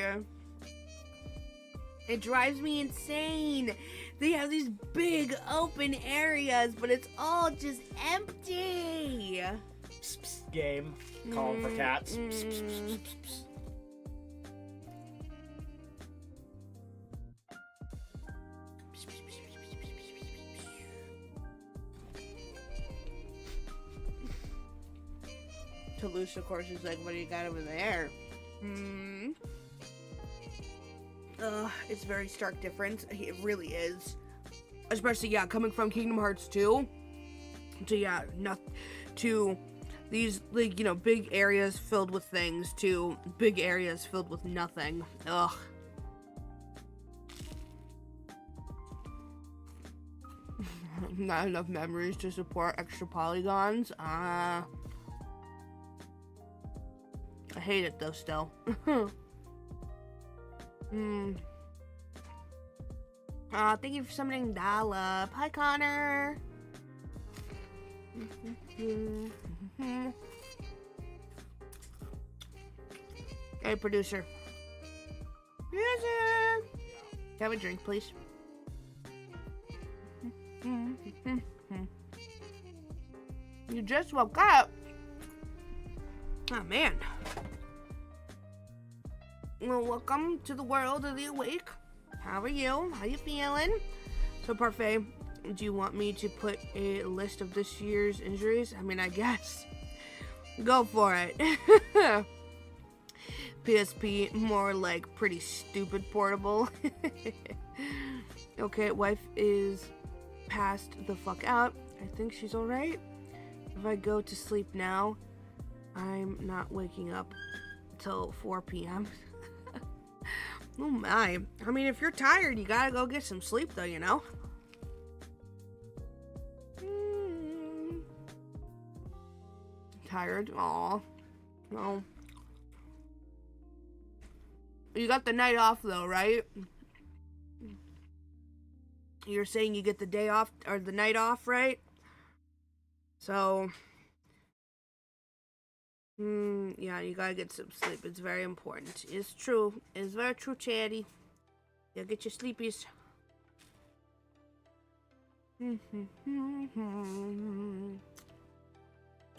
It drives me insane. They have these big open areas, but it's all just empty. Psst, psst, game. Calling for cats. Psst, psst, psst, psst, psst. Toulouse, of course, is like, what do you got over there? It's very stark difference. It really is. Especially, coming from Kingdom Hearts 2 to these, like, big areas filled with things to big areas filled with nothing. Ugh. Not enough memories to support extra polygons. I hate it though still. Thank you for summoning Dollop. Hi, Connor. Hey, producer. Music. Have a drink, please. You just woke up. Oh, man. Well, welcome to the world of the awake. How are you? How you feeling? So, Parfait, do you want me to put a list of this year's injuries? I mean, I guess. Go for it. PSP, more like pretty stupid portable. Okay, wife is passed the fuck out. I think she's alright. If I go to sleep now, I'm not waking up till 4 p.m. Oh my. I mean, if you're tired, you gotta go get some sleep though, Tired? Aw. No. You got the night off though, right? You're saying you get the day off, or the night off, right? So, yeah, you gotta get some sleep. It's very important. It's true. It's very true, Chatty. Yeah, get your sleepies.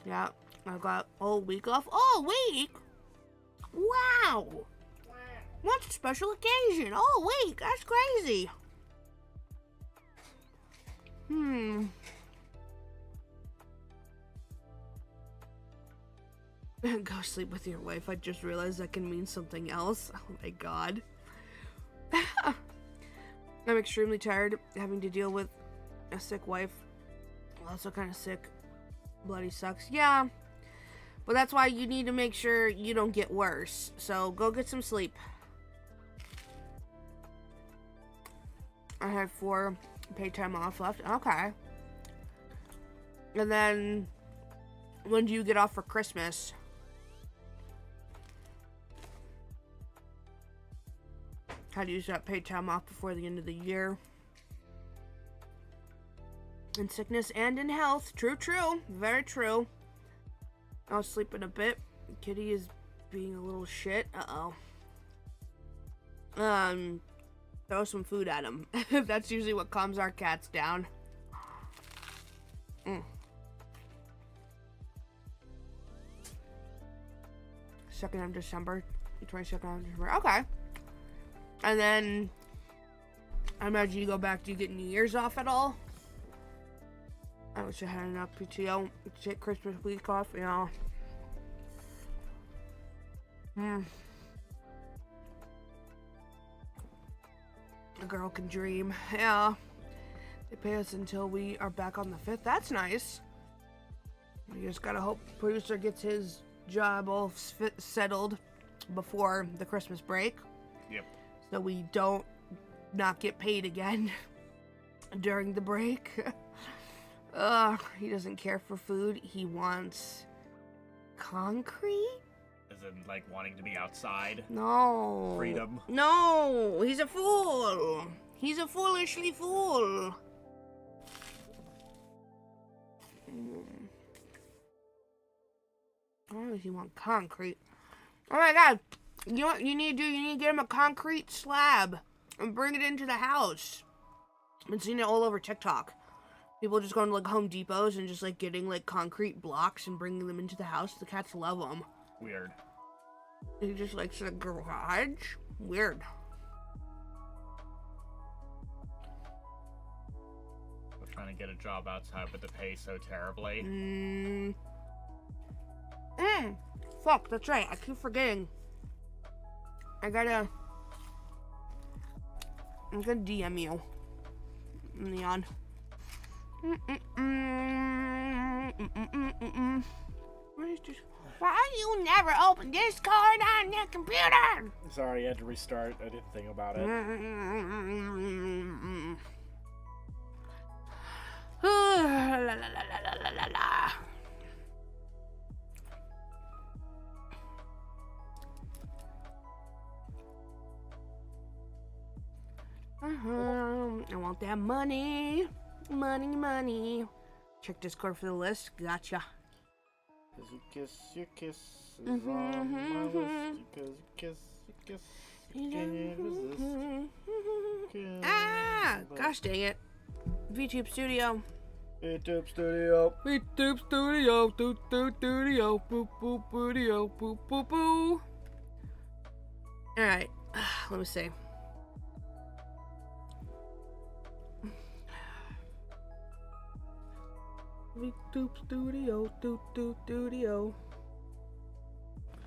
Yeah. I got all week off. All week? Wow. What's a special occasion? All week. That's crazy. Go sleep with your wife. I just realized that can mean something else. Oh my god. I'm extremely tired having to deal with a sick wife. Also kind of sick. Bloody sucks. Yeah. But that's why you need to make sure you don't get worse. So go get some sleep. I have 4 paid time off left. Okay. And then when do you get off for Christmas? How to use that paid time off before the end of the year. In sickness and in health. True, true. Very true. I'll sleep in a bit. Kitty is being a little shit. Uh-oh. Throw some food at him. That's usually what calms our cats down. 2nd of December. 22nd of December. Okay. And then, I imagine you go back. Do you get New Year's off at all? I wish I had enough PTO to take Christmas week off, you know. A girl can dream. Yeah. They pay us until we are back on the 5th. That's nice. We just gotta hope producer gets his job all settled before the Christmas break. Yep. So we don't not get paid again during the break. He doesn't care for food. He wants concrete? As in, like, wanting to be outside? No. Freedom? No! He's a fool! He's a foolishly fool! Why does he want concrete? Oh my god! You know what you need to do? You need to get him a concrete slab and bring it into the house. I've been seeing it all over TikTok. People just going to like Home Depots and just like getting like concrete blocks and bringing them into the house. The cats love them. Weird. He just likes the garage. Weird. We're trying to get a job outside, but the pay so terribly. Fuck, that's right. I keep forgetting. I'm gonna DM you, Leon. Why you never open Discord on your computer? Sorry, I had to restart. I didn't think about it. I want that money. Money. Check Discord for the list. Gotcha. Cause your kiss is on my list. Because you can't resist. Gosh dang it. VTube Studio. YouTube Studio. Boop, boop, studio. Boop, boop, boo. Alright. Let me see. YouTube Studio, Studio.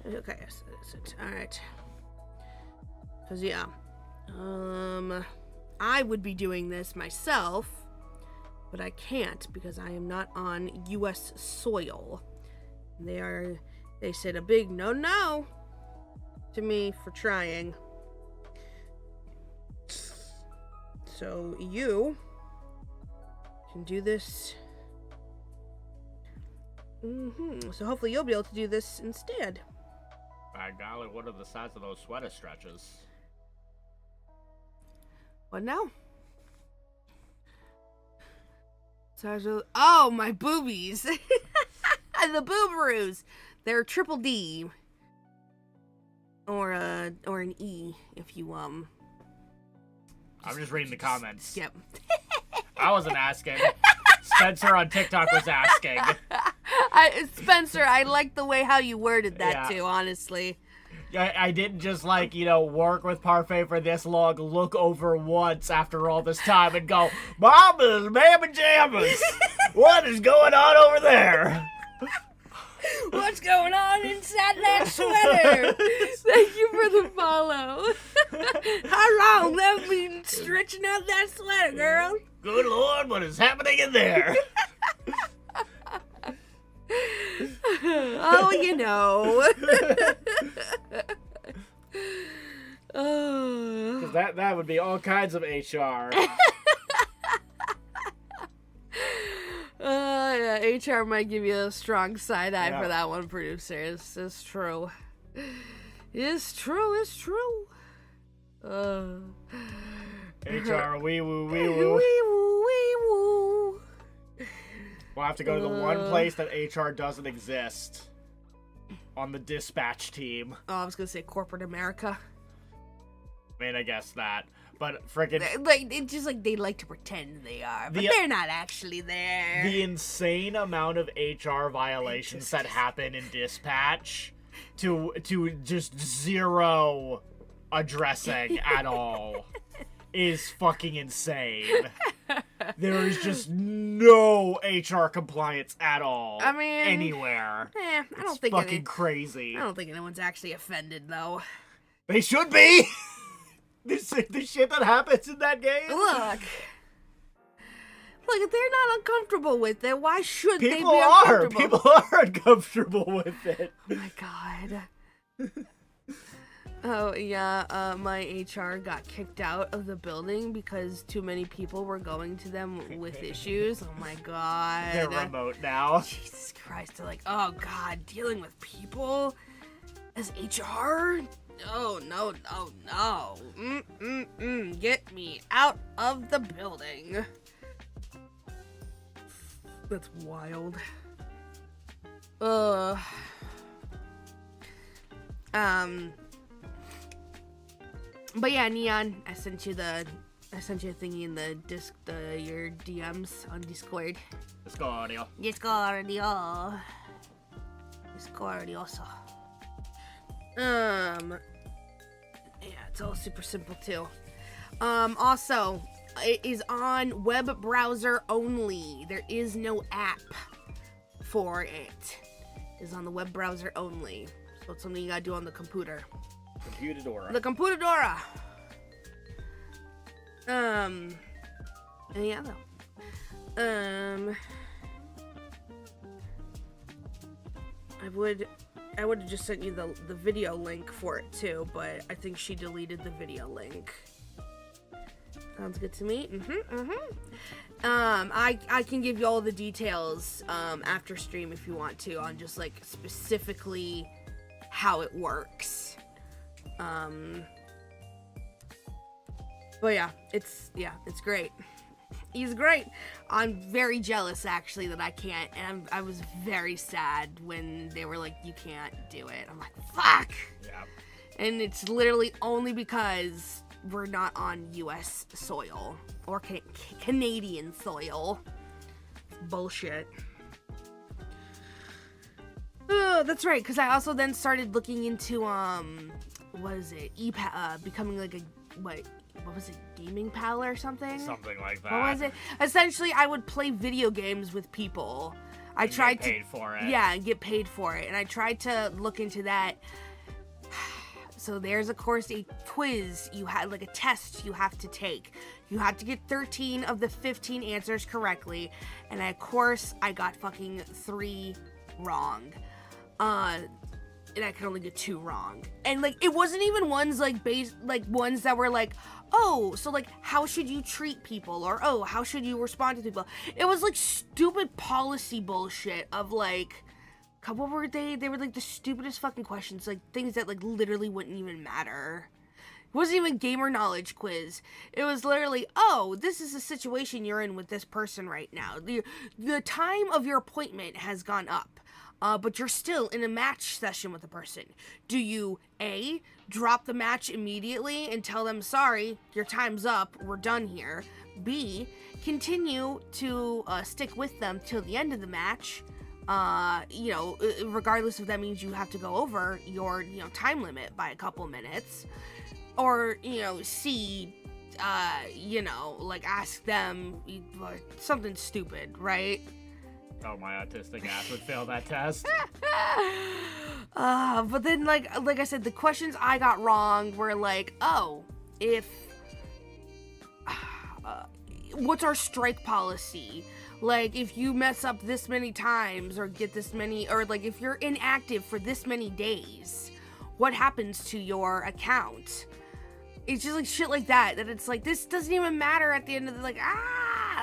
Okay, yes, that's it. Alright. Cause yeah. I would be doing this myself, but I can't because I am not on US soil. They said a big no to me for trying. So you can do this. So hopefully you'll be able to do this instead. By golly, what are the size of those sweater stretches? What now? Oh, my boobies. The boobaroos. They're triple D. Or an E, if you, I'm just reading the comments. Yep. I wasn't asking. Spencer on TikTok was asking. Spencer, I like the way how you worded that too, honestly. I didn't just, like, you know, work with Parfait for this long, look over once after all this time and go, Mama's mamma jammas! What is going on over there? What's going on inside that sweater? Thank you for the follow. How long have you been stretching out that sweater, girl? Good Lord, what is happening in there? Oh, you know. Oh. That would be all kinds of HR. Yeah, HR might give you a strong side eye for that one, producer. It's true. It's true. It's true. HR, wee woo, wee Wee woo. woo, wee woo. We'll have to go to the one place that HR doesn't exist. On the dispatch team. Oh, I was gonna say corporate America. I mean, I guess that. But freaking... Like, it's just like they like to pretend they are, but they're not actually there. The insane amount of HR violations that happen in dispatch to just zero addressing at all is fucking insane. There is just no HR compliance at all. I mean, anywhere. I don't think fucking crazy. I don't think anyone's actually offended though. They should be. The shit that happens in that game. Look, if they're not uncomfortable with it, why should they be People uncomfortable? are uncomfortable with it. Oh my god. Oh yeah, my HR got kicked out of the building because too many people were going to them with issues. Oh my god. They're remote now. Jesus Christ, they're like, oh god, dealing with people as HR? No. Get me out of the building. That's wild. But yeah, Neon, I sent you a thingy in your DMs on Discord. Discordio. Discordioso. Yeah, it's all super simple too. Also, it is on web browser only. There is no app for it. It is on the web browser only. So it's something you gotta do on the computer. Computadora. The Computadora. And yeah, though. I would have just sent you the video link for it too, but I think she deleted the video link. Sounds good to me. I can give you all the details after stream if you want to on just like specifically how it works. But yeah, it's great. He's great. I'm very jealous actually that I can't, and I was very sad when they were like, you can't do it. I'm like, fuck. Yeah. And it's literally only because we're not on US soil or Canadian soil. Bullshit. Oh, that's right, because I also then started looking into what is it? Becoming like a what was it? Gaming pal or something? Something like that. What was it? Essentially, I would play video games with people. I tried get paid for it. Yeah, and get paid for it. And I tried to look into that. So there's, of course, a quiz. You had like a test you have to take. You have to get 13 of the 15 answers correctly. And of course, I got fucking 3 wrong. And I could only get 2 wrong. And like, it wasn't even ones like ones that were like, oh, so like, how should you treat people? Or, oh, how should you respond to people? It was like stupid policy bullshit of like, what were they? They were like the stupidest fucking questions, like things that like literally wouldn't even matter. It wasn't even gamer knowledge quiz. It was literally, oh, this is the situation you're in with this person right now. The time of your appointment has gone up. But you're still in a match session with the person. Do you, A, drop the match immediately and tell them, sorry, your time's up, we're done here? B, continue to stick with them till the end of the match? You know, regardless if that means you have to go over your, you know, time limit by a couple minutes, or, you know, C, you know, like ask them something stupid, right? Oh, my autistic ass would fail that test. But then, like I said, the questions I got wrong were like, oh, if, what's our strike policy? Like, if you mess up this many times or get this many, or like if you're inactive for this many days, what happens to your account? It's just like shit like that it's like, this doesn't even matter at the end of the, like,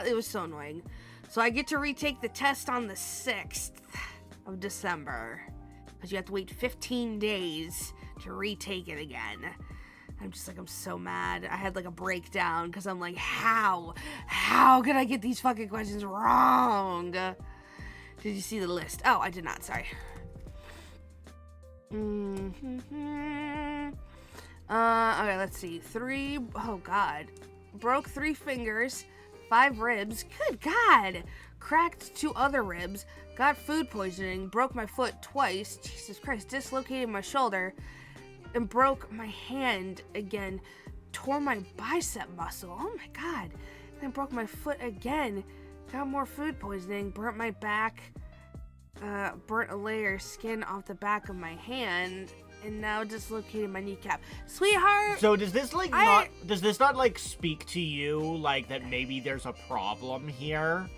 it was so annoying. So I get to retake the test on the 6th of December, because you have to wait 15 days to retake it again. I'm just like, I'm so mad. I had like a breakdown because I'm like, how can I get these fucking questions wrong? Did you see the list? Oh, I did not, sorry. Okay, let's see. Broke 3 fingers, 5 ribs. Good God. Cracked 2 other ribs. Got food poisoning. Broke my foot twice. Jesus Christ. Dislocated my shoulder. And broke my hand again. Tore my bicep muscle. Oh my God. Then broke my foot again. Got more food poisoning. Burnt my back. Burnt a layer of skin off the back of my hand. And now dislocated my kneecap. Sweetheart! So does this not like speak to you like that maybe there's a problem here?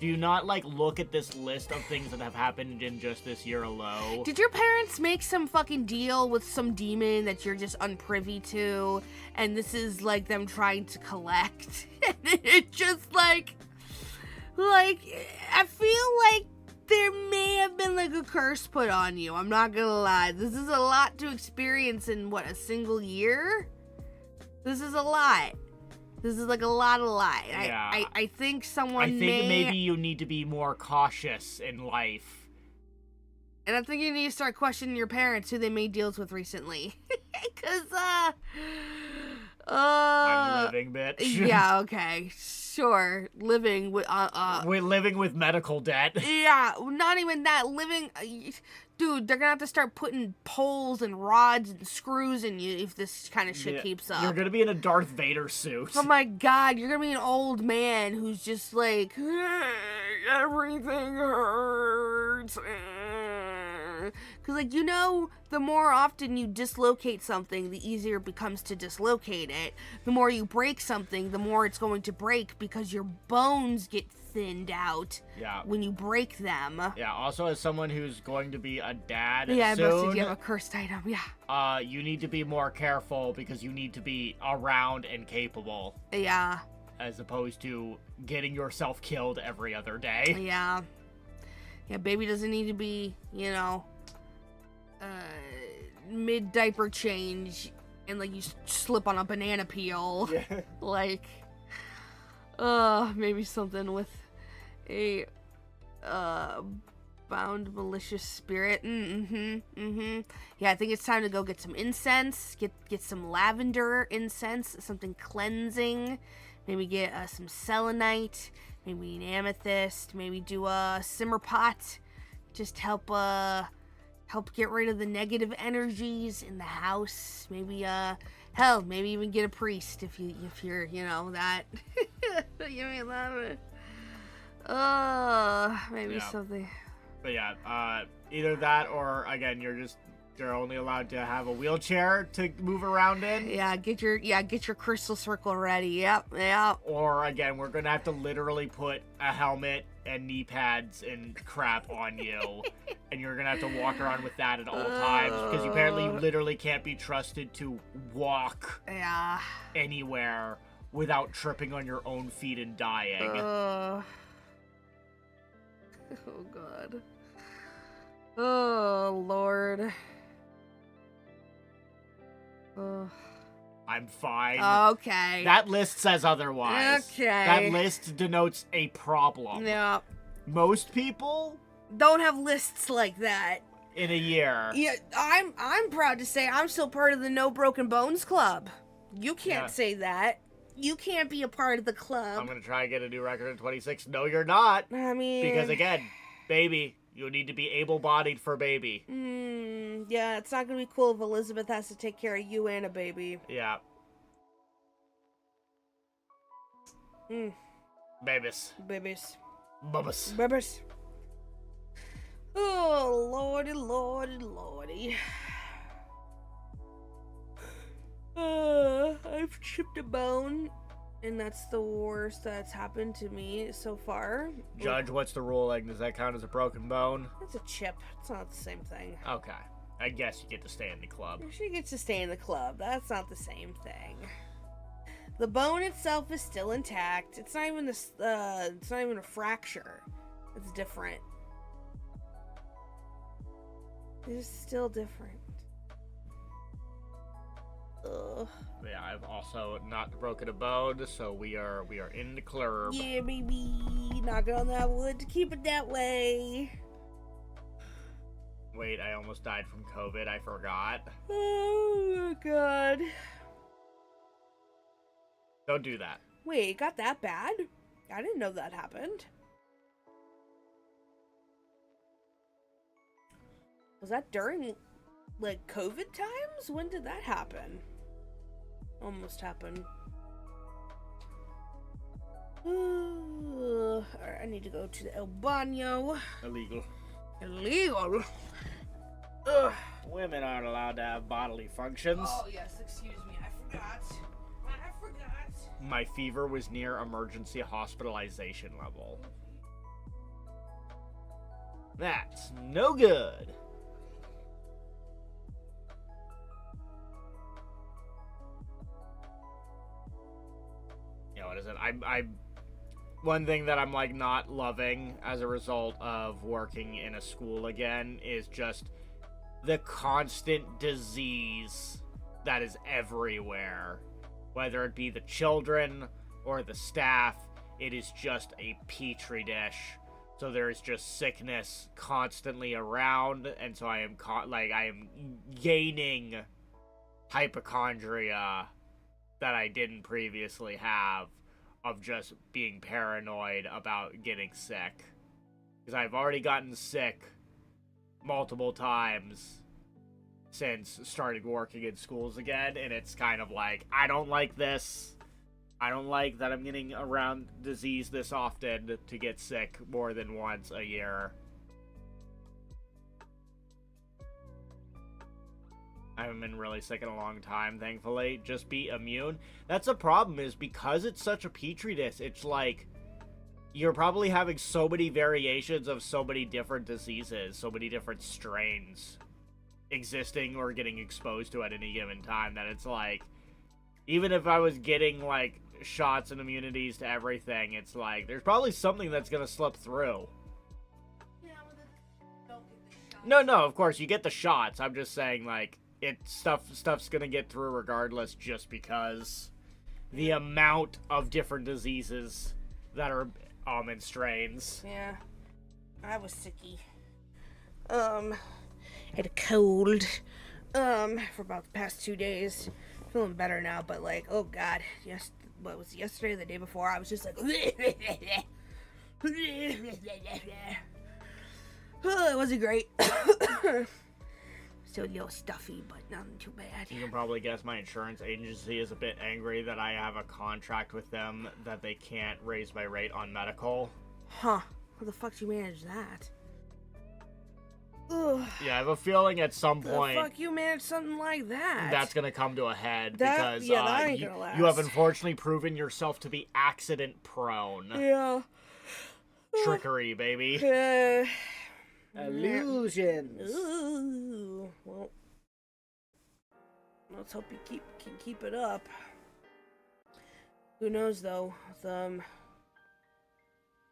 Do you not like look at this list of things that have happened in just this year alone? Did your parents make some fucking deal with some demon that you're just unprivy to, and this is like them trying to collect? It's just like I feel like there may have been like a curse put on you. I'm not gonna lie. This is a lot to experience in a single year? This is a lot. This is like a lot. Yeah. I think maybe you need to be more cautious in life. And I think you need to start questioning your parents who they made deals with recently. Cause, I'm living, bitch. Yeah, okay. Sure. Living with, We're living with medical debt. Yeah, not even that. Dude, they're gonna have to start putting poles and rods and screws in you if this kind of shit keeps up. You're gonna be in a Darth Vader suit. Oh my God, you're gonna be an old man who's just like, everything hurts. Because, like, you know, the more often you dislocate something, the easier it becomes to dislocate it. The more you break something, the more it's going to break because your bones get thinned out when you break them. Yeah, also as someone who's going to be a dad I soon, busted you have a cursed item, you need to be more careful because you need to be around and capable. Yeah. As opposed to getting yourself killed every other day. Yeah. Yeah, baby doesn't need to be, you know, mid-diaper change and, like, you slip on a banana peel. Yeah. Like, maybe something with a, bound malicious spirit. Yeah, I think it's time to go get some incense, get some lavender incense, something cleansing. Maybe get some selenite, maybe an amethyst, maybe do a simmer pot. Just help get rid of the negative energies in the house. Maybe hell, maybe even get a priest if you're, you know, that. You mean that? Maybe something. But yeah, either that or again, you're only allowed to have a wheelchair to move around in. Yeah, get your crystal circle ready. Yep. Or again, we're gonna have to literally put a helmet and knee pads and crap on you, and you're gonna have to walk around with that at all times because apparently you literally can't be trusted to walk anywhere without tripping on your own feet and dying. Oh God. Oh Lord. I'm fine. Okay. That list says otherwise. Okay. That list denotes a problem. Yeah. Most people don't have lists like that in a year. Yeah, I'm proud to say I'm still part of the No Broken Bones Club. You can't say that. You can't be a part of the club. I'm gonna try and get a new record in 26. No, you're not. I mean, because again, baby, You need to be able-bodied for baby. Yeah, it's not gonna be cool if Elizabeth has to take care of you and a baby. Yeah. Babies. Babies. Bubbas. Babies. Oh, lordy, lordy, lordy. I've chipped a bone, and that's the worst that's happened to me so far. Judge, what's the ruling? Does that count as a broken bone? It's a chip. It's not the same thing. Okay. I guess you get to stay in the club. She gets to stay in the club. That's not the same thing. The bone itself is still intact. It's not even a fracture. It's different. It's still different. Ugh. Yeah, I've also not broken a bone, so we are in the club. Yeah, baby. Knocking on that wood to keep it that way. Wait, I almost died from COVID. I forgot. Oh, God. Don't do that. Wait, it got that bad? I didn't know that happened. Was that during, like, COVID times? When did that happen? Almost happened. Alright, I need to go to the El Baño. Illegal. Illegal? Ugh. Women aren't allowed to have bodily functions. Oh, yes, excuse me, I forgot. My fever was near emergency hospitalization level. That's no good. You know, what is it? I one thing that I'm like not loving as a result of working in a school again is just the constant disease that is everywhere. Whether it be the children or the staff, it is just a petri dish. So there is just sickness constantly around, and so I am gaining hypochondria that I didn't previously have, of just being paranoid about getting sick. Because I've already gotten sick multiple times since started working in schools again, and it's kind of like, I don't like this. I don't like that I'm getting around disease this often to get sick more than once a year. I haven't been really sick in a long time, thankfully. Just be immune. That's the problem, is because it's such a petri dish, it's like, you're probably having so many variations of so many different diseases, so many different strains existing or getting exposed to at any given time, that it's like, even if I was getting like shots and immunities to everything, it's like there's probably something that's gonna slip through. No, of course you get the shots. I'm just saying, like, stuff's gonna get through regardless, just because the amount of different diseases that are in strains. Yeah, I was sicky. Had a cold, for about the past 2 days. Feeling better now, but like, oh god, what was it, yesterday or the day before? I was just like, oh, it wasn't great. Still a little stuffy, but nothing too bad. You can probably guess my insurance agency is a bit angry that I have a contract with them that they can't raise my rate on medical. Huh. How the fuck do you manage that? Ugh. Yeah, I have a feeling at some point the fuck you manage something like that? that's gonna come to a head, that, because that ain't gonna last. you have unfortunately proven yourself to be accident prone. Yeah. Trickery, baby. Illusions. Ooh. Well, let's hope you can keep it up. Who knows though? With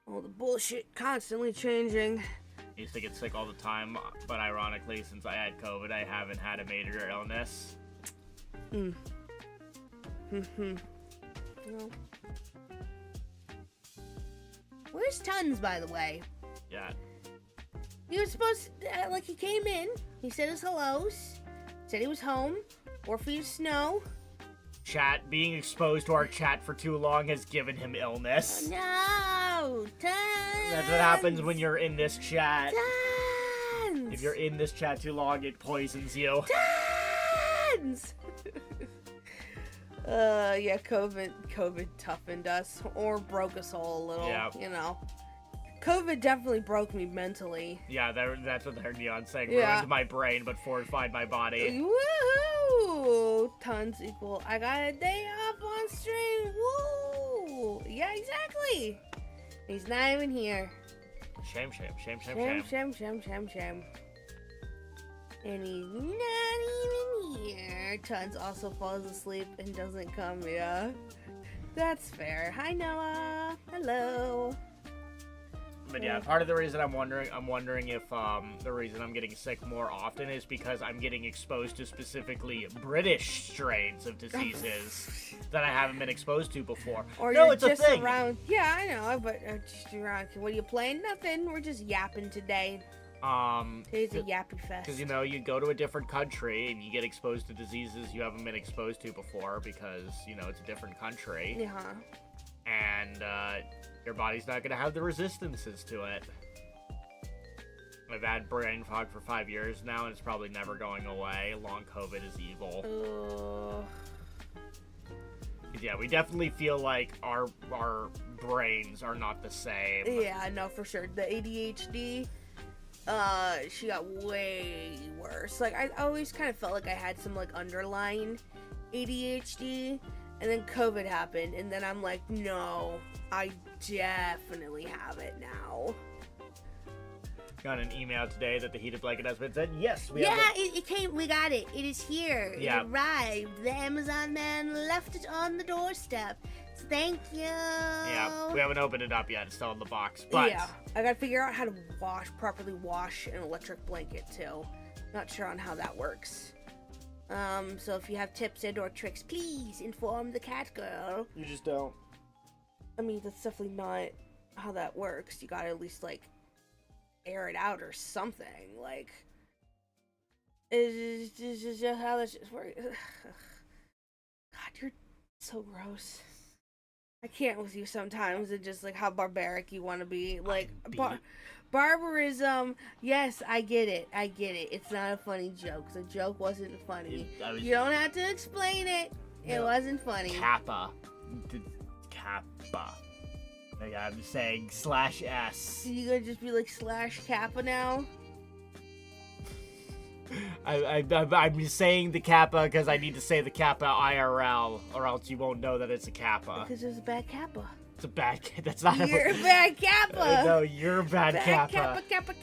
all the bullshit constantly changing. I used to get sick all the time, but ironically, since I had COVID, I haven't had a major illness. Well, where's Tons, by the way? Yeah. He was supposed to, he came in, he said his hellos, said he was home, Orpheus Snow. Chat, being exposed to our chat for too long has given him illness. No! Tons! That's what happens when you're in this chat. Tons! Tons! If you're in this chat too long, it poisons you. Tons! Yeah, COVID toughened us, or broke us all a little, you know. COVID definitely broke me mentally. Yeah, that's what they're neon saying. Yeah. Ruined my brain, but fortified my body. Woohoo! Tons equal. I got a day off on stream. Woo! Yeah, exactly. He's not even here. Shame. And he's not even here. Tons also falls asleep and doesn't come. Yeah, that's fair. Hi Noah. Hello. But yeah, part of the reason I'm wondering if the reason I'm getting sick more often is because I'm getting exposed to specifically British strains of diseases that I haven't been exposed to before. Or no, you're it's just a thing. around. Yeah, I know, but just around. What are you playing? Nothing. We're just yapping today. Today's a yappy fest. Because, you know, you go to a different country and you get exposed to diseases you haven't been exposed to before because, you know, it's a different country. Yeah. And, your body's not going to have the resistances to it. I've had brain fog for 5 years now, and it's probably never going away. Long COVID is evil. Yeah, we definitely feel like our brains are not the same. Yeah, no, for sure. The ADHD, she got way worse. Like, I always kind of felt like I had some, like, underlying ADHD, and then COVID happened, and then I'm like, no, I definitely have it now. Got an email today that the heated blanket has been sent. Yes, we have it. It came. We got it. It is here. Yeah. It arrived. The Amazon man left it on the doorstep. So thank you. Yeah, we haven't opened it up yet. It's still in the box. But yeah, I gotta figure out how to properly wash an electric blanket too. Not sure on how that works. So if you have tips and or tricks, please inform the cat girl. You just don't. I mean, that's definitely not how that works. You gotta at least, like, air it out or something. Like, it's just how that just works. God, you're so gross. I can't with you sometimes, and just, like, how barbaric you want to be. Like, barbarism, yes, I get it. It's not a funny joke. The joke wasn't funny. You don't have to explain it. It wasn't funny. Kappa. Like I'm saying /S. You gonna just be like /Kappa now? I'm saying the Kappa because I need to say the Kappa IRL, or else you won't know that it's a Kappa. Because there's a bad Kappa. It's a bad. That's not. You're a bad Kappa. No, you're a bad Kappa. Kappa.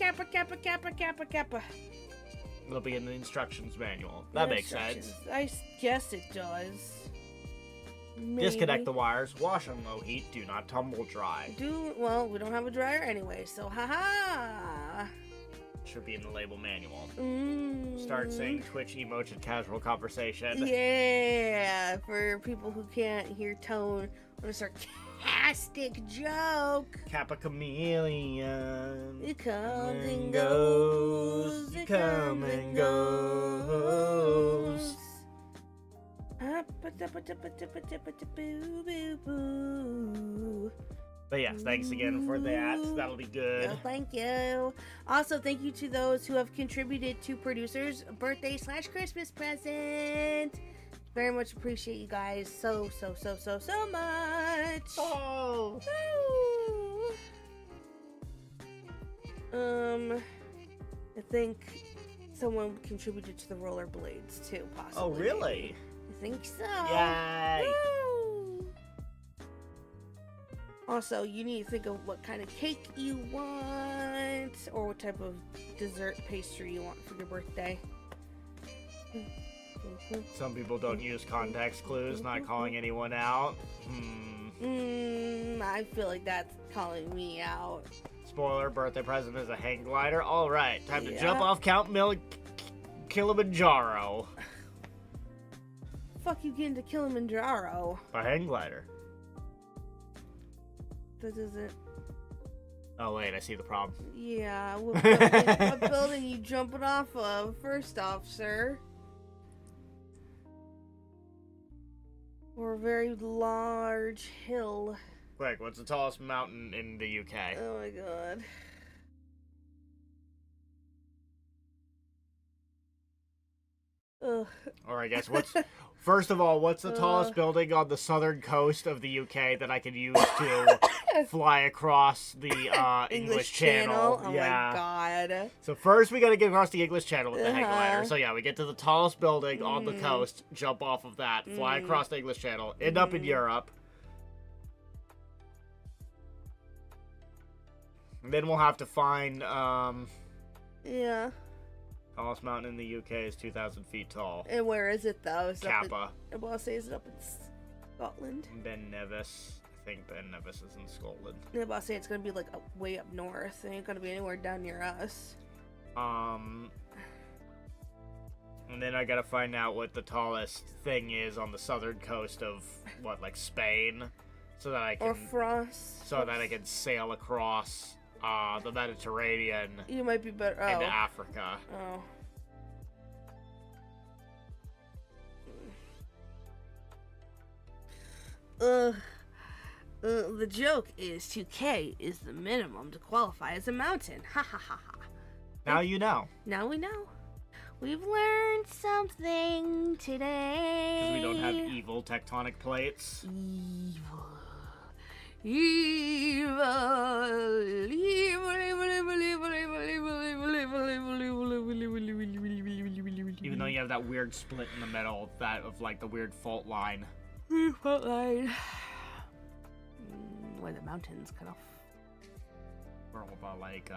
It'll be in the instructions manual. That makes sense. I guess it does. Maybe. Disconnect the wires, wash on low heat, do not tumble dry. Well, we don't have a dryer anyway, so haha. Should be in the label manual. Start saying Twitch emoji casual conversation. Yeah, for people who can't hear tone on a sarcastic joke. Kappa chameleon. It comes and goes. It comes and goes. But yeah, thanks again for that. That'll be good. Oh, thank you. Also, thank you to those who have contributed to producers' birthday/Christmas present. Very much appreciate you guys so much. Oh. I think someone contributed to the rollerblades too, possibly. Oh, really? I think so. Yay! Woo! Also, you need to think of what kind of cake you want, or what type of dessert pastry you want for your birthday. Some people don't use context clues, not calling anyone out. I feel like that's calling me out. Spoiler, birthday present is a hang glider. Alright, time to jump off Kilimanjaro. Fuck you get into Kilimanjaro? A hang glider. That isn't. Oh wait, I see the problem. Yeah, what building you jumping off of? First off, sir. Or a very large hill. Quick, what's the tallest mountain in the UK? Oh my god. Or I guess first of all, what's the tallest building on the southern coast of the UK that I can use to fly across the English Channel? Oh yeah. my god. So first we gotta get across the English Channel with the hang glider. So yeah, we get to the tallest building on the coast, jump off of that, fly across the English Channel, end up in Europe. And then we'll have to find, Yeah. tallest mountain in the UK is 2,000 feet tall. And where is it, though? Is Kappa. I want to say, is it up in Scotland? Ben Nevis. I think Ben Nevis is in Scotland. Yeah, but I say it's going to be, like, way up north. It ain't going to be anywhere down near us. And then I gotta find out what the tallest thing is on the southern coast of, what, like Spain? So that I can... Or France. So that I can sail across the Mediterranean You might be better. Oh. into Africa. The joke is 2K is the minimum to qualify as a mountain. Ha ha ha ha. Now you know. Now we know. We've learned something today. Because we don't have evil tectonic plates. Evil. Evil. Evil, evil, evil, evil, evil, evil, evil, evil, evil, evil, evil. Even though you have that weird split in the middle, that of like the weird fault line. Fault line. Where the mountains cut off. We're all about like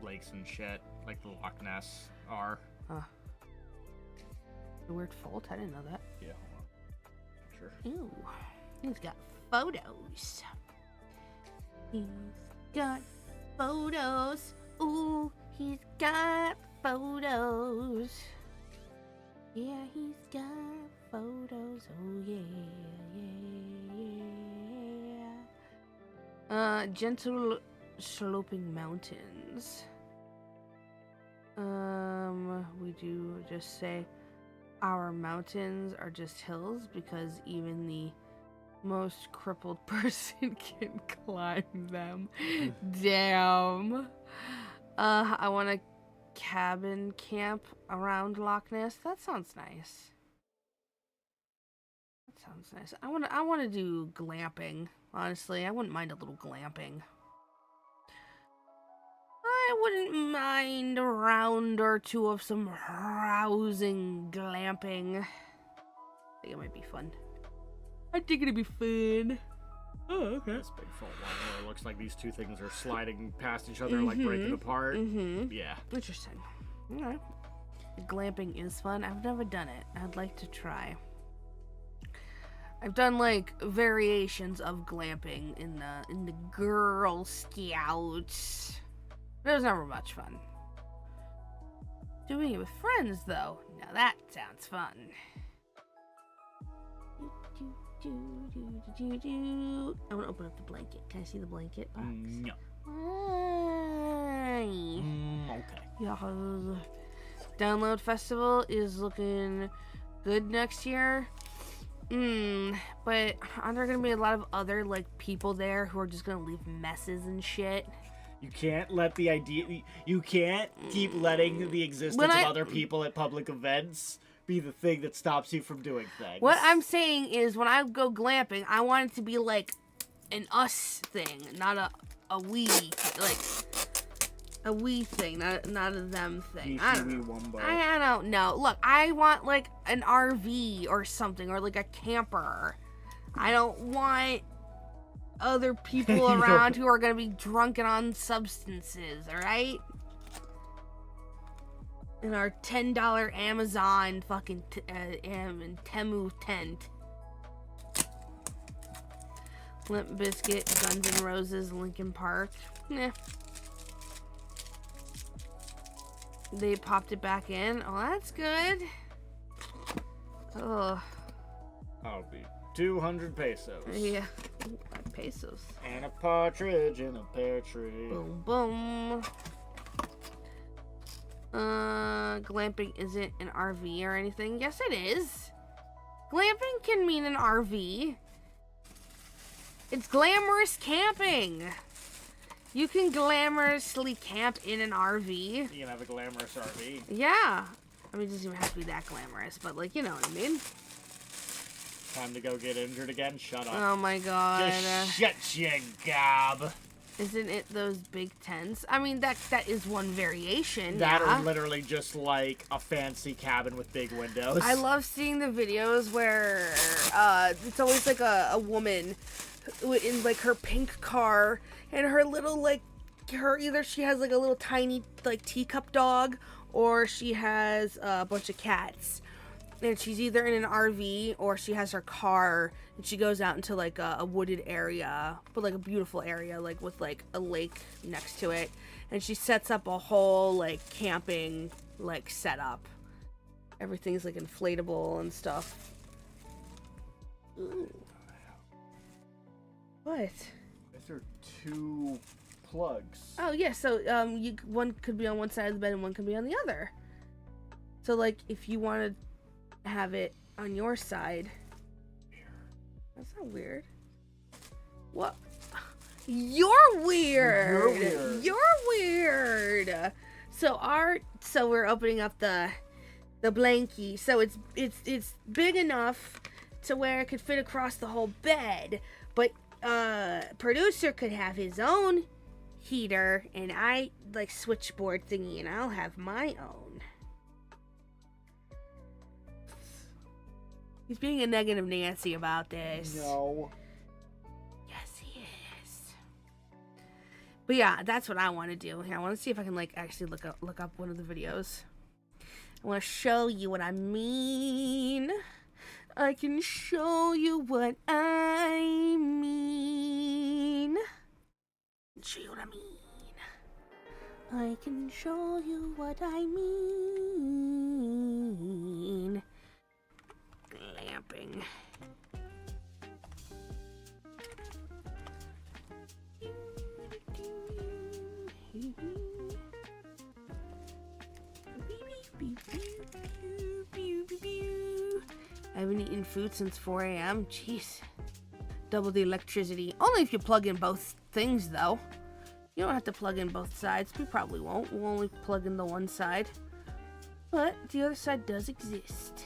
lakes and shit, like the Loch Ness are. The weird fault? I didn't know that. Yeah, hold on. Sure. Ew. He's got photos. He's got photos. Ooh, he's got photos. Yeah, he's got photos. Oh, yeah, yeah. Gentle sloping mountains. We do just say our mountains are just hills because even the most crippled person can climb them. Damn. I want a cabin camp around Loch Ness. That sounds nice. That sounds nice. I want to do glamping. Honestly, I wouldn't mind a little glamping. I wouldn't mind a round or two of some rousing glamping. I think it might be fun. I think it'd be fun. Oh, okay. This big fault line where it looks like these two things are sliding past each other, like breaking apart. Yeah. Interesting. Alright. Glamping is fun. I've never done it. I'd like to try. I've done like variations of glamping in the Girl Scouts. But it was never much fun. Doing it with friends though, now that sounds fun. I want to open up the blanket. Can I see the blanket box? No. Why? Okay. Yeah. Download Festival is looking good next year. But aren't there gonna be a lot of other like people there who are just gonna leave messes and shit? You can't let the idea. You can't keep letting the existence of other people at public events be the thing that stops you from doing things. What I'm saying is, when I go glamping, I want it to be like an us thing, not a we, like a we thing, not a them thing. I don't know. Look, I want like an RV or something, or like a camper. I don't want other people around who are gonna be drunken on substances. All right. In our $10 Amazon fucking Temu tent. Limp Bizkit, Guns N' Roses, Linkin Park. Nah. They popped it back in. Oh, that's good. Oh. I'll be 200 pesos. Yeah. Ooh, pesos. And a partridge in a pear tree. Boom, boom. Glamping isn't an RV or anything. Yes, it is. Glamping can mean an RV. It's glamorous camping. You can glamorously camp in an RV. You can have a glamorous RV. Yeah. I mean, it doesn't even have to be that glamorous, but, like, you know what I mean? Time to go get injured again? Shut up. Oh my god. Just shut your gob. Isn't it those big tents? I mean, that is one variation. That yeah. or literally just like a fancy cabin with big windows. I love seeing the videos where it's always like a woman in like her pink car and her little like either she has like a little tiny like teacup dog or she has a bunch of cats. And she's either in an RV or she has her car and she goes out into like a wooded area, but like a beautiful area, like with like a lake next to it. And she sets up a whole like camping like setup. Everything's like inflatable and stuff. Ooh. What? These are 2 plugs. Oh yeah, so one could be on one side of the bed and one could be on the other. So like if you wanted have it on your side. That's not weird. What? You're weird. You're weird. So we're opening up the blankie. So it's big enough to where it could fit across the whole bed. But producer could have his own heater and I like switchboard thingy and I'll have my own. He's being a negative Nancy about this. No. Yes, he is. But yeah, that's what I want to do. Here, I want to see if I can like actually look up one of the videos. I want to show you what I mean. I can show you what I mean. Show you what I mean. I can show you what I mean. Glamping. I haven't eaten food since 4 a.m. Jeez. Double the electricity. Only if you plug in both things, though. You don't have to plug in both sides. We probably won't. We'll only plug in the one side. But the other side does exist.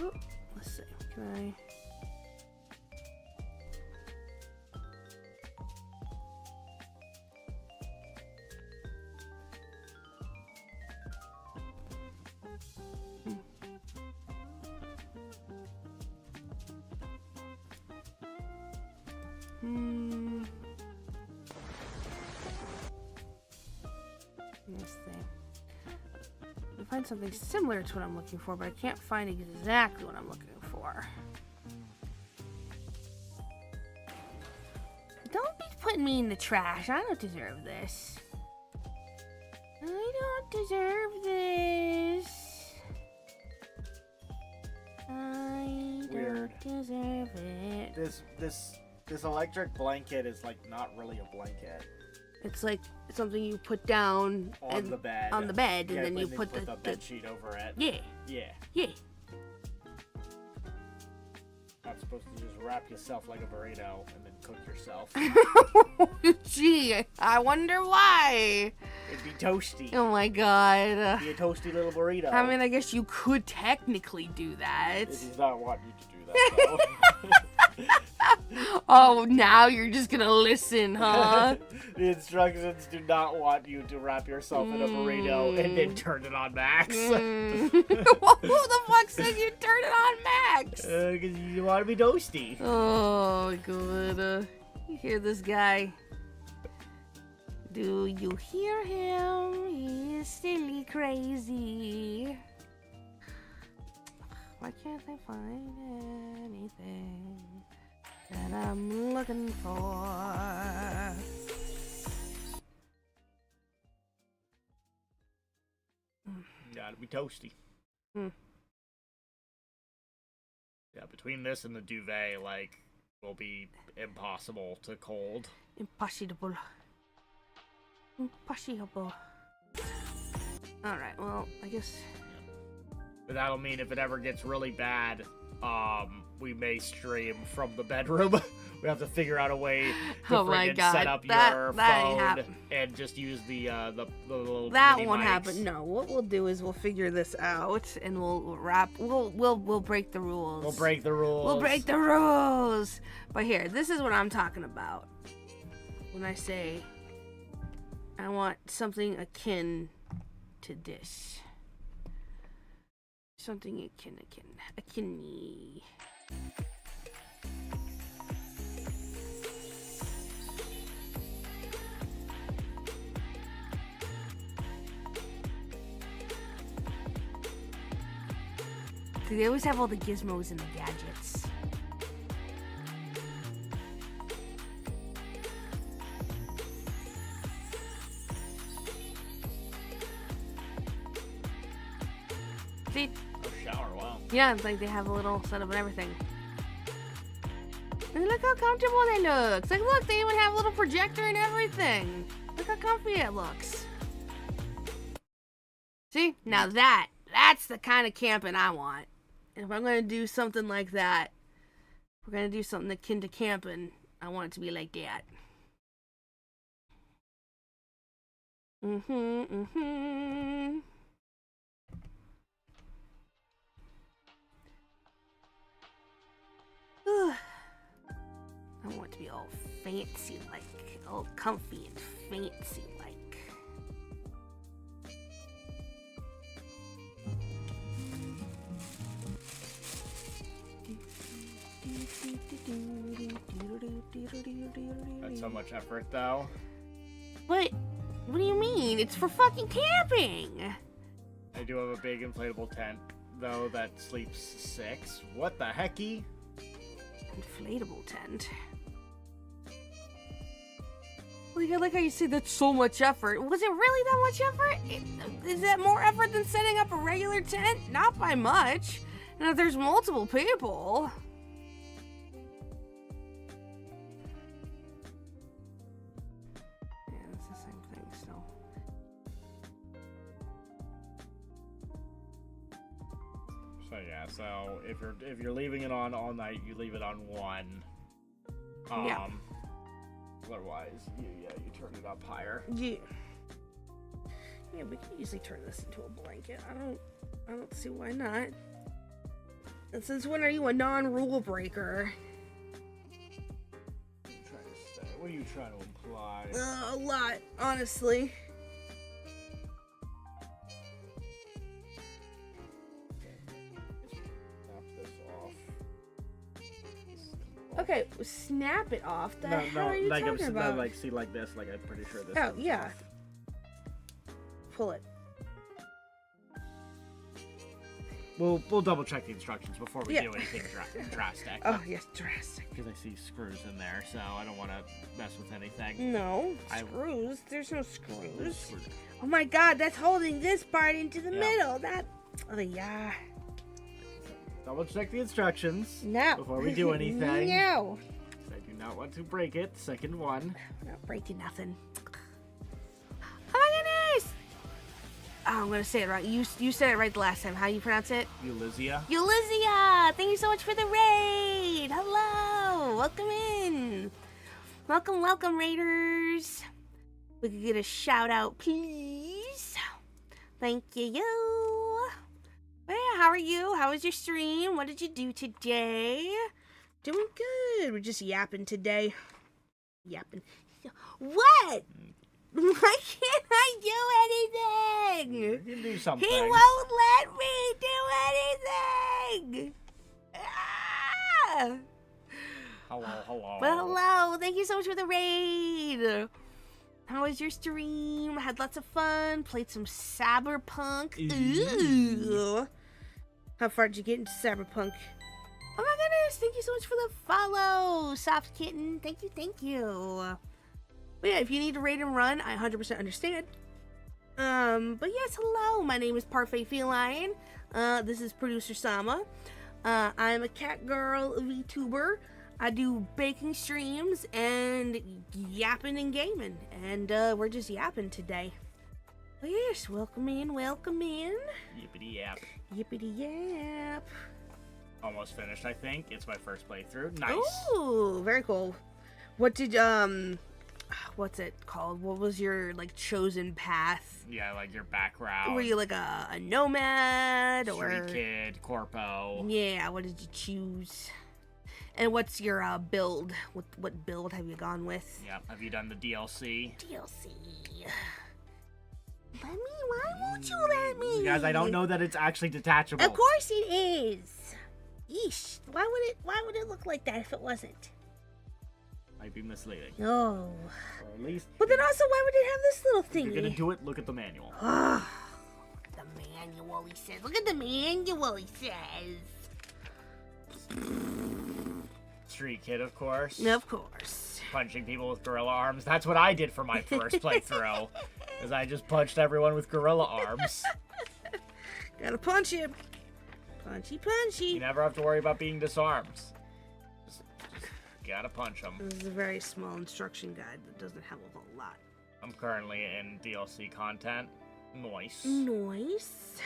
Oh, let's see. Can I? Let's see. I find something similar to what I'm looking for, but I can't find exactly what I'm looking for. Don't be putting me in the trash. I don't deserve this. I don't deserve this. I don't deserve it. This electric blanket is like not really a blanket. It's like something you put down on the bed. On the bed, yeah, and then you put the bed sheet over it. Yeah. Yeah. Yeah. Not supposed to just wrap yourself like a burrito and then cook yourself. Gee, I wonder why. It'd be toasty. Oh my god. It'd be a toasty little burrito. I mean, I guess you could technically do that. This is not wanting you to do that, though. Oh, now you're just gonna listen, huh? The instructions do not want you to wrap yourself in a burrito and then turn it on max. Who the fuck said you turn it on max? Because you want to be toasty. Oh, good. You hear this guy? Do you hear him? He is silly crazy. Why can't I find anything that I'm looking for? Gotta be toasty. Hmm. Yeah, but between this and the duvet, like, will be impossible to cold. Impossible. Impossible. Alright, well, I guess... But that'll mean if it ever gets really bad, we may stream from the bedroom. We have to figure out a way to set up your phone and just use the little that mini won't mics. happen. No, what we'll do is we'll figure this out and we'll break the rules. We'll break the rules. We'll break the rules. But here, this is what I'm talking about. When I say I want something akin to this. Something akin. They always have all the gizmos and the gadgets. See? Oh, shower, wow. Yeah, it's like they have a little setup and everything. And look how comfortable they look. It's like, look, they even have a little projector and everything. Look how comfy it looks. See? Now that's the kind of camping I want. And if I'm going to do something like that, if we're going to do something akin to camping, I want it to be like that. I want it to be all fancy like, all comfy and fancy like. That's so much effort, though. What do you mean? It's for fucking camping! I do have a big inflatable tent, though, that sleeps 6. What the hecky? Inflatable tent? Like, I like how you say that's so much effort. Was it really that much effort? Is that more effort than setting up a regular tent? Not by much. And if there's multiple people... So yeah, so if you're leaving it on all night, you leave it on 1. Yeah. Otherwise, you turn it up higher. Yeah. Yeah, we can easily turn this into a blanket. I don't see why not. And since when are you a non-rule breaker? What are you trying to imply? A lot, honestly. Okay, snap it off. The hell are you talking about? Like, see, like this. Like, I'm pretty sure this. Oh, yeah. Pull it. We'll double check the instructions before we do anything drastic. Oh, yes, drastic. Because I see screws in there, so I don't want to mess with anything. No, screws? There's no screws. Oh my god, that's holding this part into the middle. Oh, yeah. Double check the instructions No. before we do anything. No. I do not want to break it. Second one. I'm not breaking nothing. Oh my goodness! Oh, I'm gonna say it right. You said it right the last time. How do you pronounce it? Ulyssia. Ulyssia! Thank you so much for the raid! Hello! Welcome in! Welcome, raiders! We could get a shout out, please. Thank you. Well, yeah, how are you? How was your stream? What did you do today? Doing good. We're just yapping today. Yapping. What? Why can't I do anything? You can do something. He won't let me do anything. Ah! Hello. Well, hello. Thank you so much for the raid. How was your stream? I had lots of fun. Played some Cyberpunk. Ooh. How far did you get into Cyberpunk? Oh my goodness. Thank you so much for the follow, Soft Kitten. Thank you. But yeah, if you need to raid and run, I 100% understand. But yes, hello. My name is Parfait Feline. This is Producer Sama. I'm a cat girl VTuber. I do baking streams and yapping and gaming, and we're just yapping today. Well, yes, welcome in, welcome in. Yippity yap. Yippity yap. Almost finished, I think. It's my first playthrough. Nice. Ooh, very cool. What did what's it called? What was your like chosen path? Yeah, like your background. Were you like a nomad or street kid, corpo? Yeah, what did you choose? And what's your build? What build have you gone with? Yeah, have you done the DLC? DLC. Let me. Why won't you let me? Guys, I don't know that it's actually detachable. Of course it is. Yeesh. Why would it look like that if it wasn't? Might be misleading. Oh. Or at least. But then also, why would it have this little If thingy? you're gonna do it, look at the manual. The manual, he says. Look at the manual, he says. Street kid, of course. Of course. Punching people with gorilla arms. That's what I did for my first playthrough. Is I just punched everyone with gorilla arms. Gotta punch him. Punchy, punchy. You never have to worry about being disarmed. Just gotta punch them. This is a very small instruction guide that doesn't have a whole lot. I'm currently in DLC content. Nice. Nice.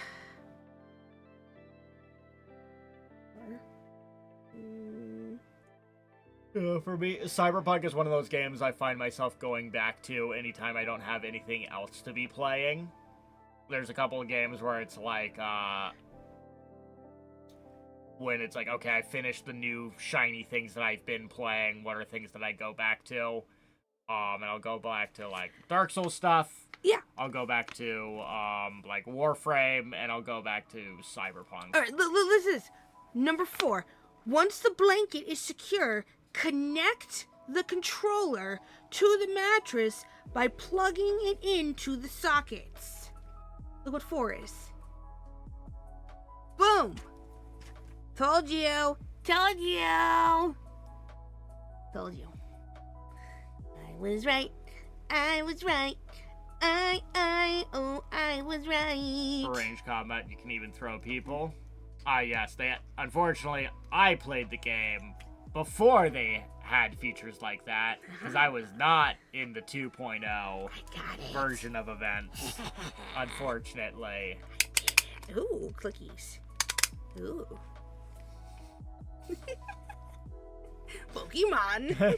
For me, Cyberpunk is one of those games I find myself going back to anytime I don't have anything else to be playing. There's a couple of games where it's like, when it's like, okay, I finished the new shiny things that I've been playing, what are things that I go back to? And I'll go back to, like, Dark Souls stuff. Yeah. I'll go back to, like, Warframe, and I'll go back to Cyberpunk. Alright, this is number 4. Once the blanket is secure, connect the controller to the mattress by plugging it into the sockets. Look what 4 is. Boom! Told you! Told you! Told you. I was right. I was right. I was right. For range combat, you can even throw people. Yes, unfortunately, I played the game before they had features like that, because I was not in the 2.0 version of events, unfortunately. Ooh, clickies. Ooh. Pokemon.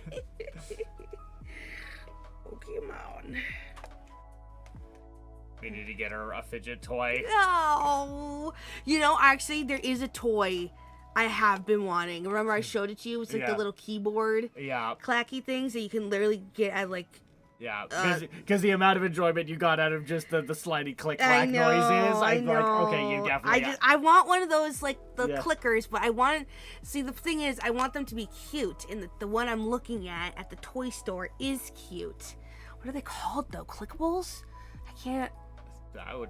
Pokemon. We need to get her a fidget toy. No. You know, actually, there is a toy I have been wanting. Remember I showed it to you? It's like the little keyboard. Yeah. Clacky things that you can literally get at like... Yeah, because the amount of enjoyment you got out of just the slidey click-clack noises. I know. Like, okay, you definitely I want one of those, like, the clickers, but I want... See, the thing is, I want them to be cute, and the one I'm looking at the toy store is cute. What are they called, though? Clickables? I can't... I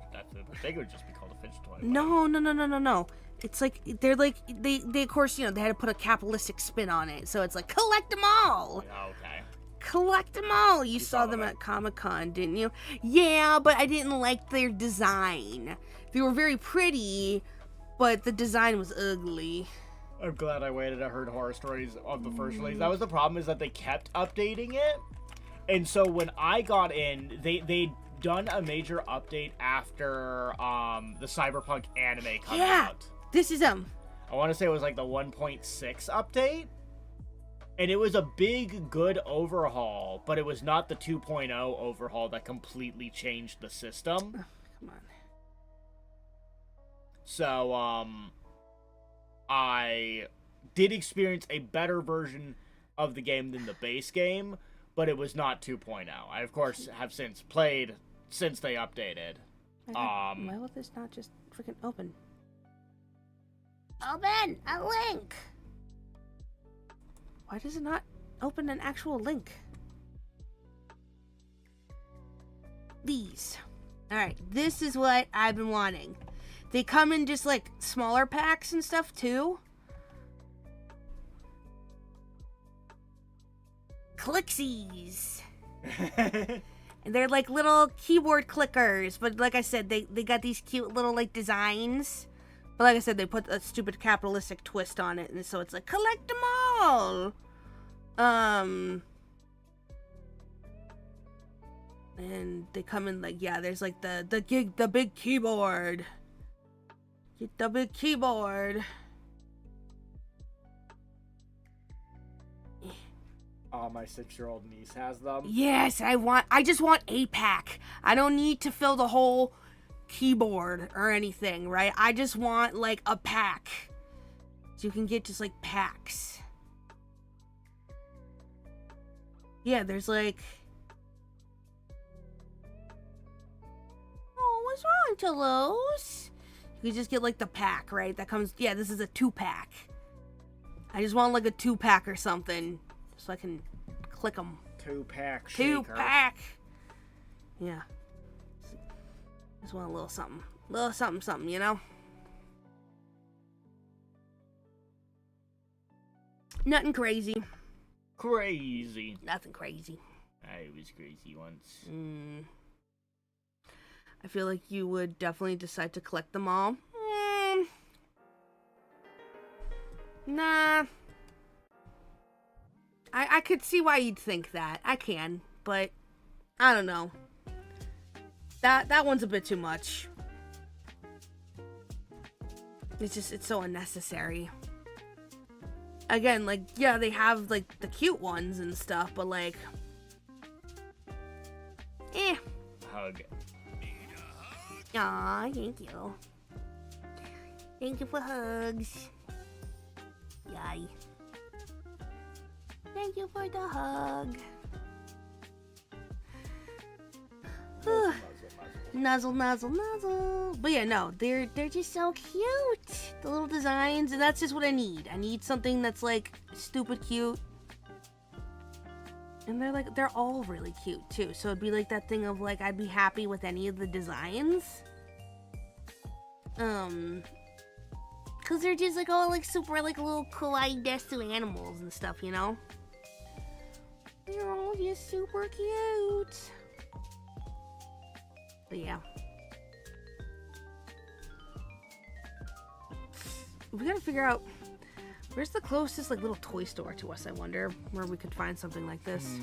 think it would just be called a fidget toy. No. It's like, they're like, they of course, you know, they had to put a capitalistic spin on it, so it's like, collect them all! Oh, okay. Collect them all. You saw them at Comic-Con, didn't you? Yeah, but I didn't like their design. They were very pretty, but the design was ugly. I'm glad I waited. I heard horror stories of the first release. That was the problem, is that they kept updating it. And so when I got in, they'd done a major update after the Cyberpunk anime come out. This is them. I want to say it was like the 1.6 update. And it was a big, good overhaul, but it was not the 2.0 overhaul that completely changed the system. Come on. So, I did experience a better version of the game than the base game, but it was not 2.0. I, of course, have since played since they updated. Why will this not just freaking open? Open! A link! Why does it not open an actual link? These. Alright, this is what I've been wanting. They come in just like smaller packs and stuff too. Clixies. And they're like little keyboard clickers, but like I said, they got these cute little like designs. But like I said, they put a stupid capitalistic twist on it, and so it's like, collect them all! And they come in like, yeah, there's like the big keyboard. Get the big keyboard. Oh, my 6-year-old niece has them. Yes, I just want a pack. I don't need to fill the whole keyboard or anything, right? I just want like a pack. So you can get just like packs. Yeah, there's like... Oh, what's wrong, Toulouse? You can just get like the pack, right? That comes... Yeah, this is a 2-pack. I just want like a 2-pack or something. So I can click them. 2-pack shaker. 2-pack. Yeah. Just want a little something. Little something, something, you know? Nothing crazy. Crazy. Nothing crazy. I was crazy once. I feel like you would definitely decide to collect them all. Nah. I could see why you'd think that. I can, but I don't know. That one's a bit too much. It's so unnecessary. Again, like, yeah, they have, like, the cute ones and stuff, but, like... Hug. Aw, thank you. Thank you for hugs. Yay. Thank you for the hug. Nuzzle, nuzzle, nuzzle. But yeah, no, they're just so cute. The little designs, and that's just what I need. I need something that's like stupid cute. And they're all really cute too. So it'd be like that thing of like I'd be happy with any of the designs. Cause they're just like all like super like little kawaii desu animals and stuff, you know? They're all just super cute. But yeah. We gotta figure out where's the closest like little toy store to us, I wonder, where we could find something like this.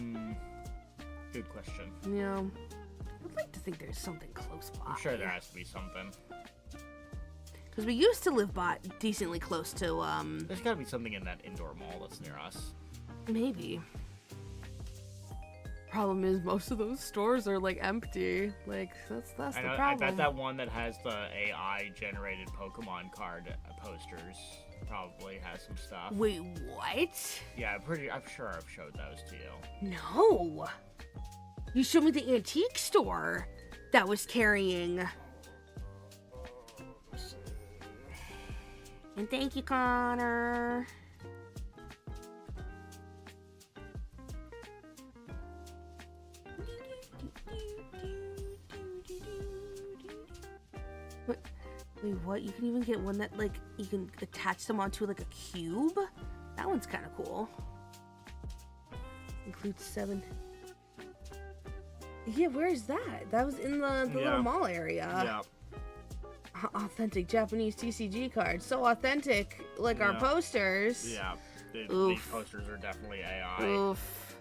Good question. Yeah. I'd like to think there's something close by. I'm sure there has to be something. Because we used to live decently close to, There's gotta be something in that indoor mall that's near us. Maybe. Problem is, most of those stores are, like, empty. Like, that's the problem. I bet that one that has the AI-generated Pokemon card posters probably has some stuff. Wait, what? Yeah, I'm sure I've showed those to you. No! You showed me the antique store that was carrying... And thank you, Connor. Wait, what? You can even get one that, like, you can attach them onto, like, a cube? That one's kind of cool. Includes 7. Yeah, where is that? That was in the little mall area. Yeah. Authentic Japanese TCG cards. So authentic, like our posters. Yeah. These posters are definitely AI. Oof.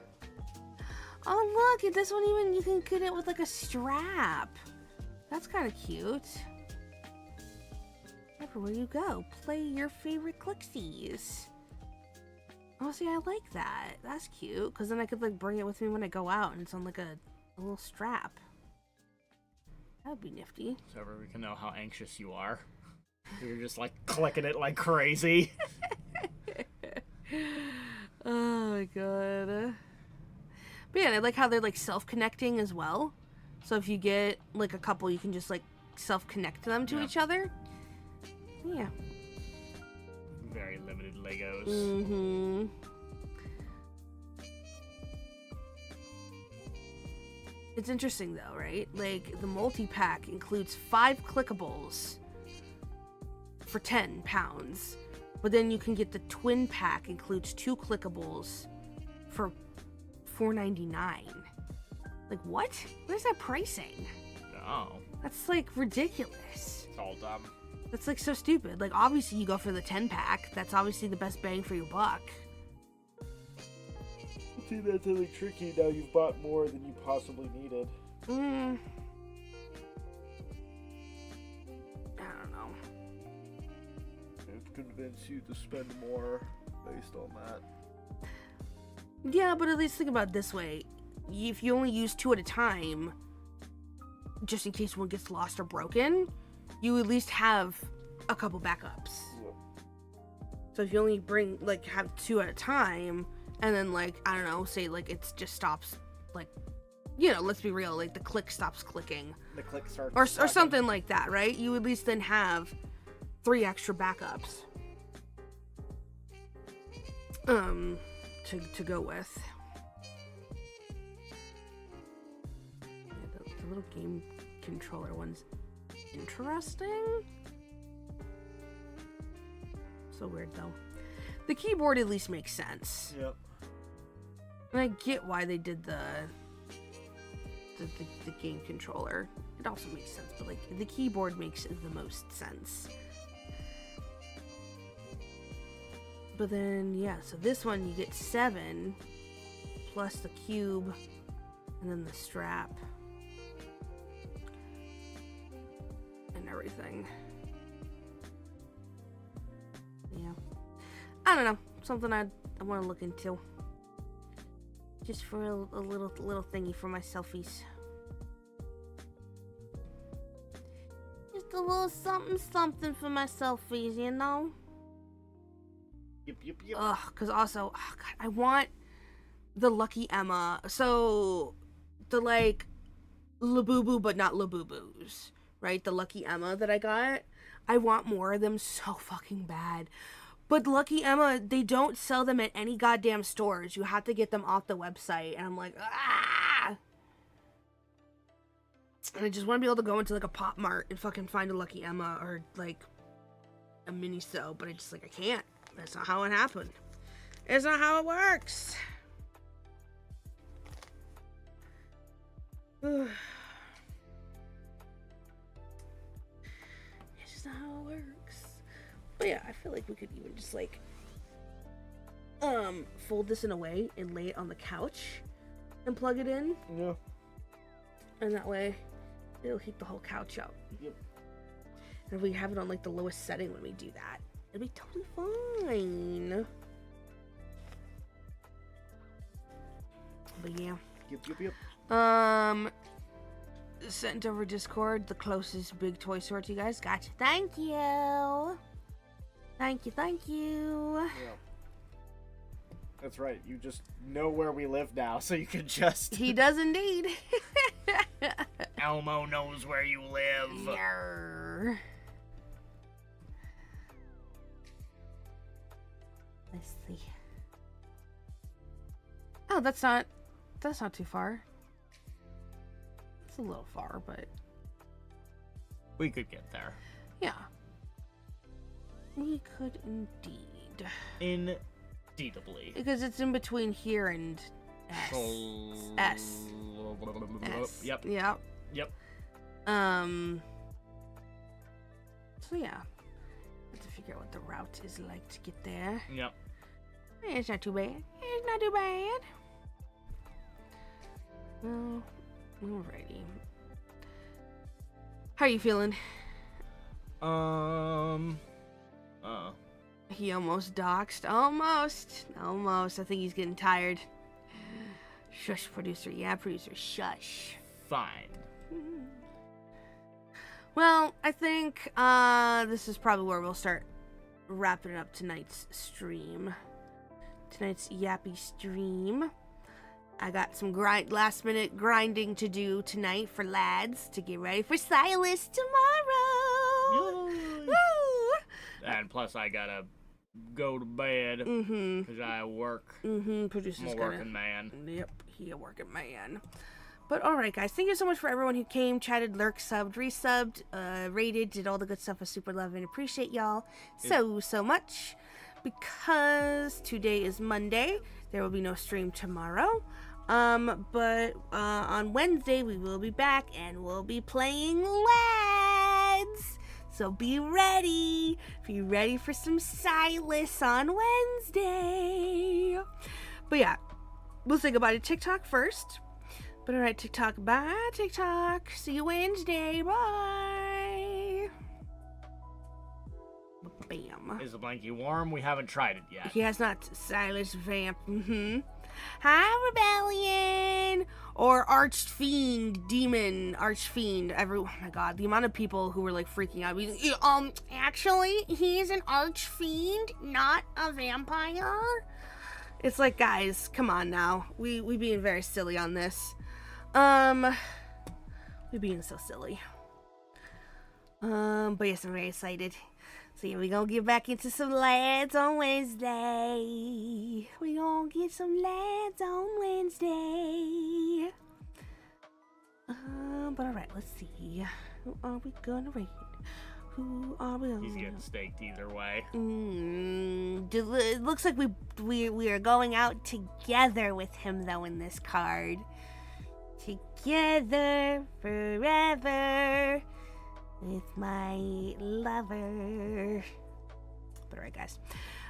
Oh, look, this one even, you can get it with, like, a strap. That's kind of cute. Everywhere you go, play your favorite Clixies. Oh, see, I like that. That's cute, because then I could, like, bring it with me when I go out, and it's on, like, a little strap. That would be nifty. So we can know how anxious you are. You're just, like, clicking it like crazy. Oh, my God. But yeah, I like how they're, like, self-connecting as well. So if you get, like, a couple, you can just, like, self-connect them to each other. Yeah. Very limited Legos. Mm-hmm. It's interesting though, right? Like the multi-pack includes 5 clickables for £10, but then you can get the twin pack includes 2 clickables for $4.99. Like what? What is that pricing? No. That's like ridiculous. It's all dumb. That's like so stupid. Like, obviously you go for the 10-pack. That's obviously the best bang for your buck. See, that's really tricky. Now you've bought more than you possibly needed. I don't know. It convince you to spend more based on that. Yeah, but at least think about it this way. If you only use 2 at a time, just in case one gets lost or broken, you at least have a couple backups. Yep. So if you only have 2 at a time, and then, like, I don't know, say, like, it just stops, like, you know, let's be real, like, the click stops clicking. The click starts... Or something like that, right? You at least then have 3 extra backups. To go with. Yeah, the little game controller one's interesting. So weird, though. The keyboard at least makes sense. Yep. And I get why they did the game controller. It also makes sense, but like the keyboard makes the most sense. But then yeah, so this one you get 7 plus the cube and then the strap and everything. Yeah. I don't know. Something I want to look into. Just for a little thingy for my selfies. Just a little something for my selfies, you know? Yep. Ugh, because also, oh God, I want the Lucky Emma. So, the like, Labubu, but not Labubus, right? The Lucky Emma that I got. I want more of them so fucking bad. But Lucky Emma, they don't sell them at any goddamn stores. You have to get them off the website. And I'm like, ah! And I just want to be able to go into like a Pop Mart and fucking find a Lucky Emma or like a Miniso. But I just like, I can't. That's not how it happened. It's not how it works. It's just not how it works. But yeah, I feel like we could even just like fold this in a way and lay it on the couch and plug it in. Yeah. And that way it'll heat the whole couch up. Yep. And if we have it on like the lowest setting when we do that, it'll be totally fine. But yeah. Yep. Sent over Discord the closest big toy store to you guys. Gotcha. Thank you. Thank you. Yeah. That's right. You just know where we live now, so you can just... He does indeed. Elmo knows where you live. Yarr. Let's see. Oh, that's not too far. It's a little far, but... We could get there. Yeah. We could indeed. Indeedably. Because it's in between here and S. S. Yep. Yep. Yep. So yeah. Have to figure out what the route is like to get there. Yep. It's not too bad. It's not too bad. Well, alrighty. How are you feeling? He almost doxed. Almost. I think he's getting tired. Shush, producer. Yeah, producer. Shush. Fine. Well, I think this is probably where we'll start wrapping up tonight's stream. Tonight's Yappy stream. I got some last minute grinding to do tonight for lads to get ready for Silas tomorrow. Yay. Woo! And plus I gotta go to bed because I work. Producer's I'm a working man. Yep, he a working man. But alright guys, thank you so much for everyone who came, chatted, lurked, subbed, resubbed, rated, did all the good stuff. I super love and appreciate y'all so much. Because today is Monday, there will be no stream tomorrow. But on Wednesday we will be back and we'll be playing lads. So be ready. Be ready for some Silas on Wednesday. But yeah, we'll say goodbye to TikTok first. But alright, TikTok, bye TikTok. See you Wednesday. Bye. Bam. Is the blankie warm? We haven't tried it yet. He has not. Silas Vamp. Hi, Rebellion! Or Archfiend, Demon, Archfiend. Oh my god, the amount of people who were like freaking out. Actually, he's an Archfiend, not a vampire. It's like, guys, come on now. We being very silly on this. We being so silly. But yes, I'm very excited. So yeah, we gonna get back into some lads on Wednesday. We gonna get some lads on Wednesday. But alright, let's see. Who are we gonna raid? Who are we gonna... He's getting staked either way. It looks like we are going out together with him though in this card. Together forever. With my lover. But alright, guys.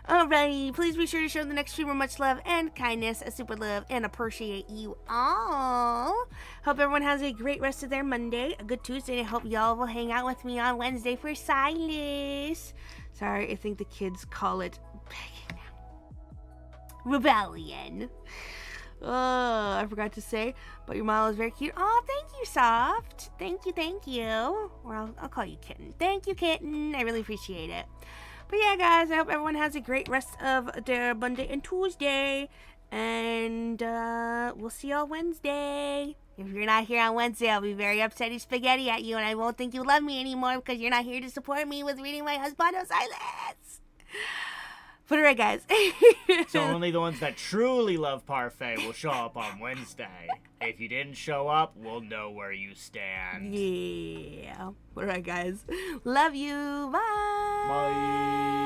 Alrighty, please be sure to show the next streamer much love and kindness, a super love, and appreciate you all. Hope everyone has a great rest of their Monday, a good Tuesday, and I hope y'all will hang out with me on Wednesday for Silas. Sorry, I think the kids call it Rebellion. Oh, I forgot to say, but your model is very cute. Oh, thank you, Soft. Thank you. Or I'll call you Kitten. Thank you, Kitten. I really appreciate it. But yeah, guys, I hope everyone has a great rest of their Monday and Tuesday. And we'll see y'all Wednesday. If you're not here on Wednesday, I'll be very upset as spaghetti at you, and I won't think you love me anymore because you're not here to support me with reading my husband of silence. But alright, guys. So only the ones that truly love Parfait will show up on Wednesday. If you didn't show up, we'll know where you stand. Yeah. Alright, guys. Love you. Bye. Bye.